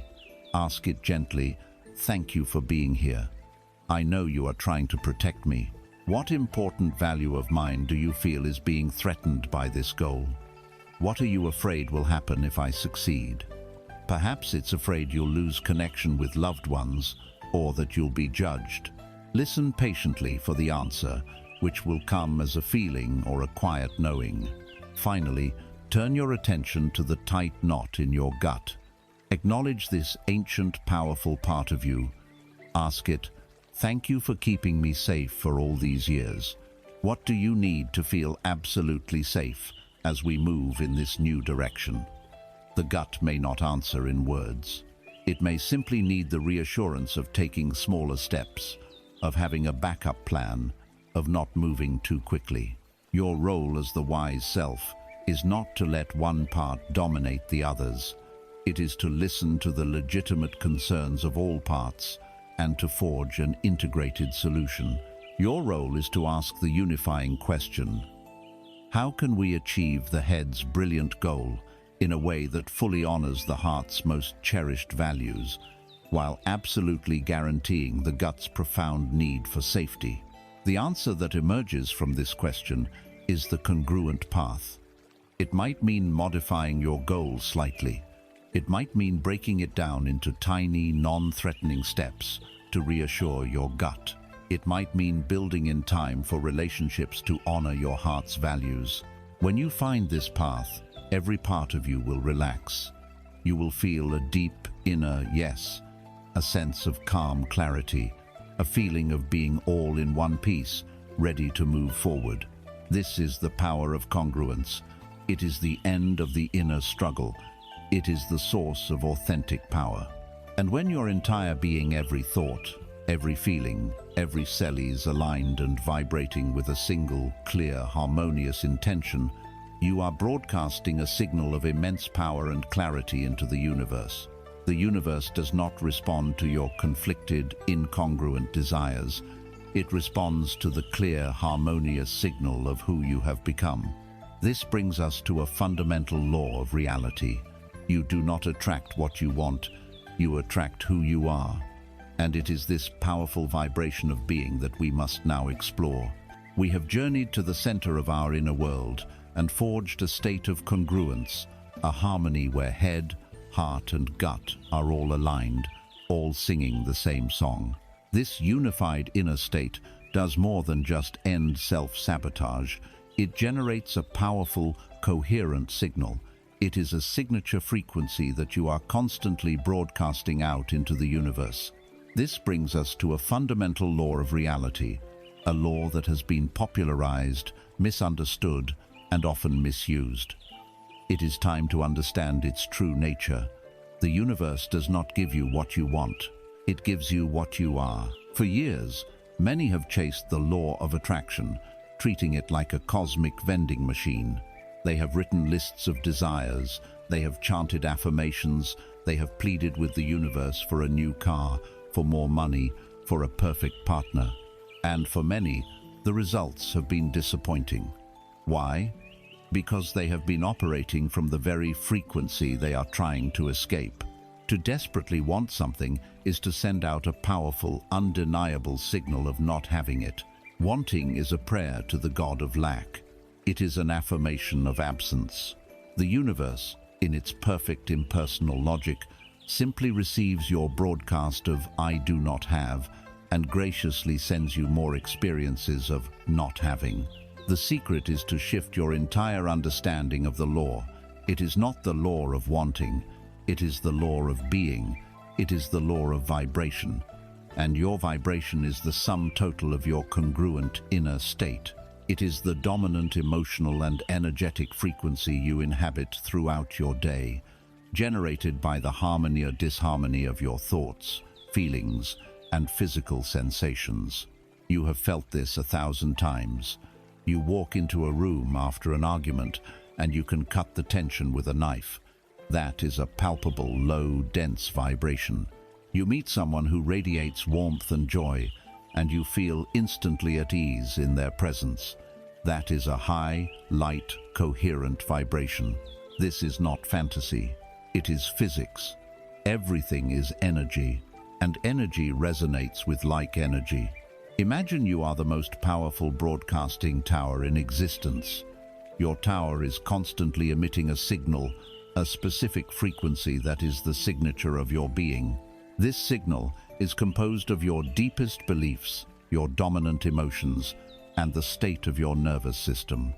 Ask it gently, thank you for being here. I know you are trying to protect me. What important value of mine do you feel is being threatened by this goal? What are you afraid will happen if I succeed? Perhaps it's afraid you'll lose connection with loved ones or that you'll be judged. Listen patiently for the answer, which will come as a feeling or a quiet knowing. Finally, turn your attention to the tight knot in your gut. Acknowledge this ancient, powerful part of you. Ask it, thank you for keeping me safe for all these years. What do you need to feel absolutely safe as we move in this new direction? The gut may not answer in words. It may simply need the reassurance of taking smaller steps, of having a backup plan, of not moving too quickly. Your role as the wise self is not to let one part dominate the others. It is to listen to the legitimate concerns of all parts and to forge an integrated solution. Your role is to ask the unifying question: how can we achieve the head's brilliant goal in a way that fully honors the heart's most cherished values, while absolutely guaranteeing the gut's profound need for safety? The answer that emerges from this question is the congruent path. It might mean modifying your goal slightly. It might mean breaking it down into tiny, non-threatening steps to reassure your gut. It might mean building in time for relationships to honor your heart's values. When you find this path, every part of you will relax. You will feel a deep inner yes, a sense of calm clarity, a feeling of being all in one piece, ready to move forward. This is the power of congruence. It is the end of the inner struggle. It is the source of authentic power. And when your entire being, every thought, every feeling, every cell is aligned and vibrating with a single, clear, harmonious intention, you are broadcasting a signal of immense power and clarity into the universe. The universe does not respond to your conflicted, incongruent desires. It responds to the clear, harmonious signal of who you have become. This brings us to a fundamental law of reality. You do not attract what you want, you attract who you are. And it is this powerful vibration of being that we must now explore. We have journeyed to the center of our inner world and forged a state of congruence, a harmony where head, heart, and gut are all aligned, all singing the same song. This unified inner state does more than just end self-sabotage. It generates a powerful, coherent signal. It is a signature frequency that you are constantly broadcasting out into the universe. This brings us to a fundamental law of reality, a law that has been popularized, misunderstood, and often misused. It is time to understand its true nature. The universe does not give you what you want. It gives you what you are. For years, many have chased the law of attraction, treating it like a cosmic vending machine. They have written lists of desires, they have chanted affirmations, they have pleaded with the universe for a new car, for more money, for a perfect partner. And for many, the results have been disappointing. Why? Because they have been operating from the very frequency they are trying to escape. To desperately want something is to send out a powerful, undeniable signal of not having it. Wanting is a prayer to the god of lack. It is an affirmation of absence. The universe, in its perfect impersonal logic, simply receives your broadcast of "I do not have" and graciously sends you more experiences of not having. The secret is to shift your entire understanding of the law. It is not the law of wanting, it is the law of being, it is the law of vibration, and your vibration is the sum total of your congruent inner state. It is the dominant emotional and energetic frequency you inhabit throughout your day, generated by the harmony or disharmony of your thoughts, feelings, and physical sensations. You have felt this 1,000 times. You walk into a room after an argument and you can cut the tension with a knife. That is a palpable, low, dense vibration. You meet someone who radiates warmth and joy, and you feel instantly at ease in their presence. That is a high, light, coherent vibration. This is not fantasy. It is physics. Everything is energy, and energy resonates with like energy. Imagine you are the most powerful broadcasting tower in existence. Your tower is constantly emitting a signal, a specific frequency that is the signature of your being. This signal is composed of your deepest beliefs, your dominant emotions, and the state of your nervous system.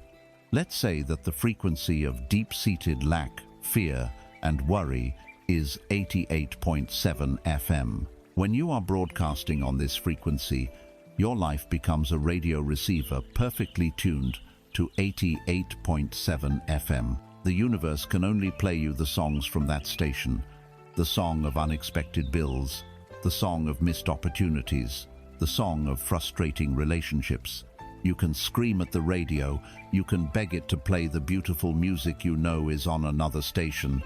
Let's say that the frequency of deep-seated lack, fear, and worry is 88.7 FM. When you are broadcasting on this frequency, your life becomes a radio receiver perfectly tuned to 88.7 FM. The universe can only play you the songs from that station, the song of unexpected bills, the song of missed opportunities, the song of frustrating relationships. You can scream at the radio, you can beg it to play the beautiful music you know is on another station,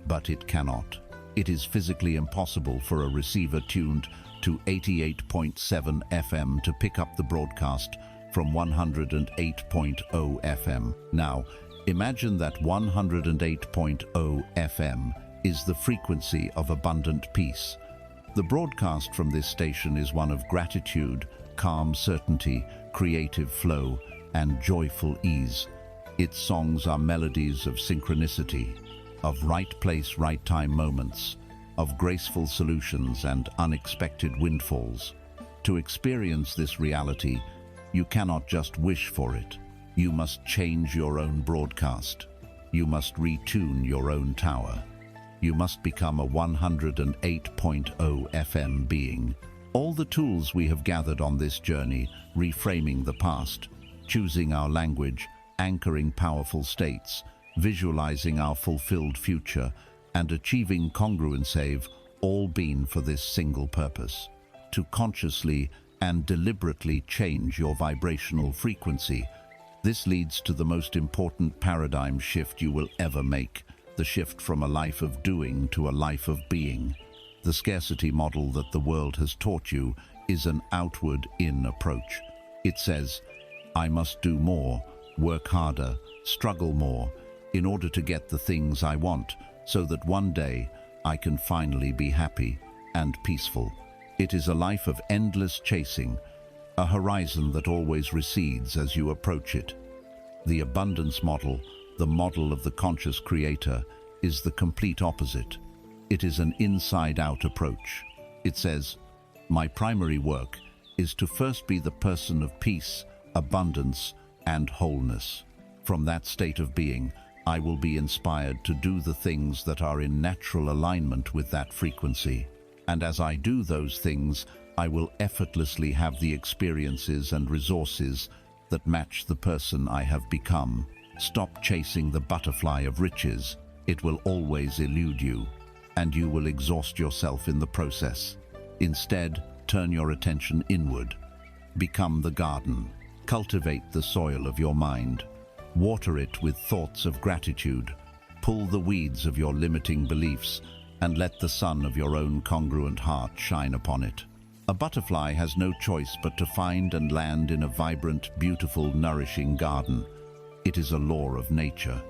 but it cannot. It is physically impossible for a receiver tuned to 88.7 FM to pick up the broadcast from 108.0 FM. Now, imagine that 108.0 FM is the frequency of abundant peace. The broadcast from this station is one of gratitude, calm certainty, creative flow, and joyful ease. Its songs are melodies of synchronicity, of right place, right time moments, of graceful solutions and unexpected windfalls. To experience this reality, you cannot just wish for it. You must change your own broadcast. You must retune your own tower. You must become a 108.0 FM being. All the tools we have gathered on this journey, reframing the past, choosing our language, anchoring powerful states, visualizing our fulfilled future, and achieving congruence, have all been for this single purpose: to consciously and deliberately change your vibrational frequency. This leads to the most important paradigm shift you will ever make, the shift from a life of doing to a life of being. The scarcity model that the world has taught you is an outward-in approach. It says, I must do more, work harder, struggle more, in order to get the things I want, so that one day I can finally be happy and peaceful. It is a life of endless chasing, a horizon that always recedes as you approach it. The abundance model, the model of the conscious creator, is the complete opposite. It is an inside-out approach. It says, my primary work is to first be the person of peace, abundance, and wholeness. From that state of being, I will be inspired to do the things that are in natural alignment with that frequency. And as I do those things, I will effortlessly have the experiences and resources that match the person I have become. Stop chasing the butterfly of riches. It will always elude you, and you will exhaust yourself in the process. Instead, turn your attention inward. Become the garden. Cultivate the soil of your mind. Water it with thoughts of gratitude. Pull the weeds of your limiting beliefs, and let the sun of your own congruent heart shine upon it. A butterfly has no choice but to find and land in a vibrant, beautiful, nourishing garden. It is a law of nature.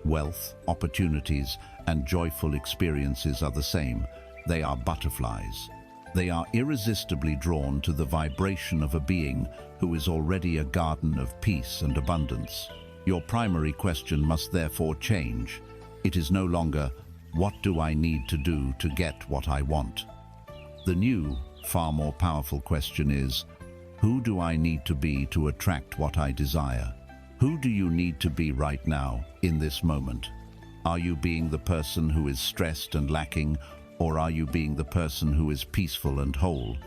Wealth, opportunities, and joyful experiences are the same. They are butterflies. They are irresistibly drawn to the vibration of a being who is already a garden of peace and abundance. Your primary question must therefore change. It is no longer, what do I need to do to get what I want? The new, far more powerful question is, who do I need to be to attract what I desire? Who do you need to be right now, in this moment? Are you being the person who is stressed and lacking, or are you being the person who is peaceful and whole?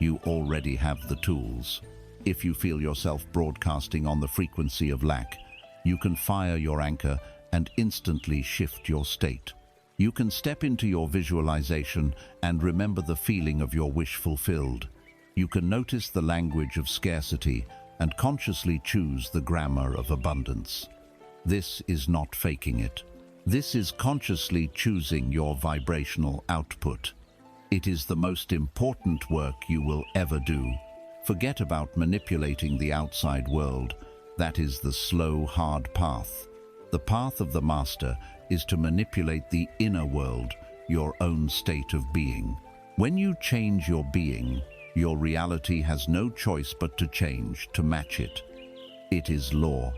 You already have the tools. If you feel yourself broadcasting on the frequency of lack, you can fire your anchor and instantly shift your state. You can step into your visualization and remember the feeling of your wish fulfilled. You can notice the language of scarcity and consciously choose the grammar of abundance. This is not faking it. This is consciously choosing your vibrational output. It is the most important work you will ever do. Forget about manipulating the outside world. That is the slow, hard path. The path of the master is to manipulate the inner world, your own state of being. When you change your being, your reality has no choice but to change, to match it. It is law.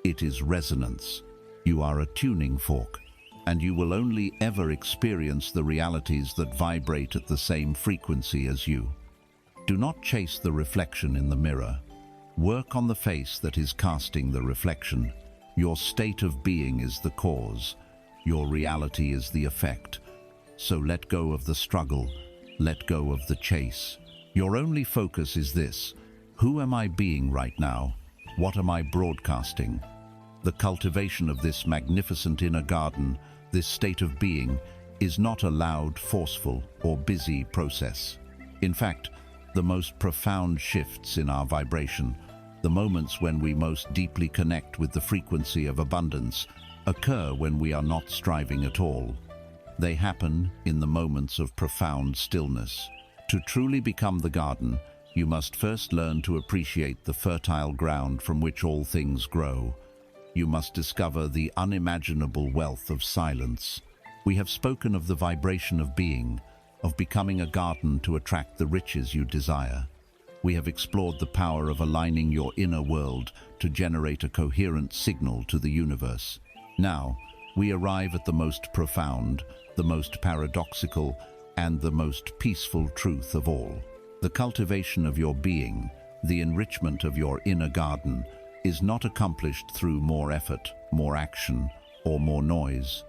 It is resonance. You are a tuning fork, and you will only ever experience the realities that vibrate at the same frequency as you. Do not chase the reflection in the mirror. Work on the face that is casting the reflection. Your state of being is the cause. Your reality is the effect. So let go of the struggle. Let go of the chase. Your only focus is this: who am I being right now? What am I broadcasting? The cultivation of this magnificent inner garden, this state of being, is not a loud, forceful, or busy process. In fact, the most profound shifts in our vibration, the moments when we most deeply connect with the frequency of abundance, occur when we are not striving at all. They happen in the moments of profound stillness. To truly become the garden, you must first learn to appreciate the fertile ground from which all things grow. You must discover the unimaginable wealth of silence. We have spoken of the vibration of being, of becoming a garden to attract the riches you desire. We have explored the power of aligning your inner world to generate a coherent signal to the universe. Now, we arrive at the most profound, the most paradoxical, and the most peaceful truth of all. The cultivation of your being, the enrichment of your inner garden, is not accomplished through more effort, more action, or more noise.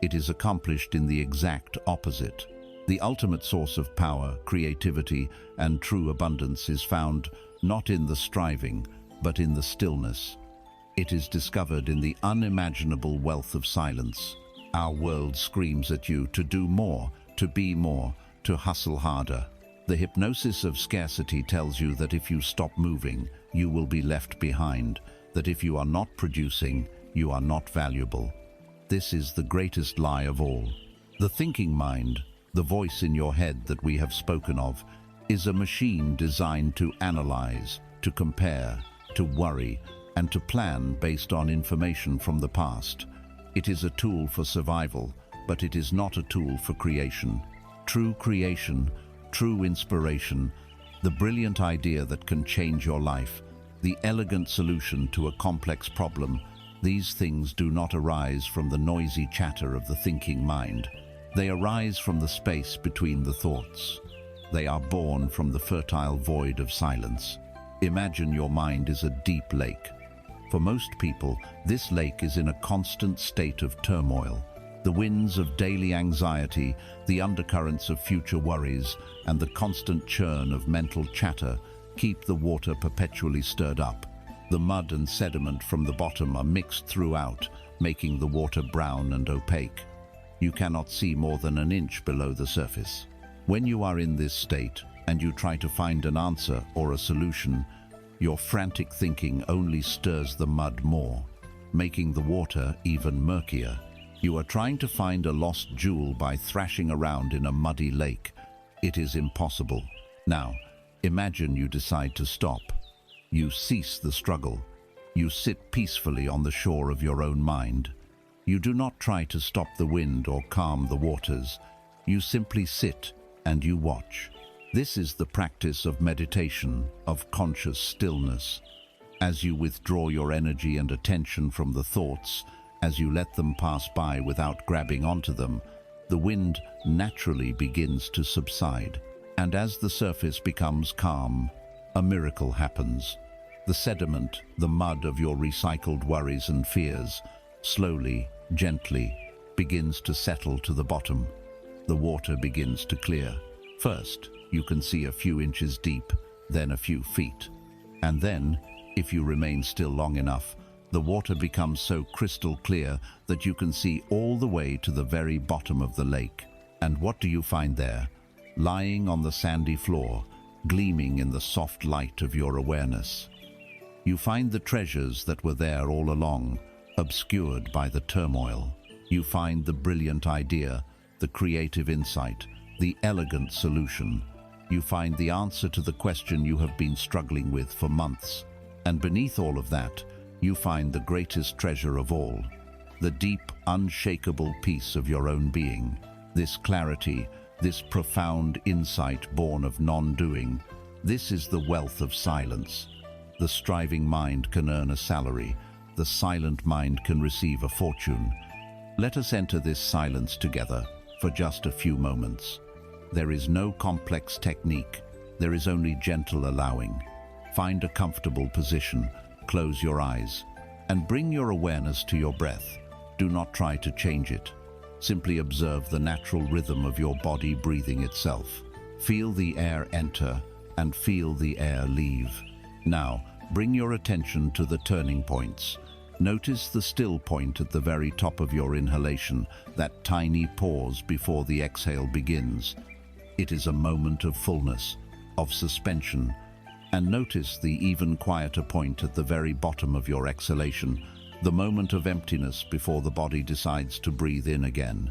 It is accomplished in the exact opposite. The ultimate source of power, creativity, and true abundance is found not in the striving, but in the stillness. It is discovered in the unimaginable wealth of silence. Our world screams at you to do more, to be more, to hustle harder. The hypnosis of scarcity tells you that if you stop moving, you will be left behind, that if you are not producing, you are not valuable. This is the greatest lie of all. The thinking mind, the voice in your head that we have spoken of, is a machine designed to analyze, to compare, to worry, and to plan based on information from the past. It is a tool for survival, but it is not a tool for creation. True creation, true inspiration, the brilliant idea that can change your life, the elegant solution to a complex problem, these things do not arise from the noisy chatter of the thinking mind. They arise from the space between the thoughts. They are born from the fertile void of silence. Imagine your mind is a deep lake. For most people, this lake is in a constant state of turmoil. The winds of daily anxiety, the undercurrents of future worries, and the constant churn of mental chatter keep the water perpetually stirred up. The mud and sediment from the bottom are mixed throughout, making the water brown and opaque. You cannot see more than an inch below the surface. When you are in this state and you try to find an answer or a solution, your frantic thinking only stirs the mud more, making the water even murkier. You are trying to find a lost jewel by thrashing around in a muddy lake. It is impossible. Now, imagine you decide to stop. You cease the struggle. You sit peacefully on the shore of your own mind. You do not try to stop the wind or calm the waters. You simply sit and you watch. This is the practice of meditation, of conscious stillness. As you withdraw your energy and attention from the thoughts, as you let them pass by without grabbing onto them, the wind naturally begins to subside. And as the surface becomes calm, a miracle happens. The sediment, the mud of your recycled worries and fears, slowly, gently, begins to settle to the bottom. The water begins to clear. First, you can see a few inches deep, then a few feet. And then, if you remain still long enough, the water becomes so crystal clear that you can see all the way to the very bottom of the lake. And what do you find there? Lying on the sandy floor, gleaming in the soft light of your awareness. You find the treasures that were there all along, obscured by the turmoil. You find the brilliant idea, the creative insight, the elegant solution. You find the answer to the question you have been struggling with for months. And beneath all of that, you find the greatest treasure of all, the deep, unshakable peace of your own being. This clarity, this profound insight born of non-doing, this is the wealth of silence. The striving mind can earn a salary, the silent mind can receive a fortune. Let us enter this silence together for just a few moments. There is no complex technique, there is only gentle allowing. Find a comfortable position, close your eyes, and bring your awareness to your breath. Do not try to change it. Simply observe the natural rhythm of your body breathing itself. Feel the air enter and feel the air leave. Now, bring your attention to the turning points. Notice the still point at the very top of your inhalation, that tiny pause before the exhale begins. It is a moment of fullness, of suspension. And notice the even quieter point at the very bottom of your exhalation, the moment of emptiness before the body decides to breathe in again.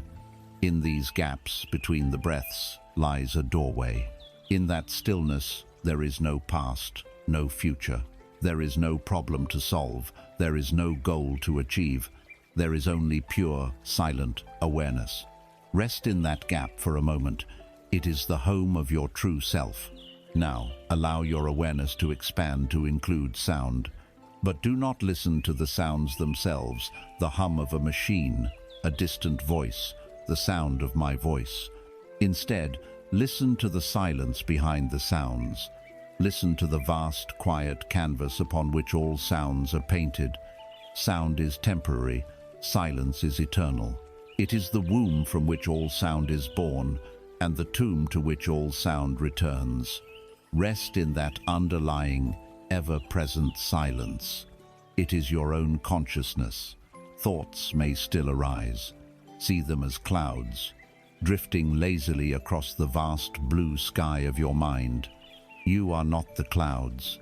In these gaps between the breaths lies a doorway. In that stillness, there is no past, no future. There is no problem to solve. There is no goal to achieve. There is only pure, silent awareness. Rest in that gap for a moment. It is the home of your true self. Now, allow your awareness to expand to include sound. But do not listen to the sounds themselves, the hum of a machine, a distant voice, the sound of my voice. Instead, listen to the silence behind the sounds. Listen to the vast, quiet canvas upon which all sounds are painted. Sound is temporary, silence is eternal. It is the womb from which all sound is born, and the tomb to which all sound returns. Rest in that underlying, ever-present silence. It is your own consciousness. Thoughts may still arise. See them as clouds, drifting lazily across the vast blue sky of your mind. You are not the clouds.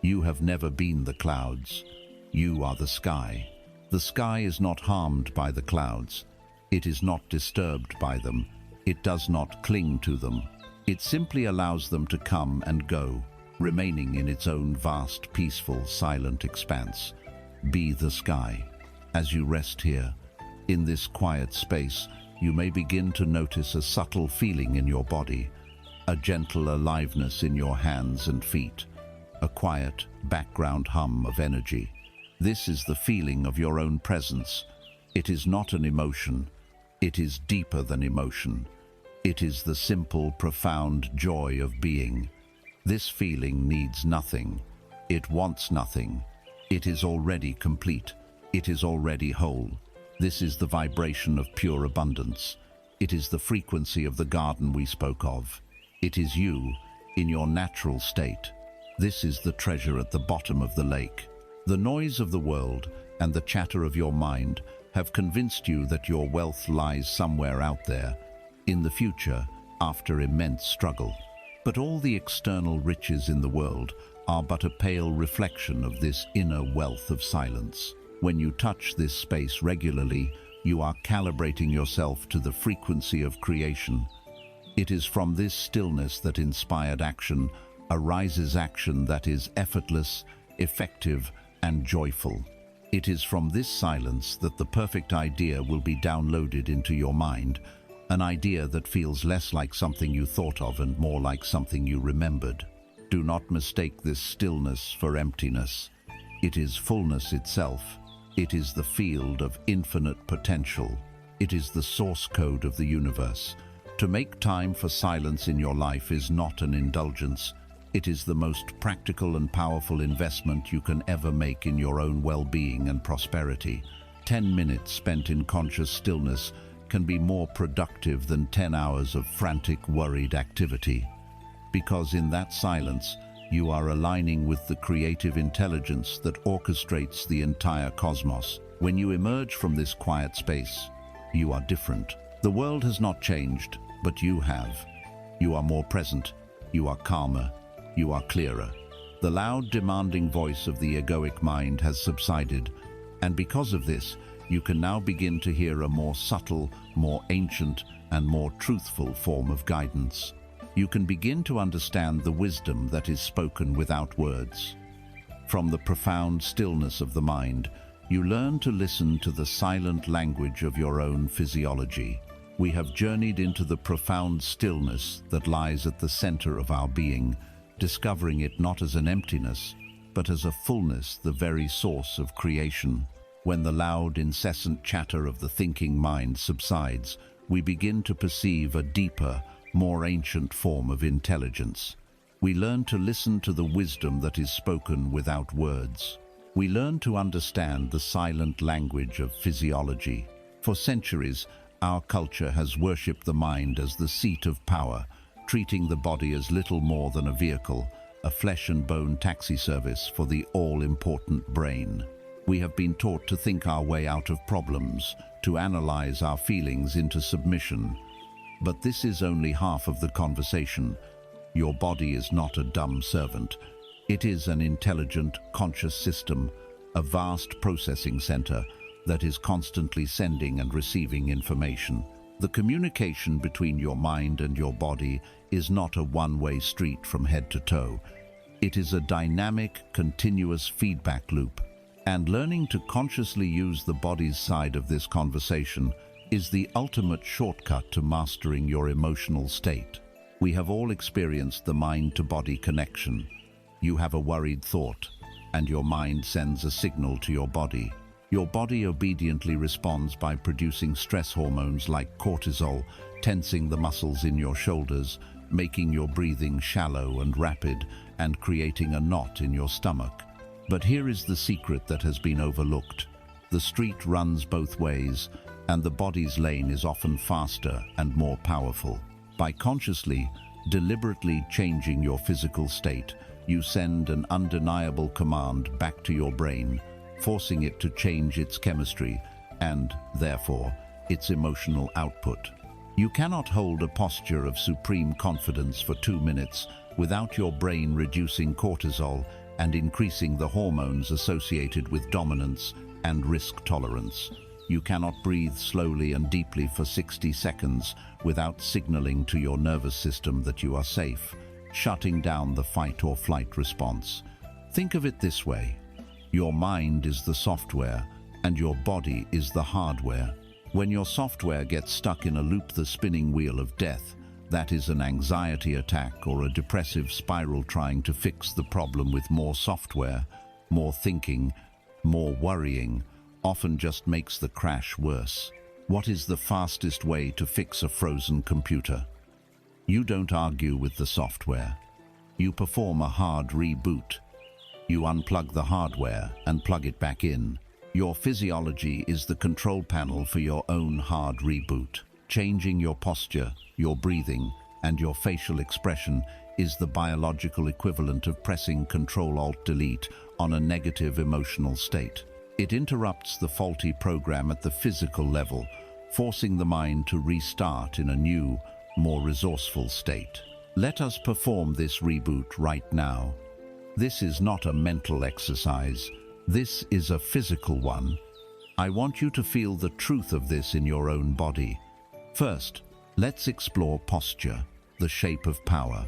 You have never been the clouds. You are the sky. The sky is not harmed by the clouds. It is not disturbed by them. It does not cling to them. It simply allows them to come and go, remaining in its own vast, peaceful, silent expanse. Be the sky. As you rest here, in this quiet space, you may begin to notice a subtle feeling in your body, a gentle aliveness in your hands and feet, a quiet background hum of energy. This is the feeling of your own presence. It is not an emotion. It is deeper than emotion. It is the simple, profound joy of being. This feeling needs nothing. It wants nothing. It is already complete. It is already whole. This is the vibration of pure abundance. It is the frequency of the garden we spoke of. It is you, in your natural state. This is the treasure at the bottom of the lake. The noise of the world and the chatter of your mind have convinced you that your wealth lies somewhere out there, in the future, after immense struggle. But all the external riches in the world are but a pale reflection of this inner wealth of silence. When you touch this space regularly, you are calibrating yourself to the frequency of creation. It is from this stillness that inspired action arises, action that is effortless, effective, and joyful. It is from this silence that the perfect idea will be downloaded into your mind, an idea that feels less like something you thought of and more like something you remembered. Do not mistake this stillness for emptiness. It is fullness itself. It is the field of infinite potential. It is the source code of the universe. To make time for silence in your life is not an indulgence. It is the most practical and powerful investment you can ever make in your own well-being and prosperity. 10 minutes spent in conscious stillness can be more productive than 10 hours of frantic, worried activity. Because in that silence, you are aligning with the creative intelligence that orchestrates the entire cosmos. When you emerge from this quiet space, you are different. The world has not changed, but you have. You are more present, you are calmer, you are clearer. The loud, demanding voice of the egoic mind has subsided, and because of this, you can now begin to hear a more subtle, more ancient, and more truthful form of guidance. You can begin to understand the wisdom that is spoken without words. From the profound stillness of the mind, you learn to listen to the silent language of your own physiology. We have journeyed into the profound stillness that lies at the center of our being, discovering it not as an emptiness, but as a fullness, the very source of creation. When the loud, incessant chatter of the thinking mind subsides, we begin to perceive a deeper, more ancient form of intelligence. We learn to listen to the wisdom that is spoken without words. We learn to understand the silent language of physiology. For centuries, our culture has worshipped the mind as the seat of power, treating the body as little more than a vehicle, a flesh and bone taxi service for the all-important brain. We have been taught to think our way out of problems, to analyze our feelings into submission. But this is only half of the conversation. Your body is not a dumb servant. It is an intelligent, conscious system, a vast processing center that is constantly sending and receiving information. The communication between your mind and your body is not a one-way street from head to toe. It is a dynamic, continuous feedback loop. And learning to consciously use the body's side of this conversation is the ultimate shortcut to mastering your emotional state. We have all experienced the mind-to-body connection. You have a worried thought, and your mind sends a signal to your body. Your body obediently responds by producing stress hormones like cortisol, tensing the muscles in your shoulders, making your breathing shallow and rapid, and creating a knot in your stomach. But here is the secret that has been overlooked. The street runs both ways, and the body's lane is often faster and more powerful. By consciously, deliberately changing your physical state, you send an undeniable command back to your brain, forcing it to change its chemistry and, therefore, its emotional output. You cannot hold a posture of supreme confidence for 2 minutes without your brain reducing cortisol and increasing the hormones associated with dominance and risk tolerance. You cannot breathe slowly and deeply for 60 seconds without signaling to your nervous system that you are safe, shutting down the fight or flight response. Think of it this way. Your mind is the software, and your body is the hardware. When your software gets stuck in a loop, the spinning wheel of death, that is an anxiety attack or a depressive spiral trying to fix the problem with more software, more thinking, more worrying, often just makes the crash worse. What is the fastest way to fix a frozen computer? You don't argue with the software. You perform a hard reboot. You unplug the hardware and plug it back in. Your physiology is the control panel for your own hard reboot. Changing your posture, your breathing, and your facial expression is the biological equivalent of pressing Ctrl-Alt-Delete on a negative emotional state. It interrupts the faulty program at the physical level, forcing the mind to restart in a new, more resourceful state. Let us perform this reboot right now. This is not a mental exercise. This is a physical one. I want you to feel the truth of this in your own body. First, let's explore posture, the shape of power.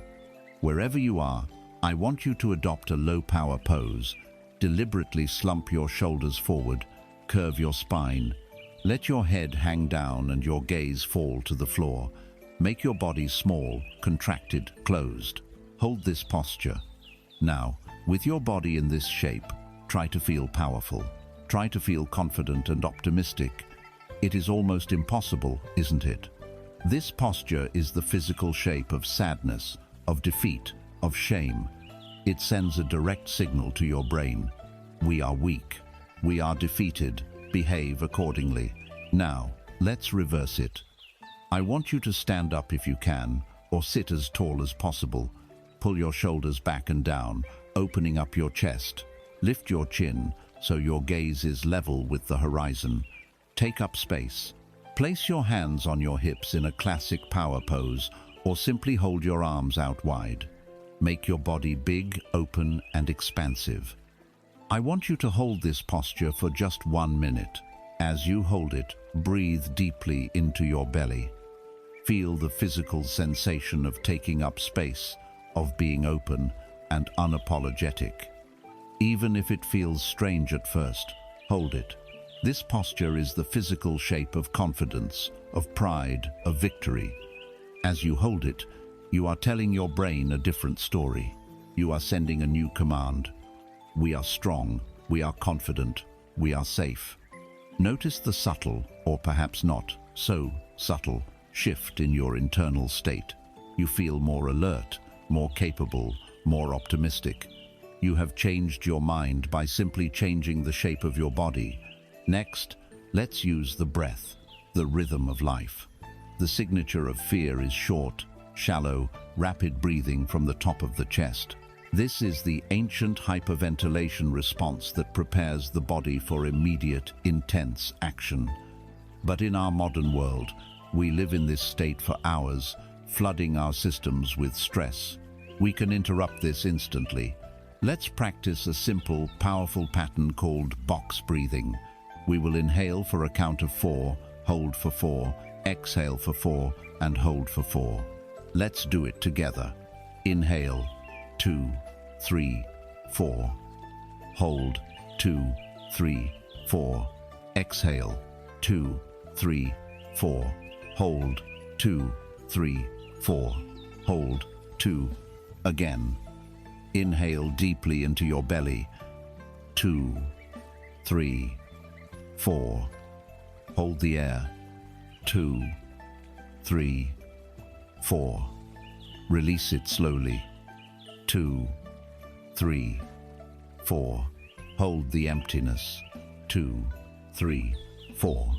Wherever you are, I want you to adopt a low-power pose. Deliberately slump your shoulders forward, curve your spine. Let your head hang down and your gaze fall to the floor. Make your body small, contracted, closed. Hold this posture. Now, with your body in this shape, try to feel powerful. Try to feel confident and optimistic. It is almost impossible, isn't it? This posture is the physical shape of sadness, of defeat, of shame. It sends a direct signal to your brain. We are weak. We are defeated. behave accordingly. Now, let's reverse it. I want you to stand up if you can, or sit as tall as possible. Pull your shoulders back and down, opening up your chest. Lift your chin so your gaze is level with the horizon. Take up space. Place your hands on your hips in a classic power pose, or simply hold your arms out wide. Make your body big, open, and expansive. I want you to hold this posture for just 1 minute. As you hold it, breathe deeply into your belly. Feel the physical sensation of taking up space, of being open and unapologetic. Even if it feels strange at first, hold it. This posture is the physical shape of confidence, of pride, of victory. As you hold it, you are telling your brain a different story. You are sending a new command. We are strong, we are confident, we are safe. Notice the subtle, or perhaps not so subtle, shift in your internal state. You feel more alert, more capable, more optimistic. You have changed your mind by simply changing the shape of your body. Next, let's use the breath, the rhythm of life. The signature of fear is short, shallow, rapid breathing from the top of the chest. This is the ancient hyperventilation response that prepares the body for immediate, intense action. But in our modern world, we live in this state for hours, flooding our systems with stress. We can interrupt this instantly. Let's practice a simple, powerful pattern called box breathing. We will inhale for a count of 4, hold for 4, exhale for 4, and hold for 4. Let's do it together. Inhale, 2, 3, 4. Hold, 2, 3, 4. Exhale, 2, 3, 4. Hold, 2, 3, 4. Hold, 2. Again. Inhale deeply into your belly. 2, 3, 4. Hold the air. 2, 3, 4. Release it slowly. 2, 3, 4. Hold the emptiness. 2, 3, 4.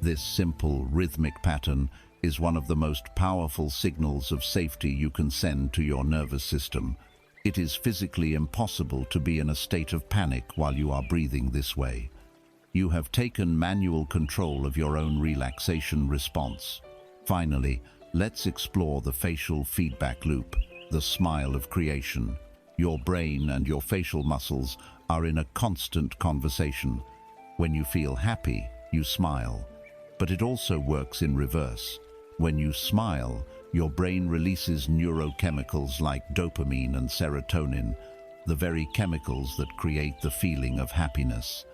This simple rhythmic pattern is one of the most powerful signals of safety you can send to your nervous system. It is physically impossible to be in a state of panic while you are breathing this way. You have taken manual control of your own relaxation response. Finally, let's explore the facial feedback loop, the smile of creation. Your brain and your facial muscles are in a constant conversation. When you feel happy, you smile. But it also works in reverse. When you smile, your brain releases neurochemicals like dopamine and serotonin, the very chemicals that create the feeling of happiness.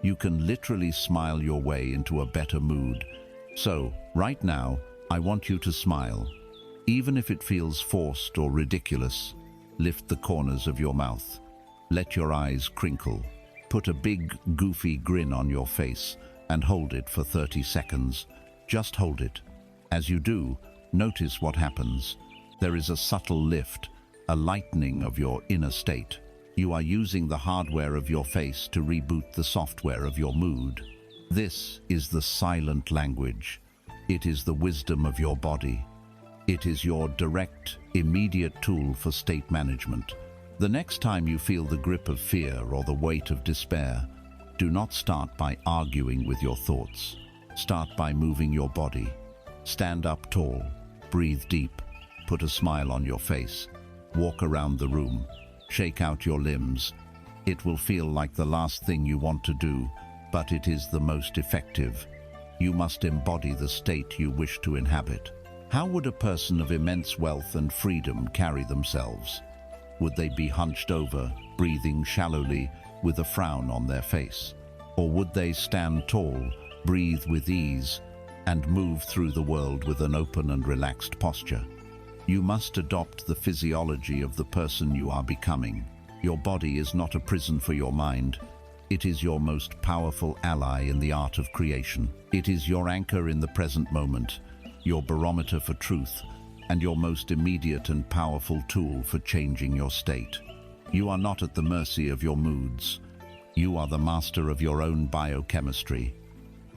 You can literally smile your way into a better mood. So, right now, I want you to smile. Even if it feels forced or ridiculous, lift the corners of your mouth. Let your eyes crinkle. Put a big, goofy grin on your face and hold it for 30 seconds. Just hold it. As you do, notice what happens. There is a subtle lift, a lightening of your inner state. You are using the hardware of your face to reboot the software of your mood. This is the silent language. It is the wisdom of your body. It is your direct, immediate tool for state management. The next time you feel the grip of fear or the weight of despair, do not start by arguing with your thoughts. Start by moving your body. Stand up tall, breathe deep, put a smile on your face, walk around the room, shake out your limbs. It will feel like the last thing you want to do, but it is the most effective. You must embody the state you wish to inhabit. How would a person of immense wealth and freedom carry themselves? Would they be hunched over, breathing shallowly, with a frown on their face? Or would they stand tall, breathe with ease, and move through the world with an open and relaxed posture? You must adopt the physiology of the person you are becoming. Your body is not a prison for your mind. It is your most powerful ally in the art of creation. It is your anchor in the present moment, your barometer for truth, and your most immediate and powerful tool for changing your state. You are not at the mercy of your moods. You are the master of your own biochemistry.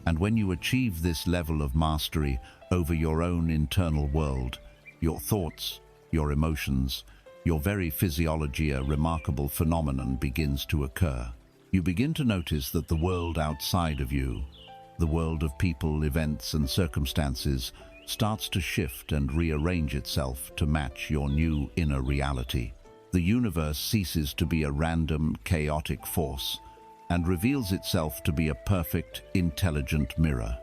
And when you achieve this level of mastery over your own internal world, your thoughts, your emotions, your very physiology, a remarkable phenomenon begins to occur. You begin to notice that the world outside of you, the world of people, events, and circumstances, starts to shift and rearrange itself to match your new inner reality. The universe ceases to be a random, chaotic force and reveals itself to be a perfect, intelligent mirror.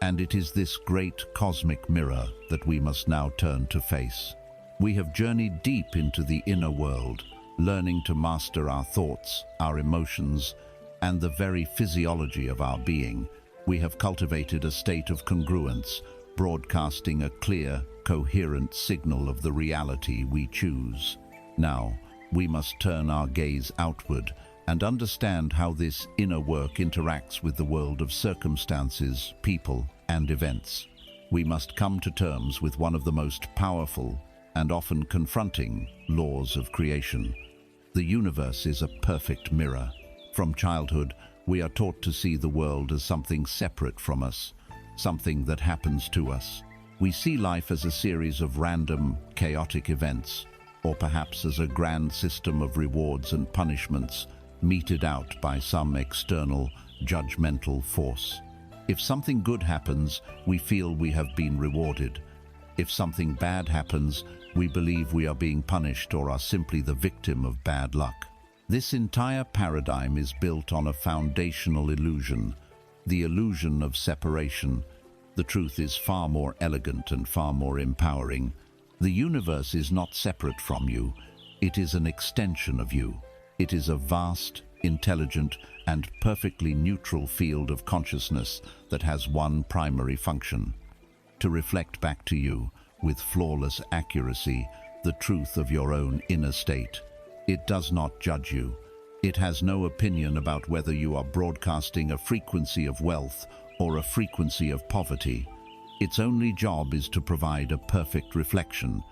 And it is this great cosmic mirror that we must now turn to face. We have journeyed deep into the inner world, learning to master our thoughts, our emotions, and the very physiology of our being. We have cultivated a state of congruence, broadcasting a clear, coherent signal of the reality we choose. Now, we must turn our gaze outward and understand how this inner work interacts with the world of circumstances, people, and events. We must come to terms with one of the most powerful and often confronting laws of creation. The universe is a perfect mirror. From childhood, we are taught to see the world as something separate from us, something that happens to us. We see life as a series of random, chaotic events, or perhaps as a grand system of rewards and punishments meted out by some external, judgmental force. If something good happens, we feel we have been rewarded. If something bad happens, we believe we are being punished or are simply the victim of bad luck. This entire paradigm is built on a foundational illusion, the illusion of separation. The truth is far more elegant and far more empowering. The universe is not separate from you. It is an extension of you. It is a vast, intelligent, and perfectly neutral field of consciousness that has one primary function: to reflect back to you, with flawless accuracy, the truth of your own inner state. It does not judge you. It has no opinion about whether you are broadcasting a frequency of wealth or a frequency of poverty. Its only job is to provide a perfect reflection.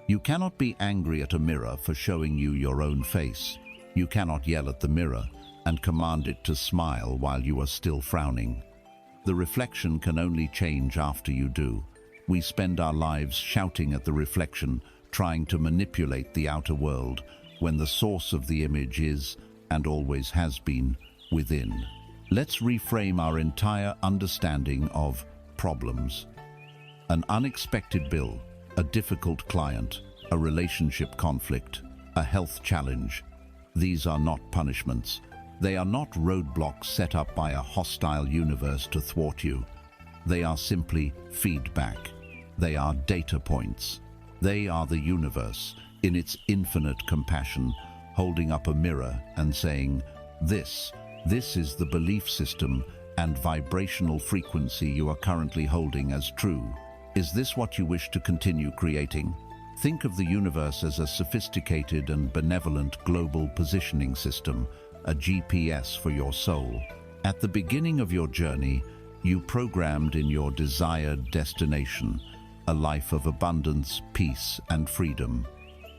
You cannot be angry at a mirror for showing you your own face. You cannot yell at the mirror and command it to smile while you are still frowning. The reflection can only change after you do. We spend our lives shouting at the reflection, trying to manipulate the outer world, when the source of the image is, and always has been, within. Let's reframe our entire understanding of problems. An unexpected bill, a difficult client, a relationship conflict, a health challenge. These are not punishments. They are not roadblocks set up by a hostile universe to thwart you. They are simply feedback. They are data points. They are the universe, in its infinite compassion, holding up a mirror and saying, this is the belief system and vibrational frequency you are currently holding as true. Is this what you wish to continue creating? Think of the universe as a sophisticated and benevolent global positioning system, a GPS for your soul. At the beginning of your journey, you programmed in your desired destination, a life of abundance, peace, and freedom.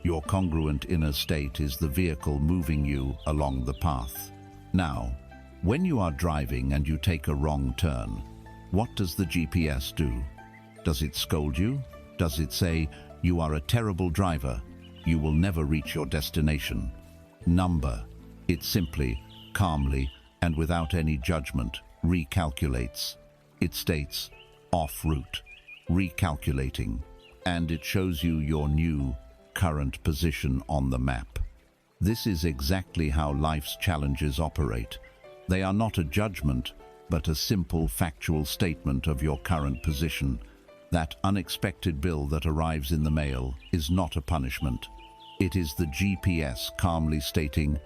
Your congruent inner state is the vehicle moving you along the path. Now, when you are driving and you take a wrong turn, what does the GPS do? Does it scold you? Does it say, "You are a terrible driver, you will never reach your destination"? Number. It simply, calmly, and without any judgment, recalculates. It states, "Off route," recalculating, and it shows you your new, current position on the map. This is exactly how life's challenges operate. They are not a judgment, but a simple factual statement of your current position. That unexpected bill that arrives in the mail is not a punishment. It is the GPS calmly stating,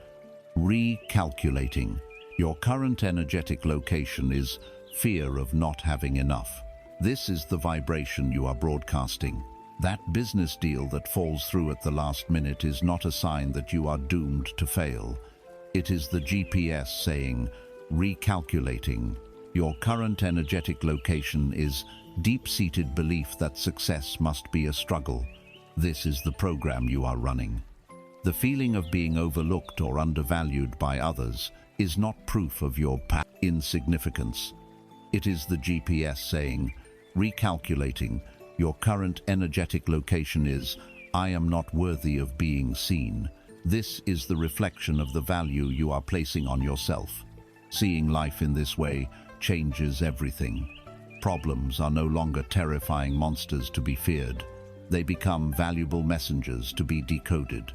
recalculating. Your current energetic location is fear of not having enough. This is the vibration you are broadcasting. That business deal that falls through at the last minute is not a sign that you are doomed to fail. It is the GPS saying, recalculating. Your current energetic location is deep-seated belief that success must be a struggle. This is the program you are running. The feeling of being overlooked or undervalued by others is not proof of your insignificance. It is the GPS saying, recalculating, your current energetic location is, I am not worthy of being seen. This is the reflection of the value you are placing on yourself. Seeing life in this way changes everything. Problems are no longer terrifying monsters to be feared. They become valuable messengers to be decoded.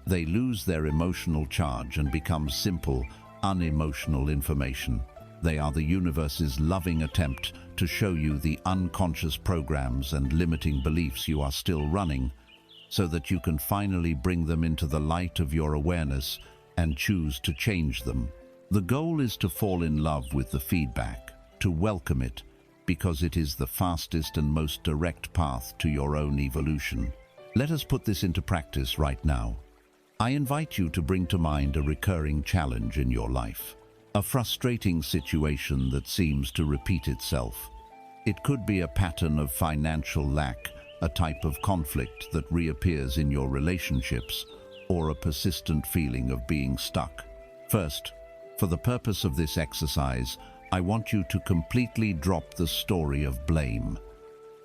They lose their emotional charge and become simple, unemotional information. They are the universe's loving attempt to show you the unconscious programs and limiting beliefs you are still running, so that you can finally bring them into the light of your awareness and choose to change them. The goal is to fall in love with the feedback, to welcome it, because it is the fastest and most direct path to your own evolution. Let us put this into practice right now. I invite you to bring to mind a recurring challenge in your life, a frustrating situation that seems to repeat itself. It could be a pattern of financial lack, a type of conflict that reappears in your relationships, or a persistent feeling of being stuck. First, for the purpose of this exercise, I want you to completely drop the story of blame.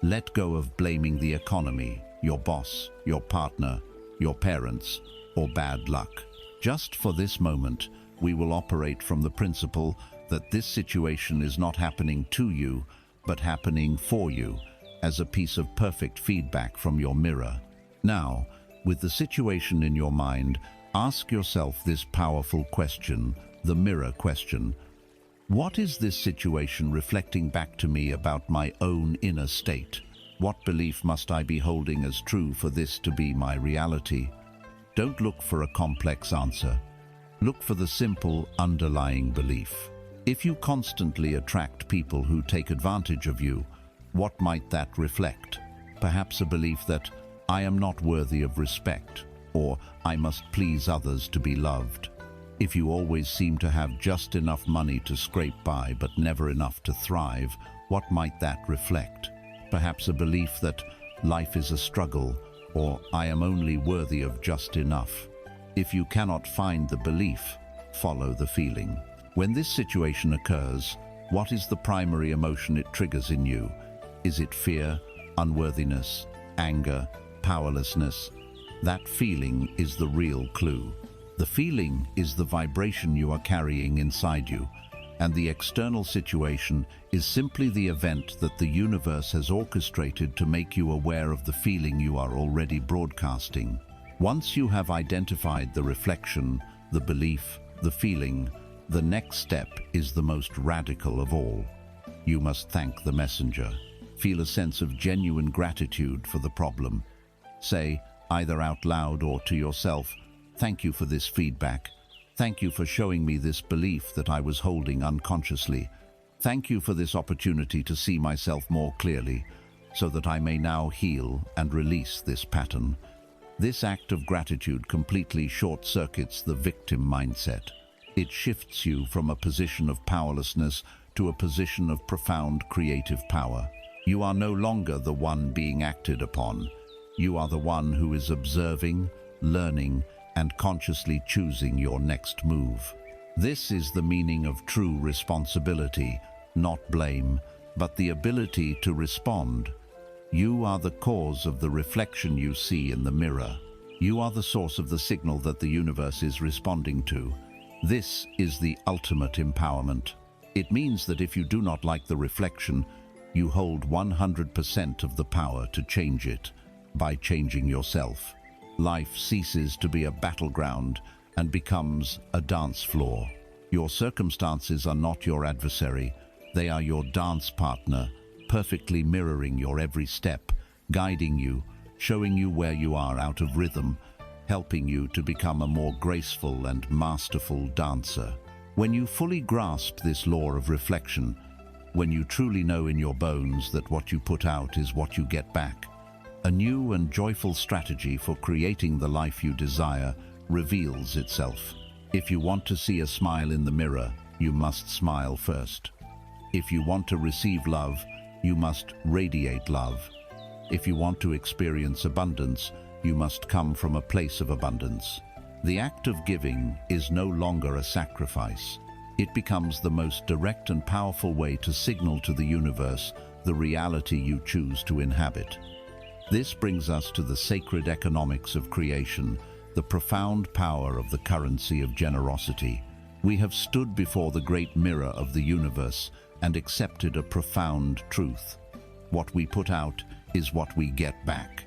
Let go of blaming the economy, your boss, your partner, your parents, or bad luck. Just for this moment, we will operate from the principle that this situation is not happening to you, but happening for you, as a piece of perfect feedback from your mirror. Now, with the situation in your mind, ask yourself this powerful question, the mirror question. What is this situation reflecting back to me about my own inner state? What belief must I be holding as true for this to be my reality? Don't look for a complex answer. Look for the simple underlying belief. If you constantly attract people who take advantage of you, what might that reflect? Perhaps a belief that I am not worthy of respect, or I must please others to be loved. If you always seem to have just enough money to scrape by but never enough to thrive, what might that reflect? Perhaps a belief that life is a struggle, or I am only worthy of just enough. If you cannot find the belief, follow the feeling. When this situation occurs, what is the primary emotion it triggers in you? Is it fear, unworthiness, anger, powerlessness? That feeling is the real clue. The feeling is the vibration you are carrying inside you, and the external situation is simply the event that the universe has orchestrated to make you aware of the feeling you are already broadcasting. Once you have identified the reflection, the belief, the feeling, the next step is the most radical of all. You must thank the messenger. Feel a sense of genuine gratitude for the problem. Say, either out loud or to yourself, thank you for this feedback. Thank you for showing me this belief that I was holding unconsciously. Thank you for this opportunity to see myself more clearly, so that I may now heal and release this pattern. This act of gratitude completely short-circuits the victim mindset. It shifts you from a position of powerlessness to a position of profound creative power. You are no longer the one being acted upon. You are the one who is observing, learning, and consciously choosing your next move. This is the meaning of true responsibility, not blame, but the ability to respond. You are the cause of the reflection you see in the mirror. You are the source of the signal that the universe is responding to. This is the ultimate empowerment. It means that if you do not like the reflection, you hold 100% of the power to change it by changing yourself. Life ceases to be a battleground and becomes a dance floor. Your circumstances are not your adversary. They are your dance partner, perfectly mirroring your every step, guiding you, showing you where you are out of rhythm, helping you to become a more graceful and masterful dancer. When you fully grasp this law of reflection, when you truly know in your bones that what you put out is what you get back, a new and joyful strategy for creating the life you desire reveals itself. If you want to see a smile in the mirror, you must smile first. If you want to receive love, you must radiate love. If you want to experience abundance, you must come from a place of abundance. The act of giving is no longer a sacrifice. It becomes the most direct and powerful way to signal to the universe the reality you choose to inhabit. This brings us to the sacred economics of creation, the profound power of the currency of generosity. We have stood before the great mirror of the universe and accepted a profound truth. What we put out is what we get back.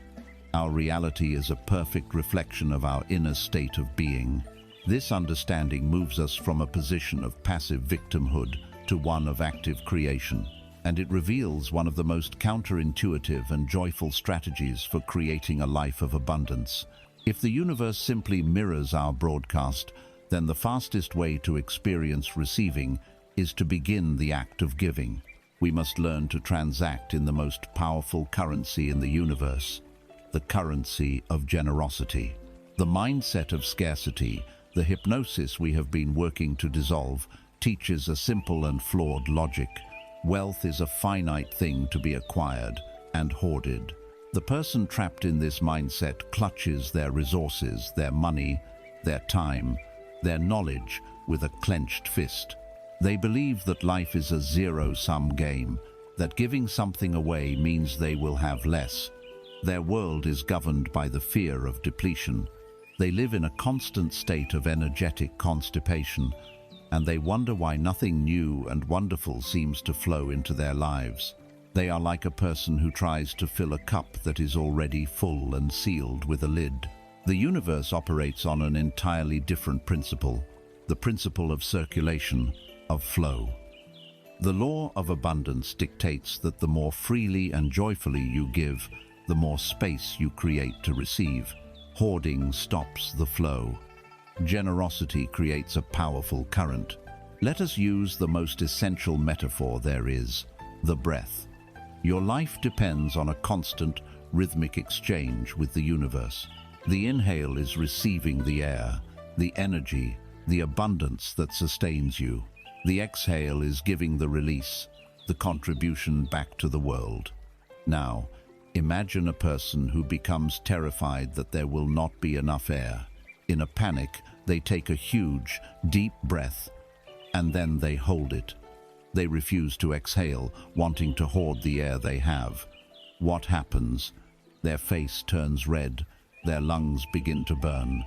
Our reality is a perfect reflection of our inner state of being. This understanding moves us from a position of passive victimhood to one of active creation, and it reveals one of the most counterintuitive and joyful strategies for creating a life of abundance. If the universe simply mirrors our broadcast, then the fastest way to experience receiving is to begin the act of giving. We must learn to transact in the most powerful currency in the universe, the currency of generosity. The mindset of scarcity, the hypnosis we have been working to dissolve, teaches a simple and flawed logic. Wealth is a finite thing to be acquired and hoarded. The person trapped in this mindset clutches their resources, their money, their time, their knowledge with a clenched fist. They believe that life is a zero-sum game, that giving something away means they will have less. Their world is governed by the fear of depletion. They live in a constant state of energetic constipation, and they wonder why nothing new and wonderful seems to flow into their lives. They are like a person who tries to fill a cup that is already full and sealed with a lid. The universe operates on an entirely different principle, the principle of circulation, of flow. The law of abundance dictates that the more freely and joyfully you give, the more space you create to receive. Hoarding stops the flow. Generosity creates a powerful current. Let us use the most essential metaphor there is, the breath. Your life depends on a constant, rhythmic exchange with the universe. The inhale is receiving the air, the energy, the abundance that sustains you. The exhale is giving the release, the contribution back to the world. Now, imagine a person who becomes terrified that there will not be enough air. In a panic, they take a huge, deep breath, and then they hold it. They refuse to exhale, wanting to hoard the air they have. What happens? Their face turns red, their lungs begin to burn,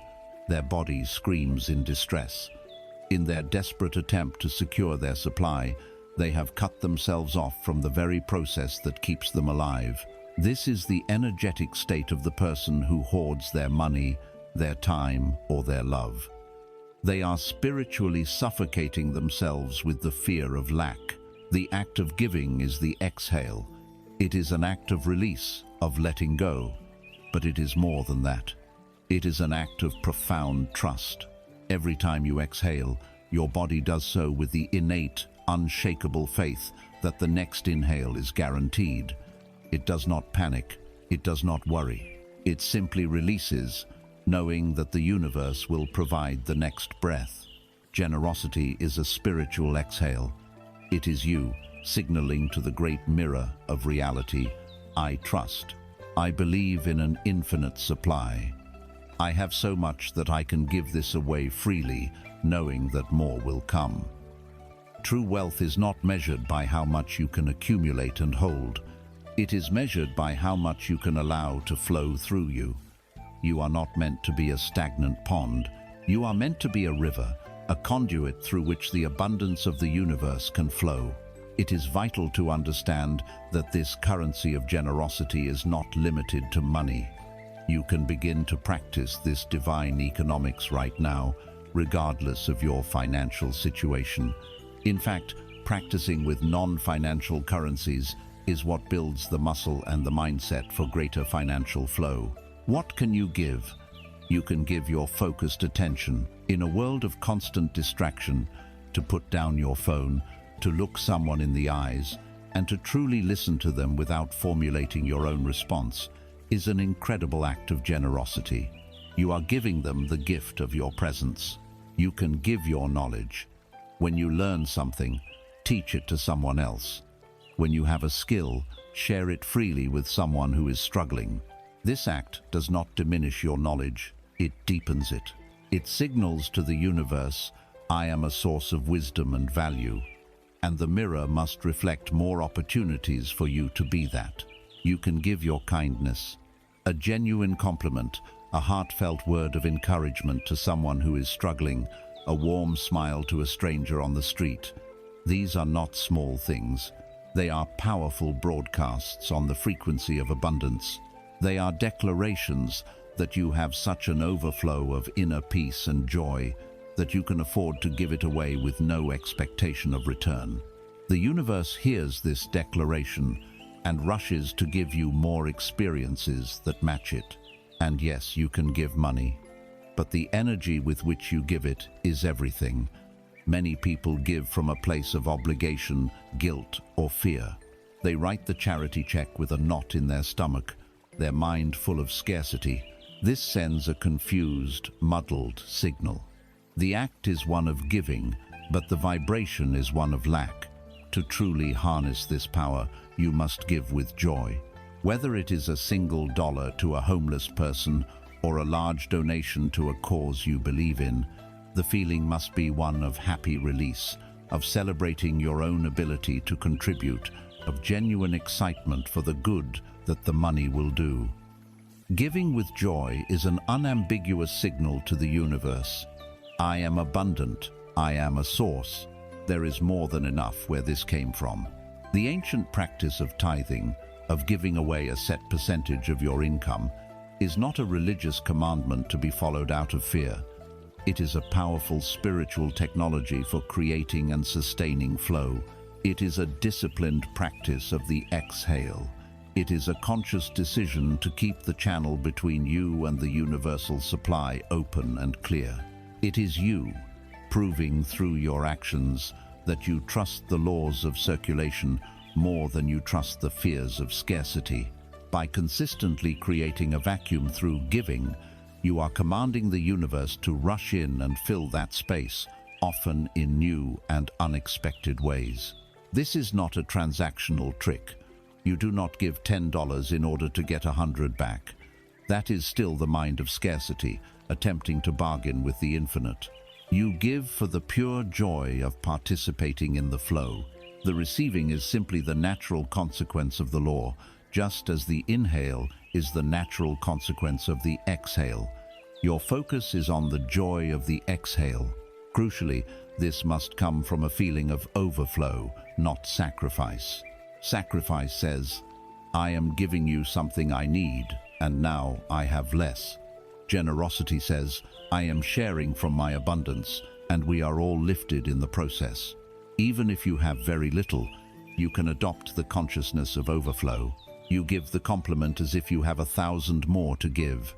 their body screams in distress. In their desperate attempt to secure their supply, they have cut themselves off from the very process that keeps them alive. This is the energetic state of the person who hoards their money, their time, or their love. They are spiritually suffocating themselves with the fear of lack. The act of giving is the exhale. It is an act of release, of letting go. But it is more than that. It is an act of profound trust. Every time you exhale, your body does so with the innate, unshakable faith that the next inhale is guaranteed. It does not panic. It does not worry. It simply releases, knowing that the universe will provide the next breath. Generosity is a spiritual exhale. It is you signaling to the great mirror of reality, I trust. I believe in an infinite supply. I have so much that I can give this away freely, knowing that more will come. True wealth is not measured by how much you can accumulate and hold. It is measured by how much you can allow to flow through you. You are not meant to be a stagnant pond. You are meant to be a river, a conduit through which the abundance of the universe can flow. It is vital to understand that this currency of generosity is not limited to money. You can begin to practice this divine economics right now, regardless of your financial situation. In fact, practicing with non-financial currencies is what builds the muscle and the mindset for greater financial flow. What can you give? You can give your focused attention. In a world of constant distraction, to put down your phone, to look someone in the eyes, and to truly listen to them without formulating your own response is an incredible act of generosity. You are giving them the gift of your presence. You can give your knowledge. When you learn something, teach it to someone else. When you have a skill, share it freely with someone who is struggling. This act does not diminish your knowledge, it deepens it. It signals to the universe, I am a source of wisdom and value, and the mirror must reflect more opportunities for you to be that. You can give your kindness, a genuine compliment, a heartfelt word of encouragement to someone who is struggling, a warm smile to a stranger on the street. These are not small things. They are powerful broadcasts on the frequency of abundance. They are declarations that you have such an overflow of inner peace and joy that you can afford to give it away with no expectation of return. The universe hears this declaration and rushes to give you more experiences that match it. And yes, you can give money, but the energy with which you give it is everything. Many people give from a place of obligation, guilt, or fear. They write the charity check with a knot in their stomach, their mind full of scarcity. This sends a confused, muddled signal. The act is one of giving, but the vibration is one of lack. To truly harness this power, you must give with joy. Whether it is a single dollar to a homeless person or a large donation to a cause you believe in, the feeling must be one of happy release, of celebrating your own ability to contribute, of genuine excitement for the good that the money will do. Giving with joy is an unambiguous signal to the universe. I am abundant. I am a source. There is more than enough where this came from. The ancient practice of tithing, of giving away a set percentage of your income, is not a religious commandment to be followed out of fear. It is a powerful spiritual technology for creating and sustaining flow. It is a disciplined practice of the exhale. It is a conscious decision to keep the channel between you and the universal supply open and clear. It is you, proving through your actions that you trust the laws of circulation more than you trust the fears of scarcity. By consistently creating a vacuum through giving, you are commanding the universe to rush in and fill that space, often in new and unexpected ways. This is not a transactional trick. You do not give $10 in order to get 100 back. That is still the mind of scarcity, attempting to bargain with the infinite. You give for the pure joy of participating in the flow. The receiving is simply the natural consequence of the law, just as the inhale is the natural consequence of the exhale. Your focus is on the joy of the exhale. Crucially, this must come from a feeling of overflow, not sacrifice. Sacrifice says, I am giving you something I need, and now I have less. Generosity says, I am sharing from my abundance, and we are all lifted in the process. Even if you have very little, you can adopt the consciousness of overflow. You give the compliment as if you have 1,000 more to give.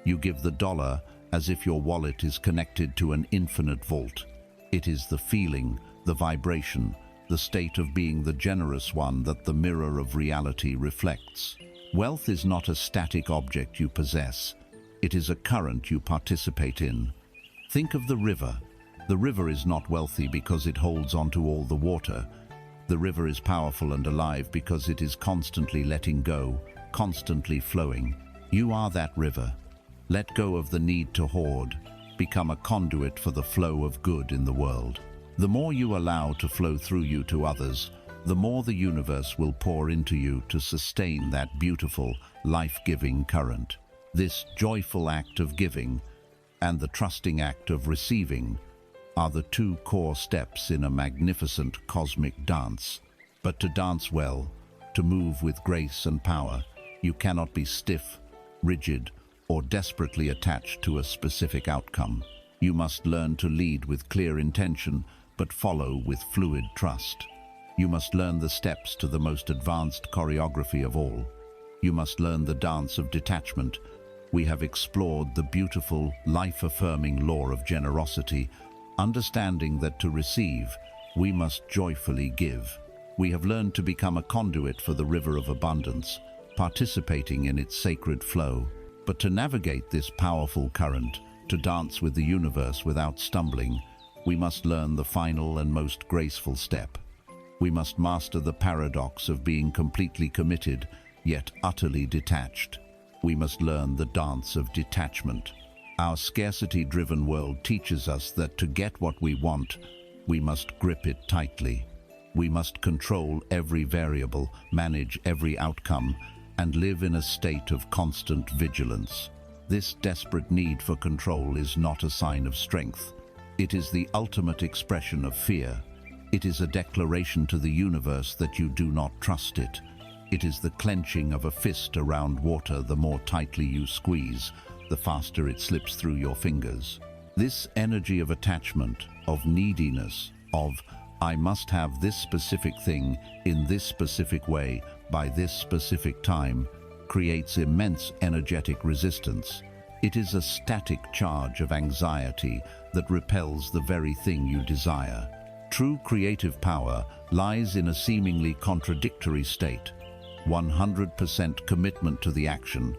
You give the dollar as if your wallet is connected to an infinite vault. It is the feeling, the vibration, the state of being the generous one that the mirror of reality reflects. Wealth is not a static object you possess. It is a current you participate in. Think of the river. The river is not wealthy because it holds onto all the water. The river is powerful and alive because it is constantly letting go, constantly flowing. You are that river. Let go of the need to hoard. Become a conduit for the flow of good in the world. The more you allow to flow through you to others, the more the universe will pour into you to sustain that beautiful, life-giving current. This joyful act of giving and the trusting act of receiving are the two core steps in a magnificent cosmic dance. But to dance well, to move with grace and power, you cannot be stiff, rigid, or desperately attached to a specific outcome. You must learn to lead with clear intention, but follow with fluid trust. You must learn the steps to the most advanced choreography of all. You must learn the dance of detachment. We have explored the beautiful, life-affirming law of generosity, understanding that to receive, we must joyfully give. We have learned to become a conduit for the river of abundance, participating in its sacred flow. But to navigate this powerful current, to dance with the universe without stumbling, we must learn the final and most graceful step. We must master the paradox of being completely committed, yet utterly detached. We must learn the dance of detachment. Our scarcity-driven world teaches us that to get what we want, we must grip it tightly. We must control every variable, manage every outcome, and live in a state of constant vigilance. This desperate need for control is not a sign of strength. It is the ultimate expression of fear. It is a declaration to the universe that you do not trust it. It is the clenching of a fist around water. The more tightly you squeeze, the faster it slips through your fingers. This energy of attachment, of neediness, of I must have this specific thing in this specific way by this specific time, creates immense energetic resistance. It is a static charge of anxiety that repels the very thing you desire. True creative power lies in a seemingly contradictory state. 100% commitment to the action,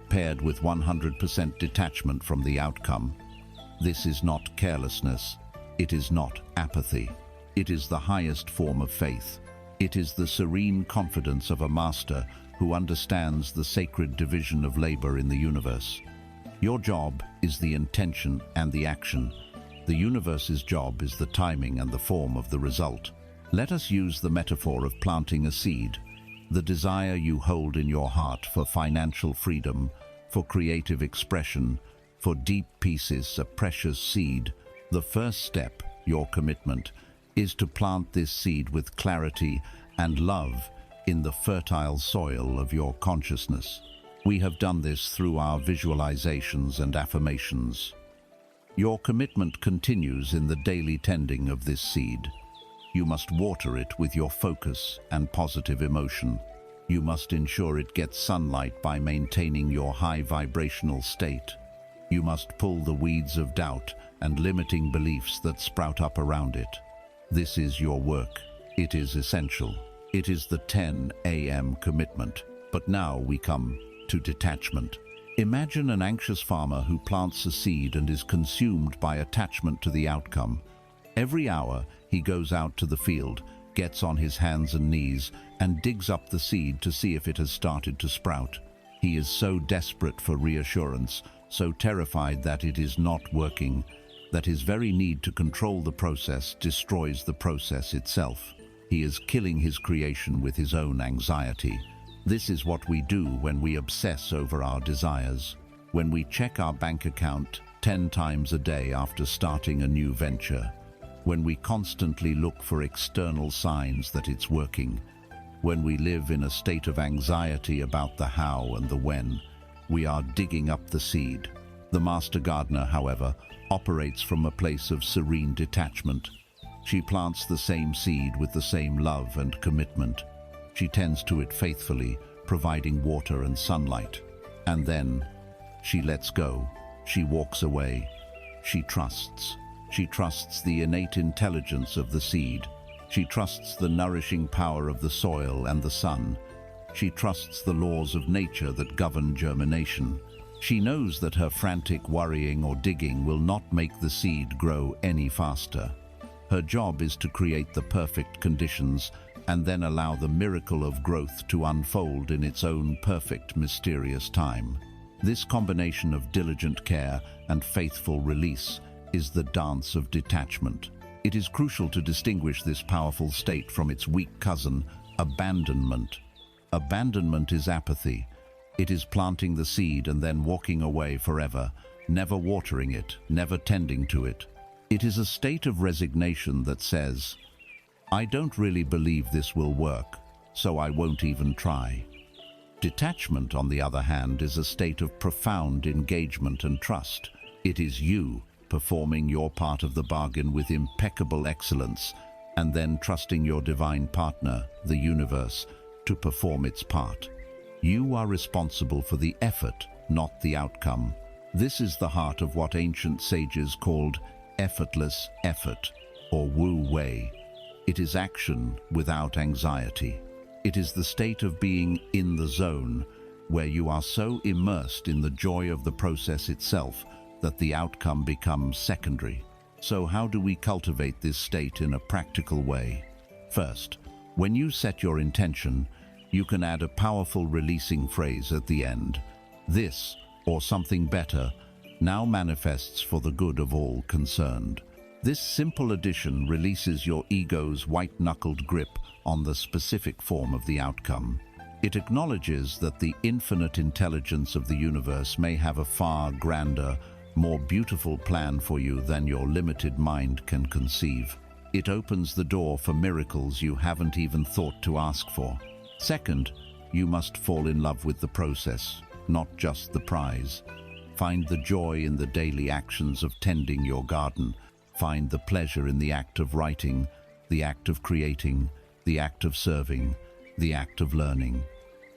paired with 100% detachment from the outcome. This is not carelessness. It is not apathy. It is the highest form of faith. It is the serene confidence of a master who understands the sacred division of labor in the universe. Your job is the intention and the action. The universe's job is the timing and the form of the result. Let us use the metaphor of planting a seed. The desire you hold in your heart for financial freedom, for creative expression, for deep peace is a precious seed. The first step, your commitment, is to plant this seed with clarity and love in the fertile soil of your consciousness. We have done this through our visualizations and affirmations. Your commitment continues in the daily tending of this seed. You must water it with your focus and positive emotion. You must ensure it gets sunlight by maintaining your high vibrational state. You must pull the weeds of doubt and limiting beliefs that sprout up around it. This is your work. It is essential. It is the 10 a.m. commitment. But now we come to detachment. Imagine an anxious farmer who plants a seed and is consumed by attachment to the outcome. Every hour, he goes out to the field, gets on his hands and knees, and digs up the seed to see if it has started to sprout. He is so desperate for reassurance, so terrified that it is not working, that his very need to control the process destroys the process itself. He is killing his creation with his own anxiety. This is what we do when we obsess over our desires, when we check our bank account 10 times a day after starting a new venture, when we constantly look for external signs that it's working, when we live in a state of anxiety about the how and the when. We are digging up the seed. The master gardener, however, operates from a place of serene detachment. She plants the same seed with the same love and commitment. She tends to it faithfully, providing water and sunlight. And then she lets go. She walks away. She trusts. She trusts the innate intelligence of the seed. She trusts the nourishing power of the soil and the sun. She trusts the laws of nature that govern germination. She knows that her frantic worrying or digging will not make the seed grow any faster. Her job is to create the perfect conditions and then allow the miracle of growth to unfold in its own perfect, mysterious time. This combination of diligent care and faithful release is the dance of detachment. It is crucial to distinguish this powerful state from its weak cousin, abandonment. Abandonment is apathy. It is planting the seed and then walking away forever, never watering it, never tending to it. It is a state of resignation that says, I don't really believe this will work, so I won't even try. Detachment, on the other hand, is a state of profound engagement and trust. It is you performing your part of the bargain with impeccable excellence, and then trusting your divine partner, the universe, to perform its part. You are responsible for the effort, not the outcome. This is the heart of what ancient sages called effortless effort, or Wu Wei. It is action without anxiety. It is the state of being in the zone, where you are so immersed in the joy of the process itself that the outcome becomes secondary. So how do we cultivate this state in a practical way? First, when you set your intention, you can add a powerful releasing phrase at the end. This, or something better, now manifests for the good of all concerned. This simple addition releases your ego's white-knuckled grip on the specific form of the outcome. It acknowledges that the infinite intelligence of the universe may have a far grander, more beautiful plan for you than your limited mind can conceive. It opens the door for miracles you haven't even thought to ask for. Second, you must fall in love with the process, not just the prize. Find the joy in the daily actions of tending your garden. Find the pleasure in the act of writing, the act of creating, the act of serving, the act of learning.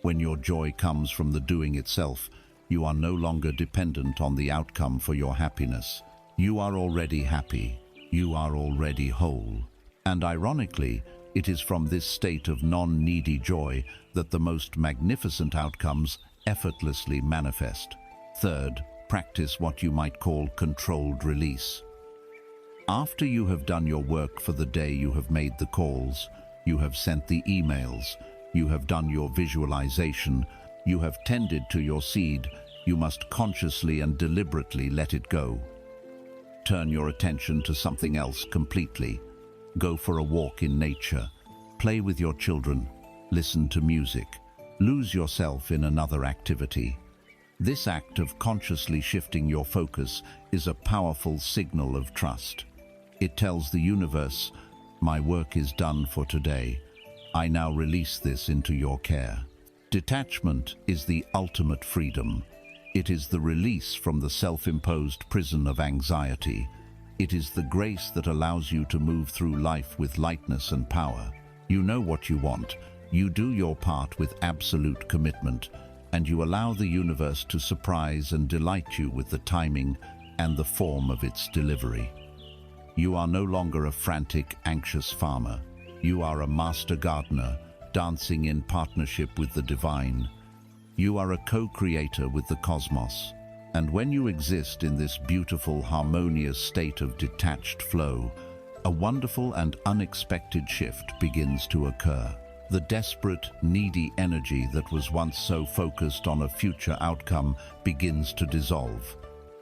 When your joy comes from the doing itself, you are no longer dependent on the outcome for your happiness. You are already happy. You are already whole. And ironically, it is from this state of non-needy joy that the most magnificent outcomes effortlessly manifest. Third, practice what you might call controlled release. After you have done your work for the day, you have made the calls, you have sent the emails, you have done your visualization, you have tended to your seed, you must consciously and deliberately let it go. Turn your attention to something else completely. Go for a walk in nature, play with your children, listen to music, lose yourself in another activity. This act of consciously shifting your focus is a powerful signal of trust. It tells the universe, my work is done for today. I now release this into your care. Detachment is the ultimate freedom. It is the release from the self-imposed prison of anxiety. It is the grace that allows you to move through life with lightness and power. You know what you want. You do your part with absolute commitment, and you allow the universe to surprise and delight you with the timing and the form of its delivery. You are no longer a frantic, anxious farmer. You are a master gardener, dancing in partnership with the divine. You are a co-creator with the cosmos. And when you exist in this beautiful, harmonious state of detached flow, a wonderful and unexpected shift begins to occur. The desperate, needy energy that was once so focused on a future outcome begins to dissolve.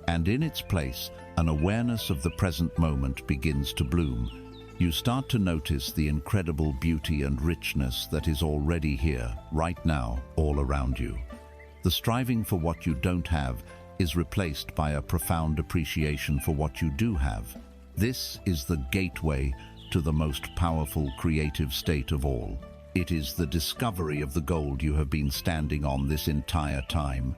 And in its place, an awareness of the present moment begins to bloom. You start to notice the incredible beauty and richness that is already here, right now, all around you. The striving for what you don't have is replaced by a profound appreciation for what you do have. This is the gateway to the most powerful creative state of all. It is the discovery of the gold you have been standing on this entire time.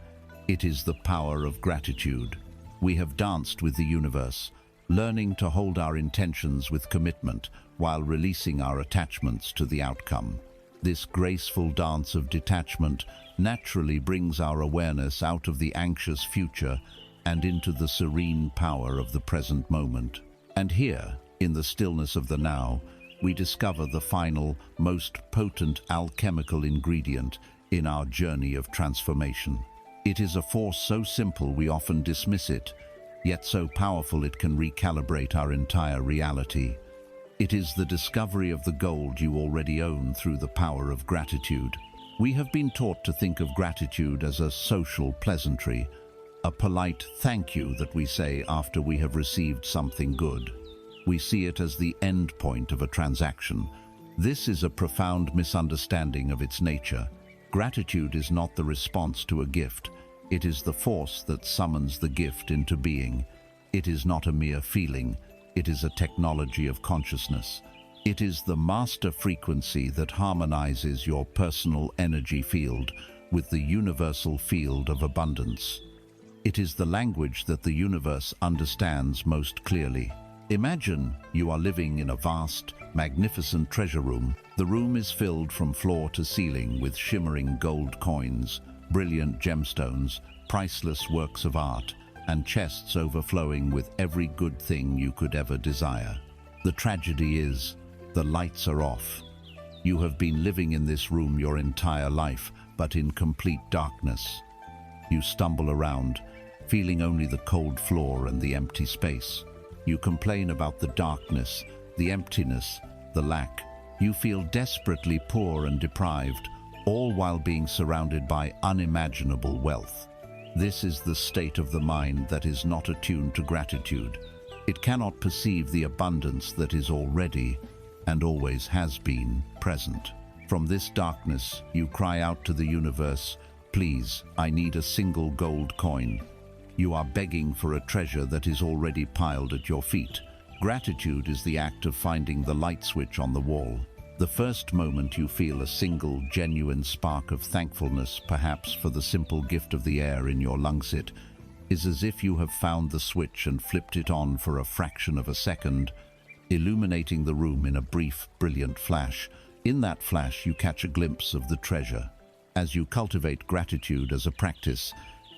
It is the power of gratitude. We have danced with the universe, learning to hold our intentions with commitment while releasing our attachments to the outcome. This graceful dance of detachment naturally brings our awareness out of the anxious future and into the serene power of the present moment. And here, in the stillness of the now, we discover the final, most potent alchemical ingredient in our journey of transformation. It is a force so simple we often dismiss it, yet so powerful it can recalibrate our entire reality. It is the discovery of the gold you already own through the power of gratitude. We have been taught to think of gratitude as a social pleasantry, a polite thank you that we say after we have received something good. We see it as the end point of a transaction. This is a profound misunderstanding of its nature. Gratitude is not the response to a gift. It is the force that summons the gift into being. It is not a mere feeling. It is a technology of consciousness. It is the master frequency that harmonizes your personal energy field with the universal field of abundance. It is the language that the universe understands most clearly. Imagine you are living in a vast, magnificent treasure room. The room is filled from floor to ceiling with shimmering gold coins, brilliant gemstones, priceless works of art, and chests overflowing with every good thing you could ever desire. The tragedy is, the lights are off. You have been living in this room your entire life, but in complete darkness. You stumble around, feeling only the cold floor and the empty space. You complain about the darkness, the emptiness, the lack. You feel desperately poor and deprived, all while being surrounded by unimaginable wealth. This is the state of the mind that is not attuned to gratitude. It cannot perceive the abundance that is already, and always has been, present. From this darkness, you cry out to the universe, "Please, I need a single gold coin." You are begging for a treasure that is already piled at your feet. Gratitude is the act of finding the light switch on the wall. The first moment you feel a single, genuine spark of thankfulness, perhaps for the simple gift of the air in your lungs, it is as if you have found the switch and flipped it on for a fraction of a second, illuminating the room in a brief, brilliant flash. In that flash, you catch a glimpse of the treasure. As you cultivate gratitude as a practice,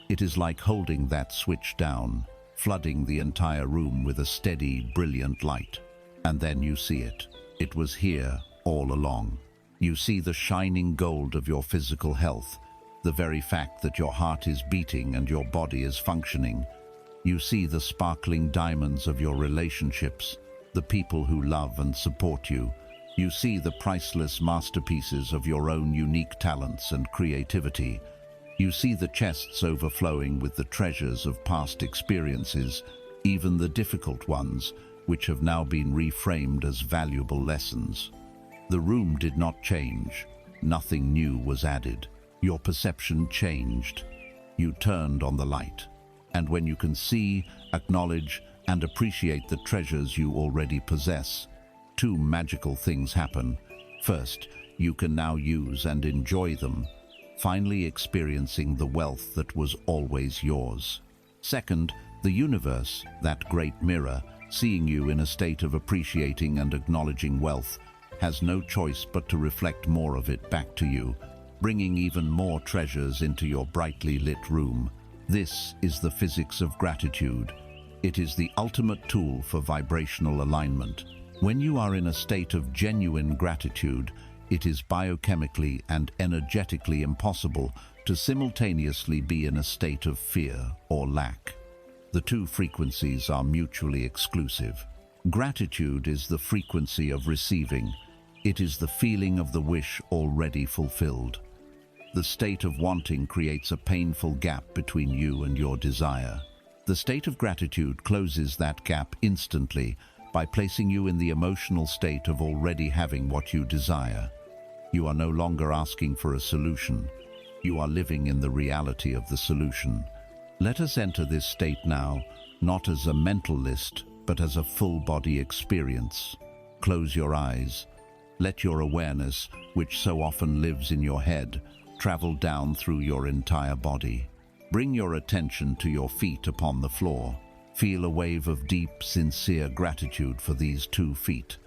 it is like holding that switch down, flooding the entire room with a steady, brilliant light. And then you see it. It was here all along. You see the shining gold of your physical health, the very fact that your heart is beating and your body is functioning. You see the sparkling diamonds of your relationships, the people who love and support you. You see the priceless masterpieces of your own unique talents and creativity. You see the chests overflowing with the treasures of past experiences, even the difficult ones, which have now been reframed as valuable lessons. The room did not change. Nothing new was added. Your perception changed. You turned on the light. And when you can see, acknowledge, and appreciate the treasures you already possess, two magical things happen. First, you can now use and enjoy them, finally experiencing the wealth that was always yours. Second, the universe, that great mirror, seeing you in a state of appreciating and acknowledging wealth, has no choice but to reflect more of it back to you, bringing even more treasures into your brightly lit room. This is the physics of gratitude. It is the ultimate tool for vibrational alignment. When you are in a state of genuine gratitude, it is biochemically and energetically impossible to simultaneously be in a state of fear or lack. The two frequencies are mutually exclusive. Gratitude is the frequency of receiving. It is the feeling of the wish already fulfilled. The state of wanting creates a painful gap between you and your desire. The state of gratitude closes that gap instantly by placing you in the emotional state of already having what you desire. You are no longer asking for a solution. You are living in the reality of the solution. Let us enter this state now, not as a mental list, but as a full-body experience. Close your eyes. Let your awareness, which so often lives in your head, travel down through your entire body. Bring your attention to your feet upon the floor. Feel a wave of deep, sincere gratitude for these 2 feet.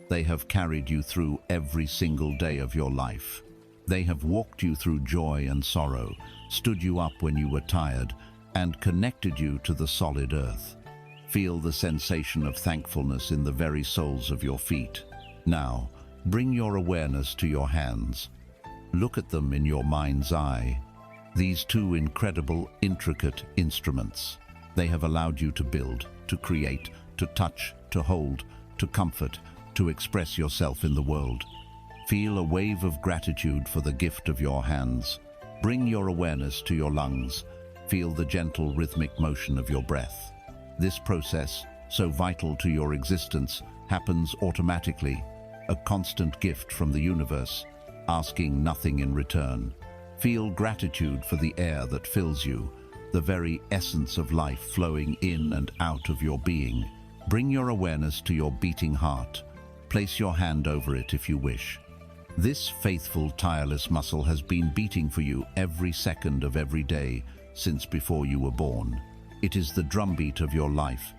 They have carried you through every single day of your life. They have walked you through joy and sorrow, stood you up when you were tired, and connected you to the solid earth. Feel the sensation of thankfulness in the very soles of your feet. Now, bring your awareness to your hands. Look at them in your mind's eye. These 2 incredible, intricate instruments. They have allowed you to build, to create, to touch, to hold, to comfort, to express yourself in the world. Feel a wave of gratitude for the gift of your hands. Bring your awareness to your lungs. Feel the gentle rhythmic motion of your breath. This process, so vital to your existence, happens automatically, a constant gift from the universe, asking nothing in return. Feel gratitude for the air that fills you, the very essence of life flowing in and out of your being. Bring your awareness to your beating heart. Place your hand over it if you wish. This faithful, tireless muscle has been beating for you every second of every day since before you were born. It is the drumbeat of your life.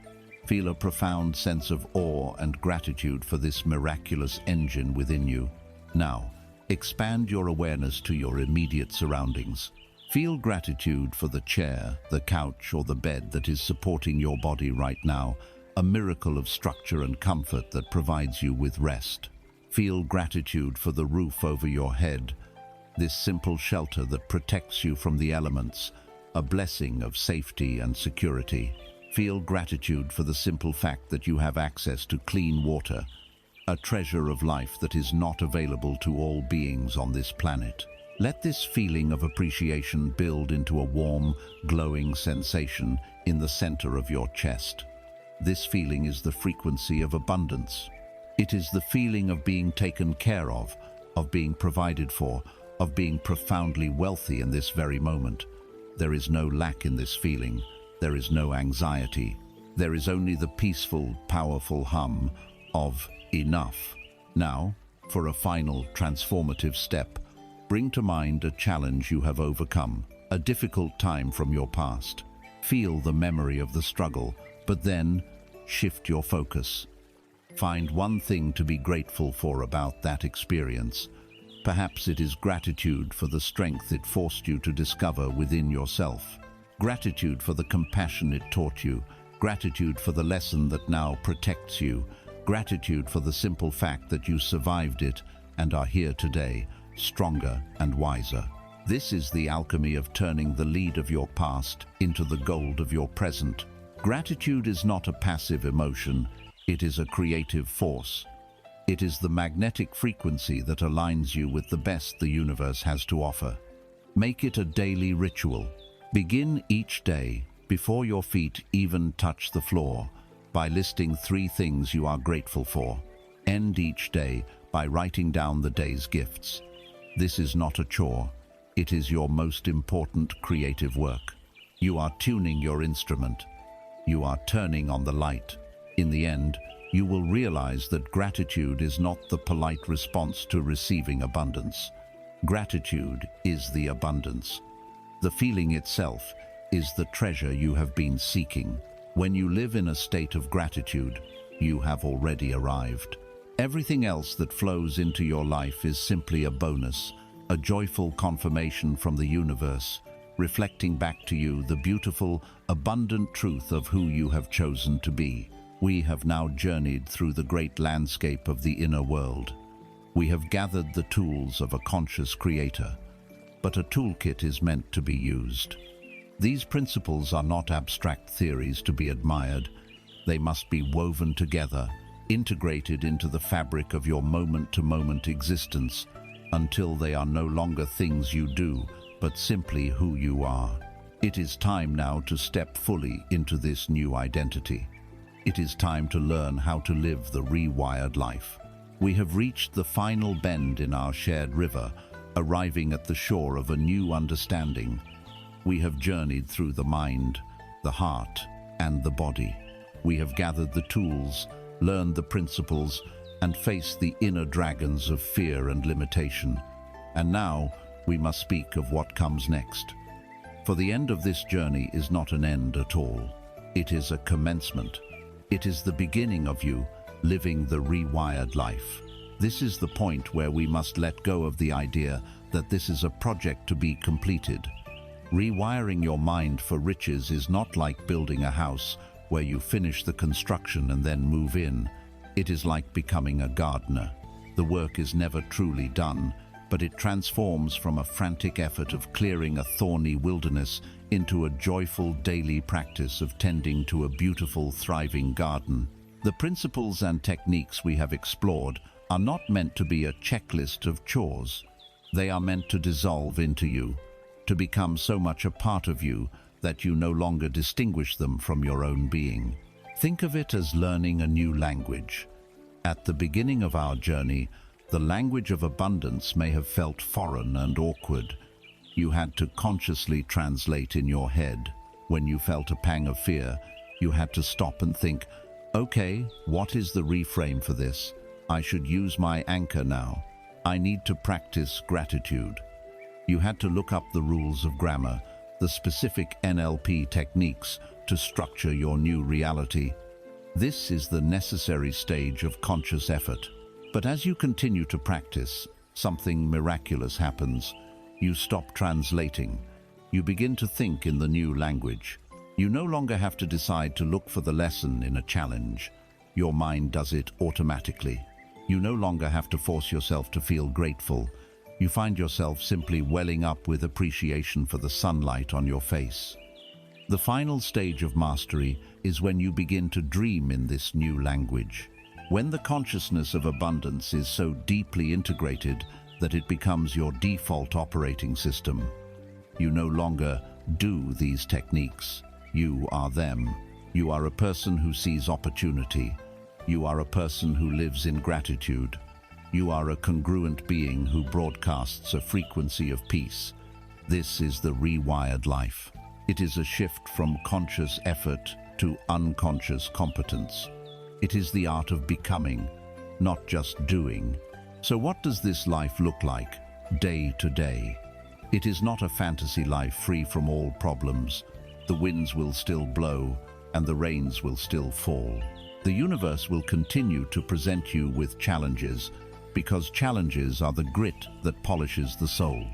Feel a profound sense of awe and gratitude for this miraculous engine within you. Now, expand your awareness to your immediate surroundings. Feel gratitude for the chair, the couch, or the bed that is supporting your body right now, a miracle of structure and comfort that provides you with rest. Feel gratitude for the roof over your head, this simple shelter that protects you from the elements, a blessing of safety and security. Feel gratitude for the simple fact that you have access to clean water, a treasure of life that is not available to all beings on this planet. Let this feeling of appreciation build into a warm, glowing sensation in the center of your chest. This feeling is the frequency of abundance. It is the feeling of being taken care of being provided for, of being profoundly wealthy in this very moment. There is no lack in this feeling. There is no anxiety. There is only the peaceful, powerful hum of enough. Now, for a final transformative step, bring to mind a challenge you have overcome, a difficult time from your past. Feel the memory of the struggle, but then shift your focus. Find one thing to be grateful for about that experience. Perhaps it is gratitude for the strength it forced you to discover within yourself. Gratitude for the compassion it taught you. Gratitude for the lesson that now protects you. Gratitude for the simple fact that you survived it and are here today, stronger and wiser. This is the alchemy of turning the lead of your past into the gold of your present. Gratitude is not a passive emotion, it is a creative force. It is the magnetic frequency that aligns you with the best the universe has to offer. Make it a daily ritual. Begin each day, before your feet even touch the floor, by listing 3 things you are grateful for. End each day by writing down the day's gifts. This is not a chore. It is your most important creative work. You are tuning your instrument. You are turning on the light. In the end, you will realize that gratitude is not the polite response to receiving abundance. Gratitude is the abundance. The feeling itself is the treasure you have been seeking. When you live in a state of gratitude, you have already arrived. Everything else that flows into your life is simply a bonus, a joyful confirmation from the universe, reflecting back to you the beautiful, abundant truth of who you have chosen to be. We have now journeyed through the great landscape of the inner world. We have gathered the tools of a conscious creator, but a toolkit is meant to be used. These principles are not abstract theories to be admired. They must be woven together, integrated into the fabric of your moment-to-moment existence, until they are no longer things you do, but simply who you are. It is time now to step fully into this new identity. It is time to learn how to live the rewired life. We have reached the final bend in our shared river, arriving at the shore of a new understanding. We have journeyed through the mind, the heart, and the body. We have gathered the tools, learned the principles, and faced the inner dragons of fear and limitation. And now, we must speak of what comes next. For the end of this journey is not an end at all. It is a commencement. It is the beginning of you living the rewired life. This is the point where we must let go of the idea that this is a project to be completed. Rewiring your mind for riches is not like building a house where you finish the construction and then move in. It is like becoming a gardener. The work is never truly done, but it transforms from a frantic effort of clearing a thorny wilderness into a joyful daily practice of tending to a beautiful, thriving garden. The principles and techniques we have explored are not meant to be a checklist of chores. They are meant to dissolve into you, to become so much a part of you that you no longer distinguish them from your own being. Think of it as learning a new language. At the beginning of our journey, the language of abundance may have felt foreign and awkward. You had to consciously translate in your head. When you felt a pang of fear, you had to stop and think, okay, what is the reframe for this? I should use my anchor now. I need to practice gratitude. You had to look up the rules of grammar, the specific NLP techniques to structure your new reality. This is the necessary stage of conscious effort. But as you continue to practice, something miraculous happens. You stop translating. You begin to think in the new language. You no longer have to decide to look for the lesson in a challenge. Your mind does it automatically. You no longer have to force yourself to feel grateful. You find yourself simply welling up with appreciation for the sunlight on your face. The final stage of mastery is when you begin to dream in this new language. When the consciousness of abundance is so deeply integrated that it becomes your default operating system. You no longer do these techniques. You are them. You are a person who sees opportunity. You are a person who lives in gratitude. You are a congruent being who broadcasts a frequency of peace. This is the rewired life. It is a shift from conscious effort to unconscious competence. It is the art of becoming, not just doing. So what does this life look like, day to day? It is not a fantasy life free from all problems. The winds will still blow, and the rains will still fall. The universe will continue to present you with challenges, because challenges are the grit that polishes the soul.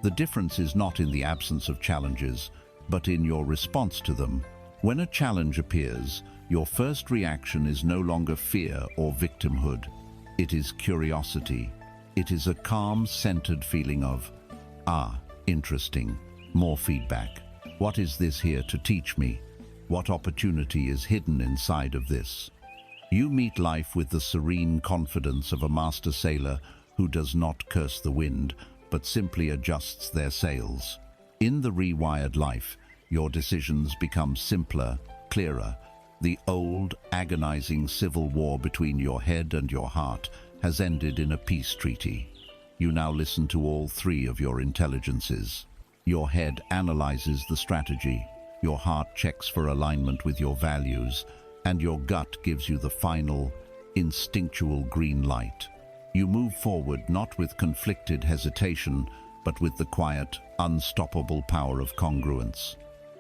The difference is not in the absence of challenges, but in your response to them. When a challenge appears, your first reaction is no longer fear or victimhood. It is curiosity. It is a calm, centered feeling of, interesting, more feedback. What is this here to teach me? What opportunity is hidden inside of this? You meet life with the serene confidence of a master sailor who does not curse the wind, but simply adjusts their sails. In the rewired life, your decisions become simpler, clearer. The old, agonizing civil war between your head and your heart has ended in a peace treaty. You now listen to all three of your intelligences. Your head analyzes the strategy, your heart checks for alignment with your values, and your gut gives you the final, instinctual green light. You move forward not with conflicted hesitation, but with the quiet, unstoppable power of congruence.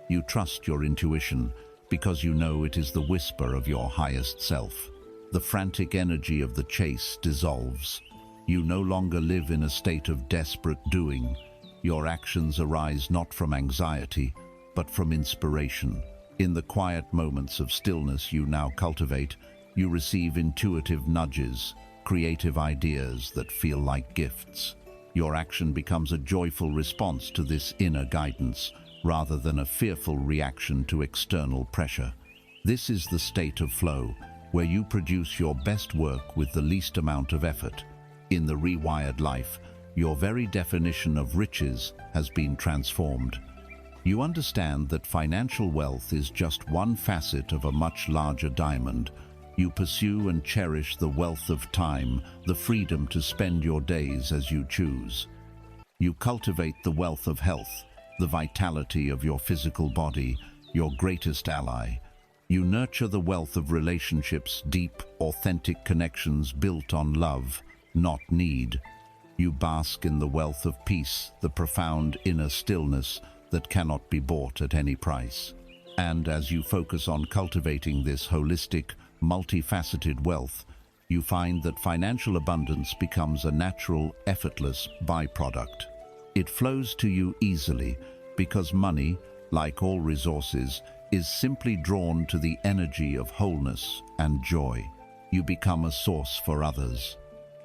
You trust your intuition because you know it is the whisper of your highest self. The frantic energy of the chase dissolves. You no longer live in a state of desperate doing. Your actions arise not from anxiety, but from inspiration. In the quiet moments of stillness you now cultivate, you receive intuitive nudges, creative ideas that feel like gifts. Your action becomes a joyful response to this inner guidance, rather than a fearful reaction to external pressure. This is the state of flow, where you produce your best work with the least amount of effort. In the rewired life, your very definition of riches has been transformed. You understand that financial wealth is just one facet of a much larger diamond. You pursue and cherish the wealth of time, the freedom to spend your days as you choose. You cultivate the wealth of health, the vitality of your physical body, your greatest ally. You nurture the wealth of relationships, deep, authentic connections built on love, not need. You bask in the wealth of peace, the profound inner stillness that cannot be bought at any price. And as you focus on cultivating this holistic, multifaceted wealth, you find that financial abundance becomes a natural, effortless byproduct. It flows to you easily because money, like all resources, is simply drawn to the energy of wholeness and joy. You become a source for others.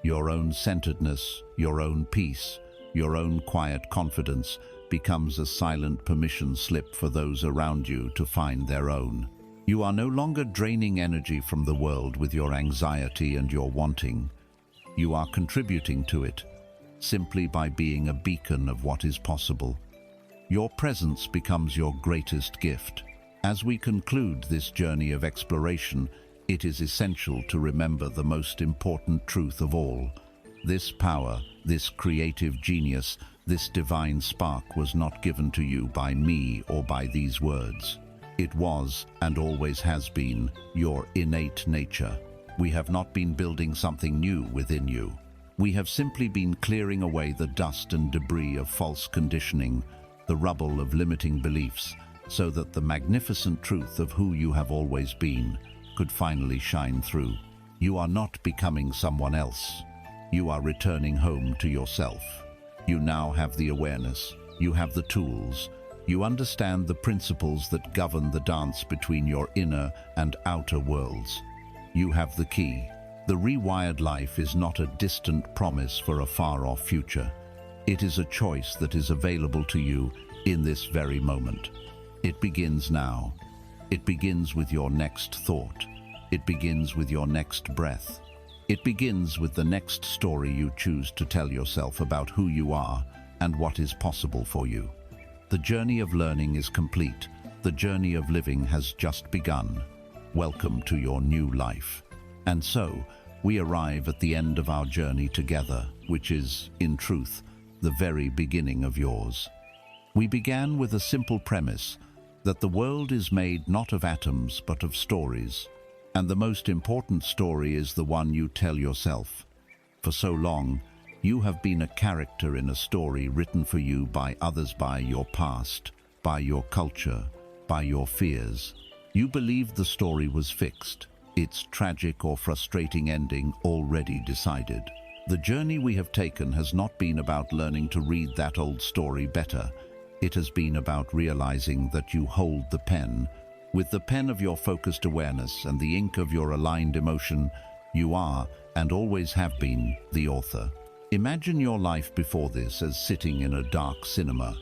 Your own centeredness, your own peace, your own quiet confidence becomes a silent permission slip for those around you to find their own. You are no longer draining energy from the world with your anxiety and your wanting. You are contributing to it, simply by being a beacon of what is possible. Your presence becomes your greatest gift. As we conclude this journey of exploration, it is essential to remember the most important truth of all. This power, this creative genius, this divine spark was not given to you by me or by these words. It was, and always has been, your innate nature. We have not been building something new within you. We have simply been clearing away the dust and debris of false conditioning, the rubble of limiting beliefs, so that the magnificent truth of who you have always been could finally shine through. You are not becoming someone else. You are returning home to yourself. You now have the awareness. You have the tools. You understand the principles that govern the dance between your inner and outer worlds. You have the key. The rewired life is not a distant promise for a far-off future. It is a choice that is available to you in this very moment. It begins now. It begins with your next thought. It begins with your next breath. It begins with the next story you choose to tell yourself about who you are and what is possible for you. The journey of learning is complete. The journey of living has just begun. Welcome to your new life. And so, we arrive at the end of our journey together, which is, in truth, the very beginning of yours. We began with a simple premise that the world is made not of atoms but of stories, and the most important story is the one you tell yourself. For so long, you have been a character in a story written for you by others, by your past, by your culture, by your fears. You believed the story was fixed, its tragic or frustrating ending already decided. The journey we have taken has not been about learning to read that old story better. It has been about realizing that you hold the pen. With the pen of your focused awareness and the ink of your aligned emotion, you are, and always have been, the author. Imagine your life before this as sitting in a dark cinema,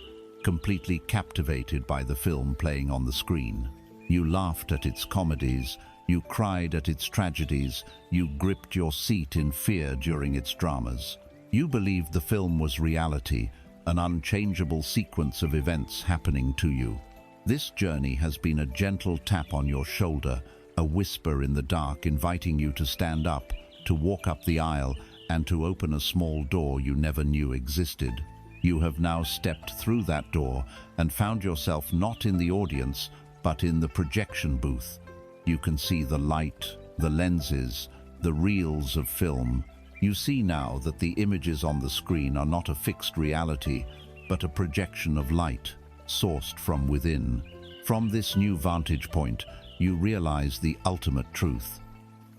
completely captivated by the film playing on the screen. You laughed at its comedies, you cried at its tragedies, you gripped your seat in fear during its dramas. You believed the film was reality, an unchangeable sequence of events happening to you. This journey has been a gentle tap on your shoulder, a whisper in the dark inviting you to stand up, to walk up the aisle, and to open a small door you never knew existed. You have now stepped through that door and found yourself not in the audience, but in the projection booth. You can see the light, the lenses, the reels of film. You see now that the images on the screen are not a fixed reality, but a projection of light, sourced from within. From this new vantage point, you realize the ultimate truth.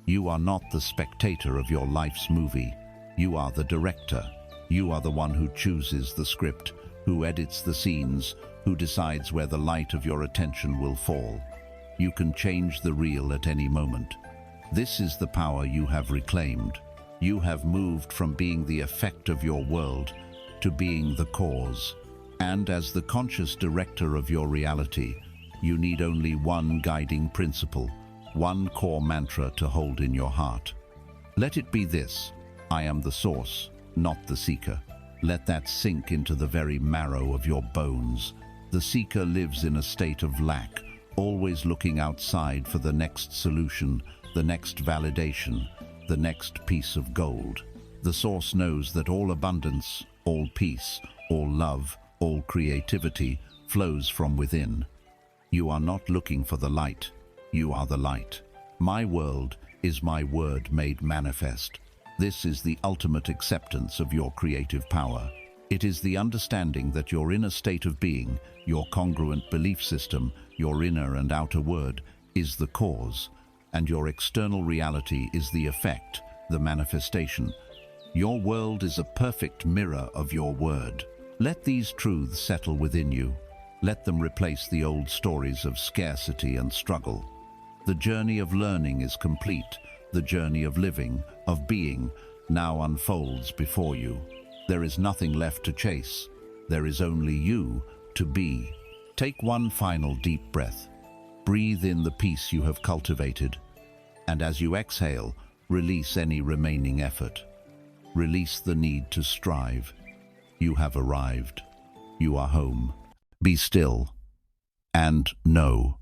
You are not the spectator of your life's movie. You are the director. You are the one who chooses the script, who edits the scenes, who decides where the light of your attention will fall. You can change the reel at any moment. This is the power you have reclaimed. You have moved from being the effect of your world to being the cause. And as the conscious director of your reality, you need only one guiding principle, one core mantra to hold in your heart. Let it be this: I am the source, not the seeker. Let that sink into the very marrow of your bones. The seeker lives in a state of lack, always looking outside for the next solution, the next validation, the next piece of gold. The source knows that all abundance, all peace, all love, all creativity flows from within. You are not looking for the light, you are the light. My world is my word made manifest. This is the ultimate acceptance of your creative power. It is the understanding that your inner state of being, your congruent belief system, your inner and outer word, is the cause, and your external reality is the effect, the manifestation. Your world is a perfect mirror of your word. Let these truths settle within you. Let them replace the old stories of scarcity and struggle. The journey of learning is complete. The journey of living, of being, now unfolds before you. There is nothing left to chase. There is only you to be. Take one final deep breath. Breathe in the peace you have cultivated. And as you exhale, release any remaining effort. Release the need to strive. You have arrived. You are home. Be still and know